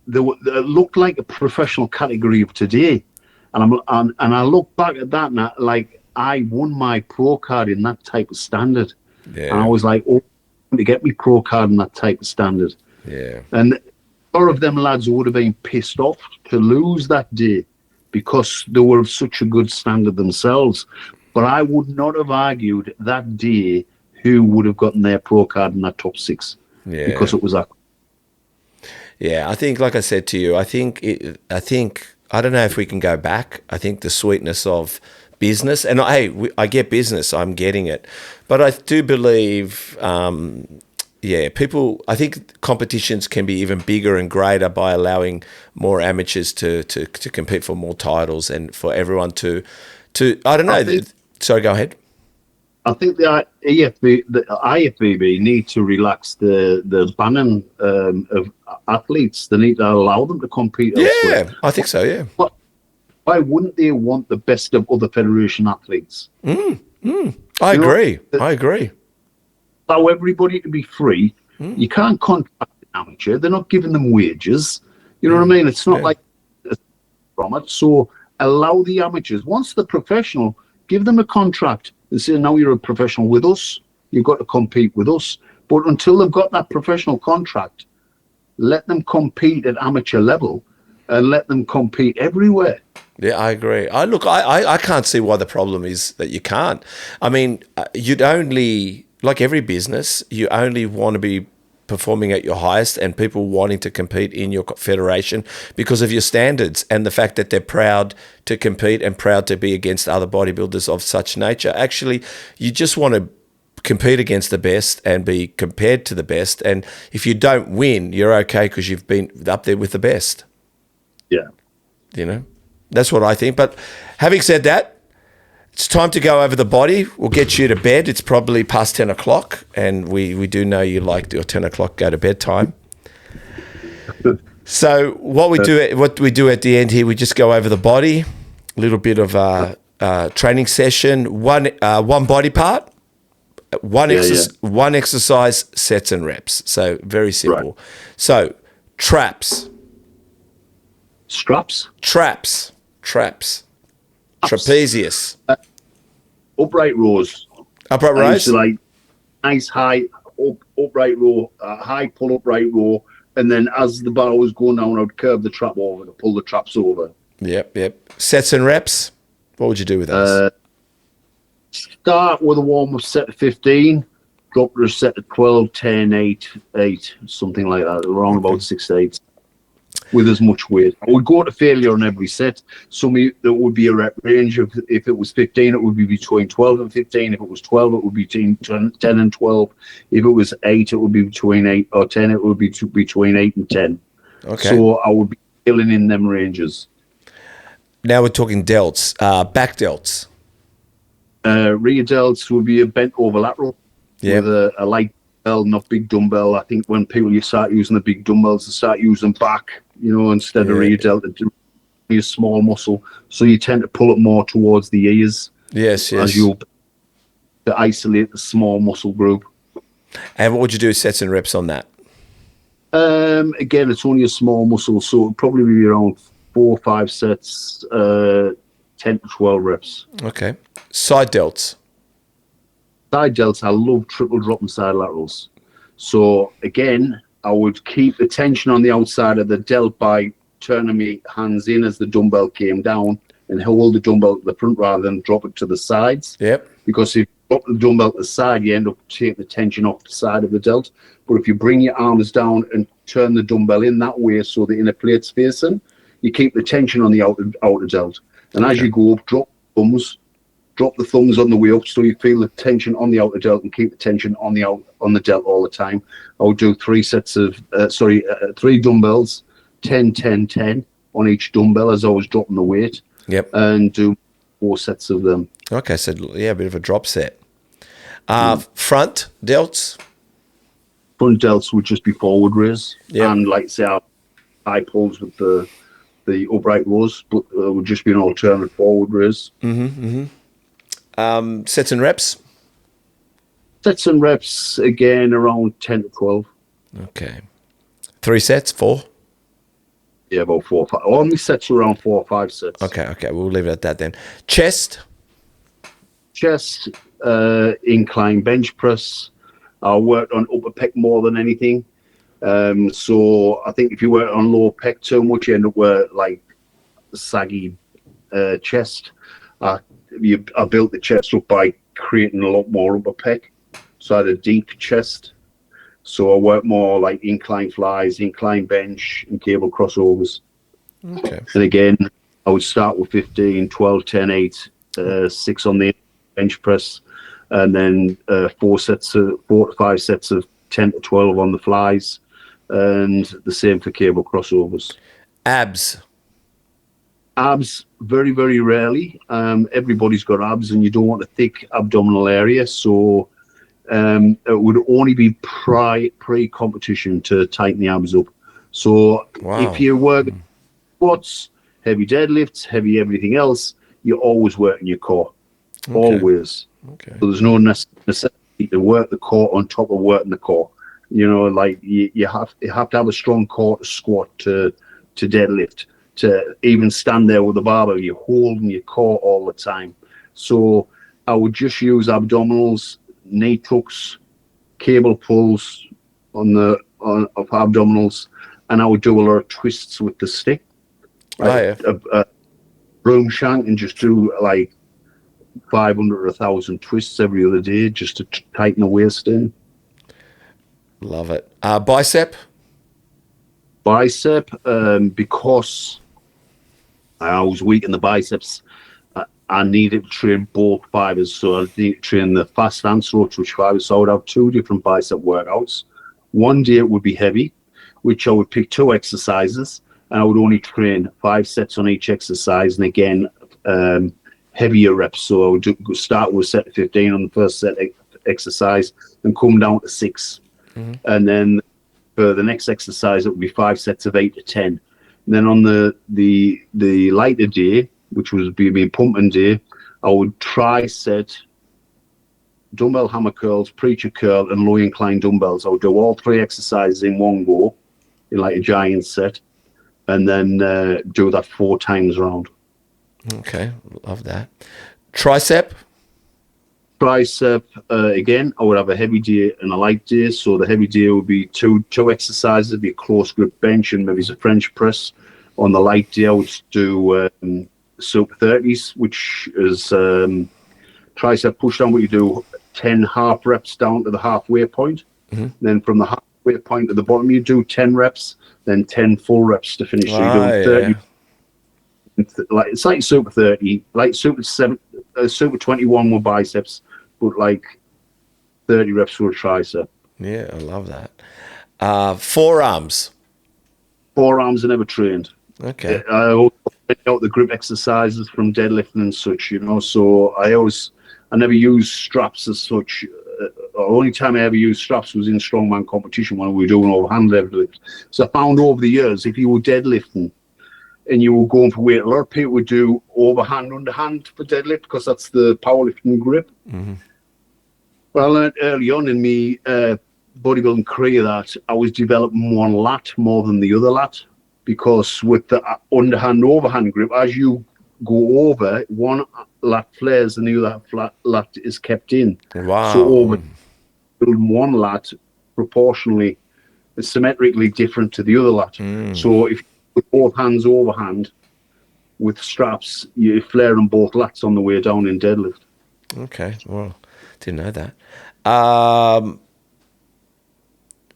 it looked like a professional category of today. And I look back at that, and I won my pro card in that type of standard.
Yeah.
And I was like, oh, to get me pro card in that type of standard.
Yeah.
And all of them lads would have been pissed off to lose that day because they were of such a good standard themselves. But I would not have argued that day who would have gotten their pro card in that top 6.
Yeah.
Because it was that.
Yeah, I think, like I said to you, I think I don't know if we can go back. I think the sweetness of business, and I get business, I'm getting it, but I do believe, people. I think competitions can be even bigger and greater by allowing more amateurs to compete for more titles and for everyone to I don't know. Sorry, go ahead.
I think the IFBB need to relax the banning of athletes. They need to allow them to compete elsewhere.
Yeah, I think so, yeah.
But why wouldn't they want the best of other federation athletes?
I agree.
Allow everybody to be free. You can't contract an amateur. They're not giving them wages. You know what I mean? It's not like from it. So allow the amateurs. Once they're professional, give them a contract and say, now you're a professional with us. You've got to compete with us. But until they've got that professional contract, let them compete at amateur level and let them compete everywhere.
Yeah, I agree. I can't see why the problem is that you can't. I mean, you'd only, like every business, you only want to be performing at your highest and people wanting to compete in your federation because of your standards and the fact that they're proud to compete and proud to be against other bodybuilders of such nature. Actually, you just want to compete against the best and be compared to the best. And if you don't win, you're okay because you've been up there with the best.
Yeah.
You know, that's what I think. But having said that, it's time to go over the body. We'll get you to bed. It's probably past 10 o'clock, and we do know you like your 10 o'clock go to bed time. So what we do at the end here, we just go over the body, a little bit of a training session, one body part, one exercise, sets and reps. So very simple. Right. So traps.
Straps?
Traps. Trapezius.
Upright rows.
Upright rows?
Like nice high upright row, high pull upright row, and then as the bar was going down, I'd curve the trap over to pull the traps over.
Yep. Sets and reps? What would you do with those?
Start with a warm-up set of 15, drop to a set of 12, 10, 8, something like that, around about 6 to 8. With as much weight. I would go to failure on every set. There would be a rep range of, if it was 15, it would be between 12 and 15. If it was 12, it would be between 10 and 12. If it was 8, it would be between 8 or 10. It would be between 8 and 10. Okay. So I would be filling in them ranges.
Now we're talking delts, back delts.
Rear delts would be a bent over lateral with a light dumbbell, not big dumbbell. I think when people start using the big dumbbells, they start using back, instead of rear delt. It's a small muscle, so you tend to pull it more towards the ears.
Yes.
As you to isolate the small muscle group.
And what would you do sets and reps on that?
Again, it's only a small muscle, so it'll probably be around 4 or 5 sets, 10 to 12 reps.
Okay. Side delts.
Side delts, I love triple drop and side laterals. So again, I would keep the tension on the outside of the delt by turning my hands in as the dumbbell came down and hold the dumbbell to the front rather than drop it to the sides.
Yep.
Because if you drop the dumbbell to the side, you end up taking the tension off the side of the delt. But if you bring your arms down and turn the dumbbell in that way so the inner plate's facing, you keep the tension on the outer delt. And as you go up, drop the thumbs on the way up so you feel the tension on the outer delt and keep the tension on the delt all the time. I would do 3 dumbbells, 10, 10, 10 on each dumbbell as I was dropping the weight.
Yep.
And do 4 sets of them.
Okay, so yeah, a bit of a drop set. Front delts?
Front delts would just be forward raise.
Yep.
And like say our high pulls with the upright rows, but would just be an alternate forward raise.
Sets and reps?
Sets and reps, again, around 10 to 12.
Okay. 3 sets, 4?
Yeah, about 4 or 5. All my sets are around 4 or 5 sets.
Okay, we'll leave it at that then. Chest?
Incline bench press. I worked on upper pec more than anything. So I think if you work on lower pec too much, you end up with like saggy chest. I built the chest up by creating a lot more upper pec. So I had a deep chest. So I work more like incline flies, incline bench, and cable crossovers.
Okay.
And again, I would start with 15, 12, 10, 8, 6 on the bench press, and then 4 to 5 sets of 10 to 12 on the flies, and the same for cable crossovers.
Abs,
very, very rarely. Everybody's got abs, and you don't want a thick abdominal area, so it would only be pre-competition to tighten the abs up. So if you work squats, heavy deadlifts, heavy everything else, you're always working your core. Okay. Always. Okay. So there's no necessity to work the core on top of working the core. You know, like you have to have a strong core to squat, to deadlift, to even stand there with the barbell. You're holding your core all the time. So I would just use abdominals, knee tucks, cable pulls of abdominals, and I would do a lot of twists with the stick. A broom shank, and just do like 500 or 1,000 twists every other day just to tighten the waist in.
Love it. Bicep,
because I was weak in the biceps, I needed to train both fibers. So I needed to train the fast and slow twitch fibers. So I would have 2 different bicep workouts. One day it would be heavy, which I would pick 2 exercises, and I would only train 5 sets on each exercise. And again, heavier reps. So I would start with a set of 15 on the first set exercise and come down to 6. Mm-hmm. And then for the next exercise, it would be 5 sets of 8 to 10. And then on the lighter day, which was being pumping day, I would tricep, dumbbell hammer curls, preacher curl, and low incline dumbbells. I would do all 3 exercises in one go, in like a giant set, and then do that 4 times round. Okay,
love that. Tricep,
again, I would have a heavy day and a light day. So the heavy day would be two exercises, it'd be a close grip bench and maybe a French press. On the light day, I would do super 30s, which is tricep push down, where you do 10 half reps down to the halfway point. Mm-hmm. Then from the halfway point to the bottom, you do 10 reps, then 10 full reps to finish. So you're doing 30. Yeah. It's like super 30, like super 21 with biceps, but like 30 reps for a tricep.
Yeah, I love that. Forearms
are never trained.
Okay.
I always out the grip exercises from deadlifting and such, you know. So I never use straps as such. The only time I ever used straps was in strongman competition when we were doing overhand deadlift. So I found over the years, if you were deadlifting and you were going for weight, a lot of people would do overhand, underhand for deadlift because that's the powerlifting grip. Mm-hmm. Well, I learned early on in me bodybuilding career that I was developing one lat more than the other lat, because with the underhand, overhand grip, as you go over, one lat flares and the other lat is kept in.
Wow.
So over one lat proportionally, symmetrically different to the other lat. So if with both hands overhand with straps, you flare on both lats on the way down in deadlift.
Okay, well, Didn't know that.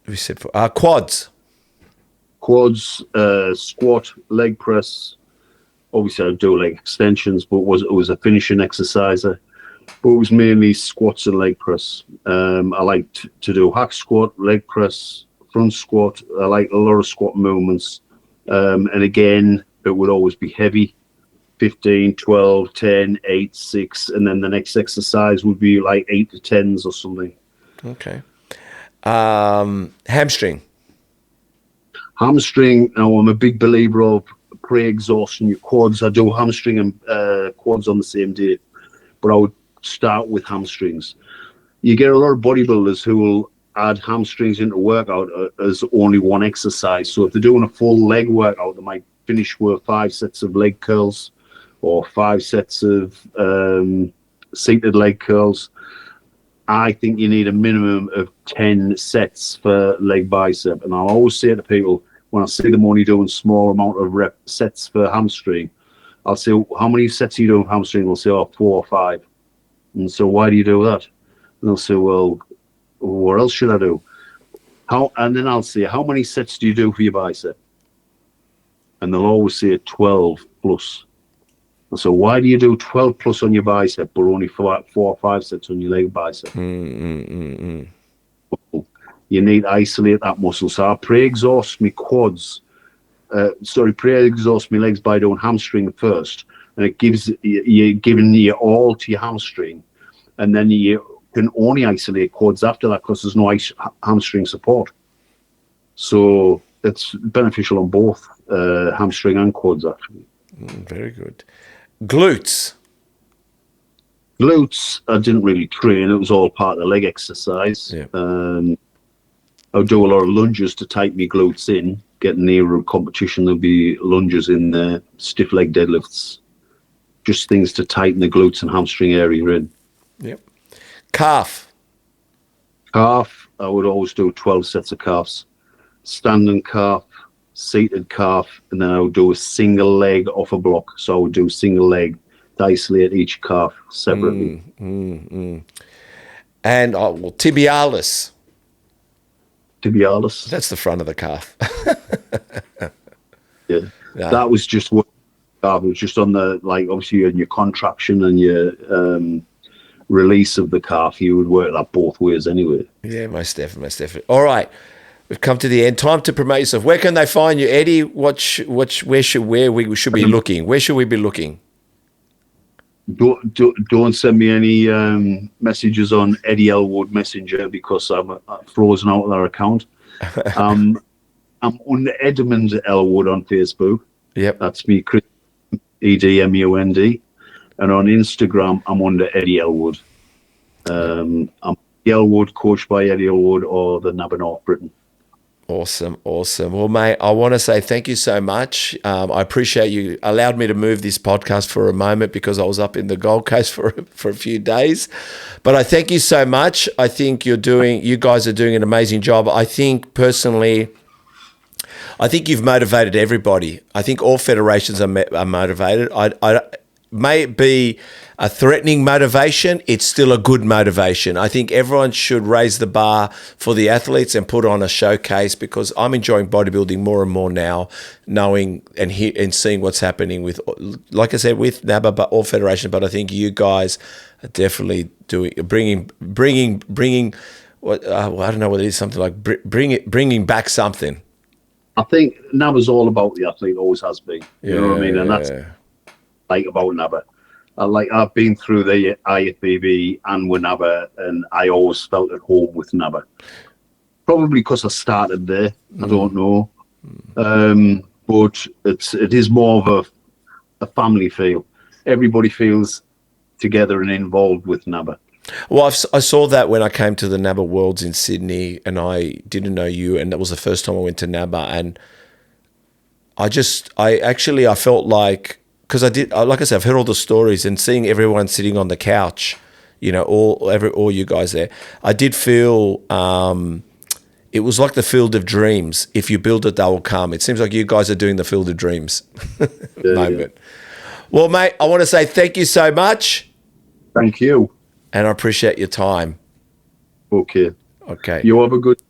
We said quads.
Quads, squat, leg press. Obviously, I do leg extensions, but it was a finishing exerciser. But it was mainly squats and leg press. I liked to do hack squat, leg press, front squat. I like a lot of squat movements. And again, it would always be heavy. 15, 12, 10, 8, 6. And then the next exercise would be like 8 to 10s or something.
Okay. Hamstring.
Hamstring, now I'm a big believer of pre-exhausting your quads. I do hamstring and quads on the same day, but I would start with hamstrings. You get a lot of bodybuilders who will add hamstrings into workout as only one exercise. So if they're doing a full leg workout, they might finish with 5 sets of leg curls or 5 sets of seated leg curls. I think you need a minimum of 10 sets for leg bicep. And I'll always say to people, when I see them only doing small amount of sets for hamstring, I'll say, how many sets are you doing for hamstring? They'll say, 4 or 5. And so why do you do that? And they'll say, well, what else should I do? And then I'll say, how many sets do you do for your bicep? And they'll always say 12 plus. And so why do you do 12 plus on your bicep, but only 4 or 5 sets on your leg bicep? You need to isolate that muscle. So I pre-exhaust my quads. Pre-exhaust my legs by doing hamstring first, and it gives you're giving you all to your hamstring, and then you can only isolate quads after that because there's no hamstring support. So it's beneficial on both hamstring and quads actually.
Very good. Glutes.
Glutes, I didn't really train. It was all part of the leg exercise.
Yeah.
I would do a lot of lunges to tighten my glutes in. Getting near a competition, there'll be lunges in there, stiff leg deadlifts, just things to tighten the glutes and hamstring area in.
Yep. Calf.
Calf, I would always do 12 sets of calves. Standing calf, seated calf, and then I would do a single leg off a block. So I would do single leg to isolate each calf separately.
And tibialis.
Tibialis.
That's the front of the calf.
Yeah. No. That was just what it was just on the, like, obviously in your contraction and your release of the calf, you would work that both ways anyway.
Yeah, most definitely. All right. We've come to the end. Time to promote yourself. Where can they find you, Eddy? Where we should be looking? Where should we be looking?
Don't send me any messages on Eddy Ellwood Messenger because I'm frozen out of their account. I'm under Edmund Ellwood on Facebook. Yep, that's me, Chris, EDMUND, and on Instagram I'm under Eddy Ellwood. I'm Ellwood, coached by Eddy Ellwood, or the NABBA North Britain.
Awesome. Well, mate, I want to say thank you so much. I appreciate you allowed me to move this podcast for a moment because I was up in the Gold Coast for a few days. But I thank you so much. I think you guys are doing an amazing job. I think personally, you've motivated everybody. I think all federations are motivated. I may it be a threatening motivation, it's still a good motivation. I think everyone should raise the bar for the athletes and put on a showcase because I'm enjoying bodybuilding more and more now, knowing and seeing what's happening with, like I said, with NABBA, but all federations. But I think you guys are definitely bringing what I don't know what it is, something like bringing back something.
I think NABBA's all about the athlete, always has been. You know what I mean? And that's like about NABBA. I've been through the IFBB and with NABBA, and I always felt at home with NABBA. Probably because I started there. I don't know, but it is more of a family feel. Everybody feels together and involved with NABBA.
Well, I saw that when I came to the NABBA Worlds in Sydney, and I didn't know you, and that was the first time I went to NABBA, and I felt like, because like I said, I've heard all the stories and seeing everyone sitting on the couch, you know, all you guys there, I did feel it was like the field of dreams. If you build it, they will come. It seems like you guys are doing the field of dreams moment. Yeah. Well, mate, I want to say thank you so much.
Thank you.
and I appreciate your time.
Okay.
Okay.
You have a good.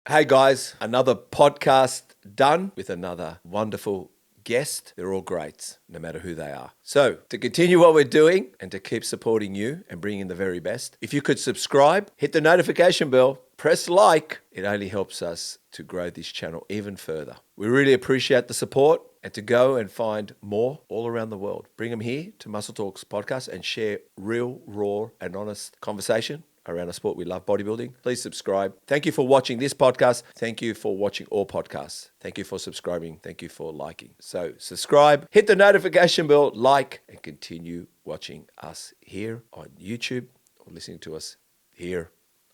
Hey guys, another podcast done with another wonderful guest. They're all greats, no matter who they are. So, to continue what we're doing and to keep supporting you and bringing the very best, if you could subscribe, hit the notification bell, press like, it only helps us to grow this channel even further. We really appreciate the support, and to go and find more all around the world. Bring them here to Muscle Talks podcast and share real, raw, and honest conversation around a sport we love, bodybuilding. Please subscribe. Thank you for watching this podcast. Thank you for watching all podcasts. Thank you for subscribing. Thank you for liking. So subscribe, hit the notification bell, like, and continue watching us here on YouTube or listening to us here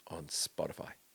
on Spotify.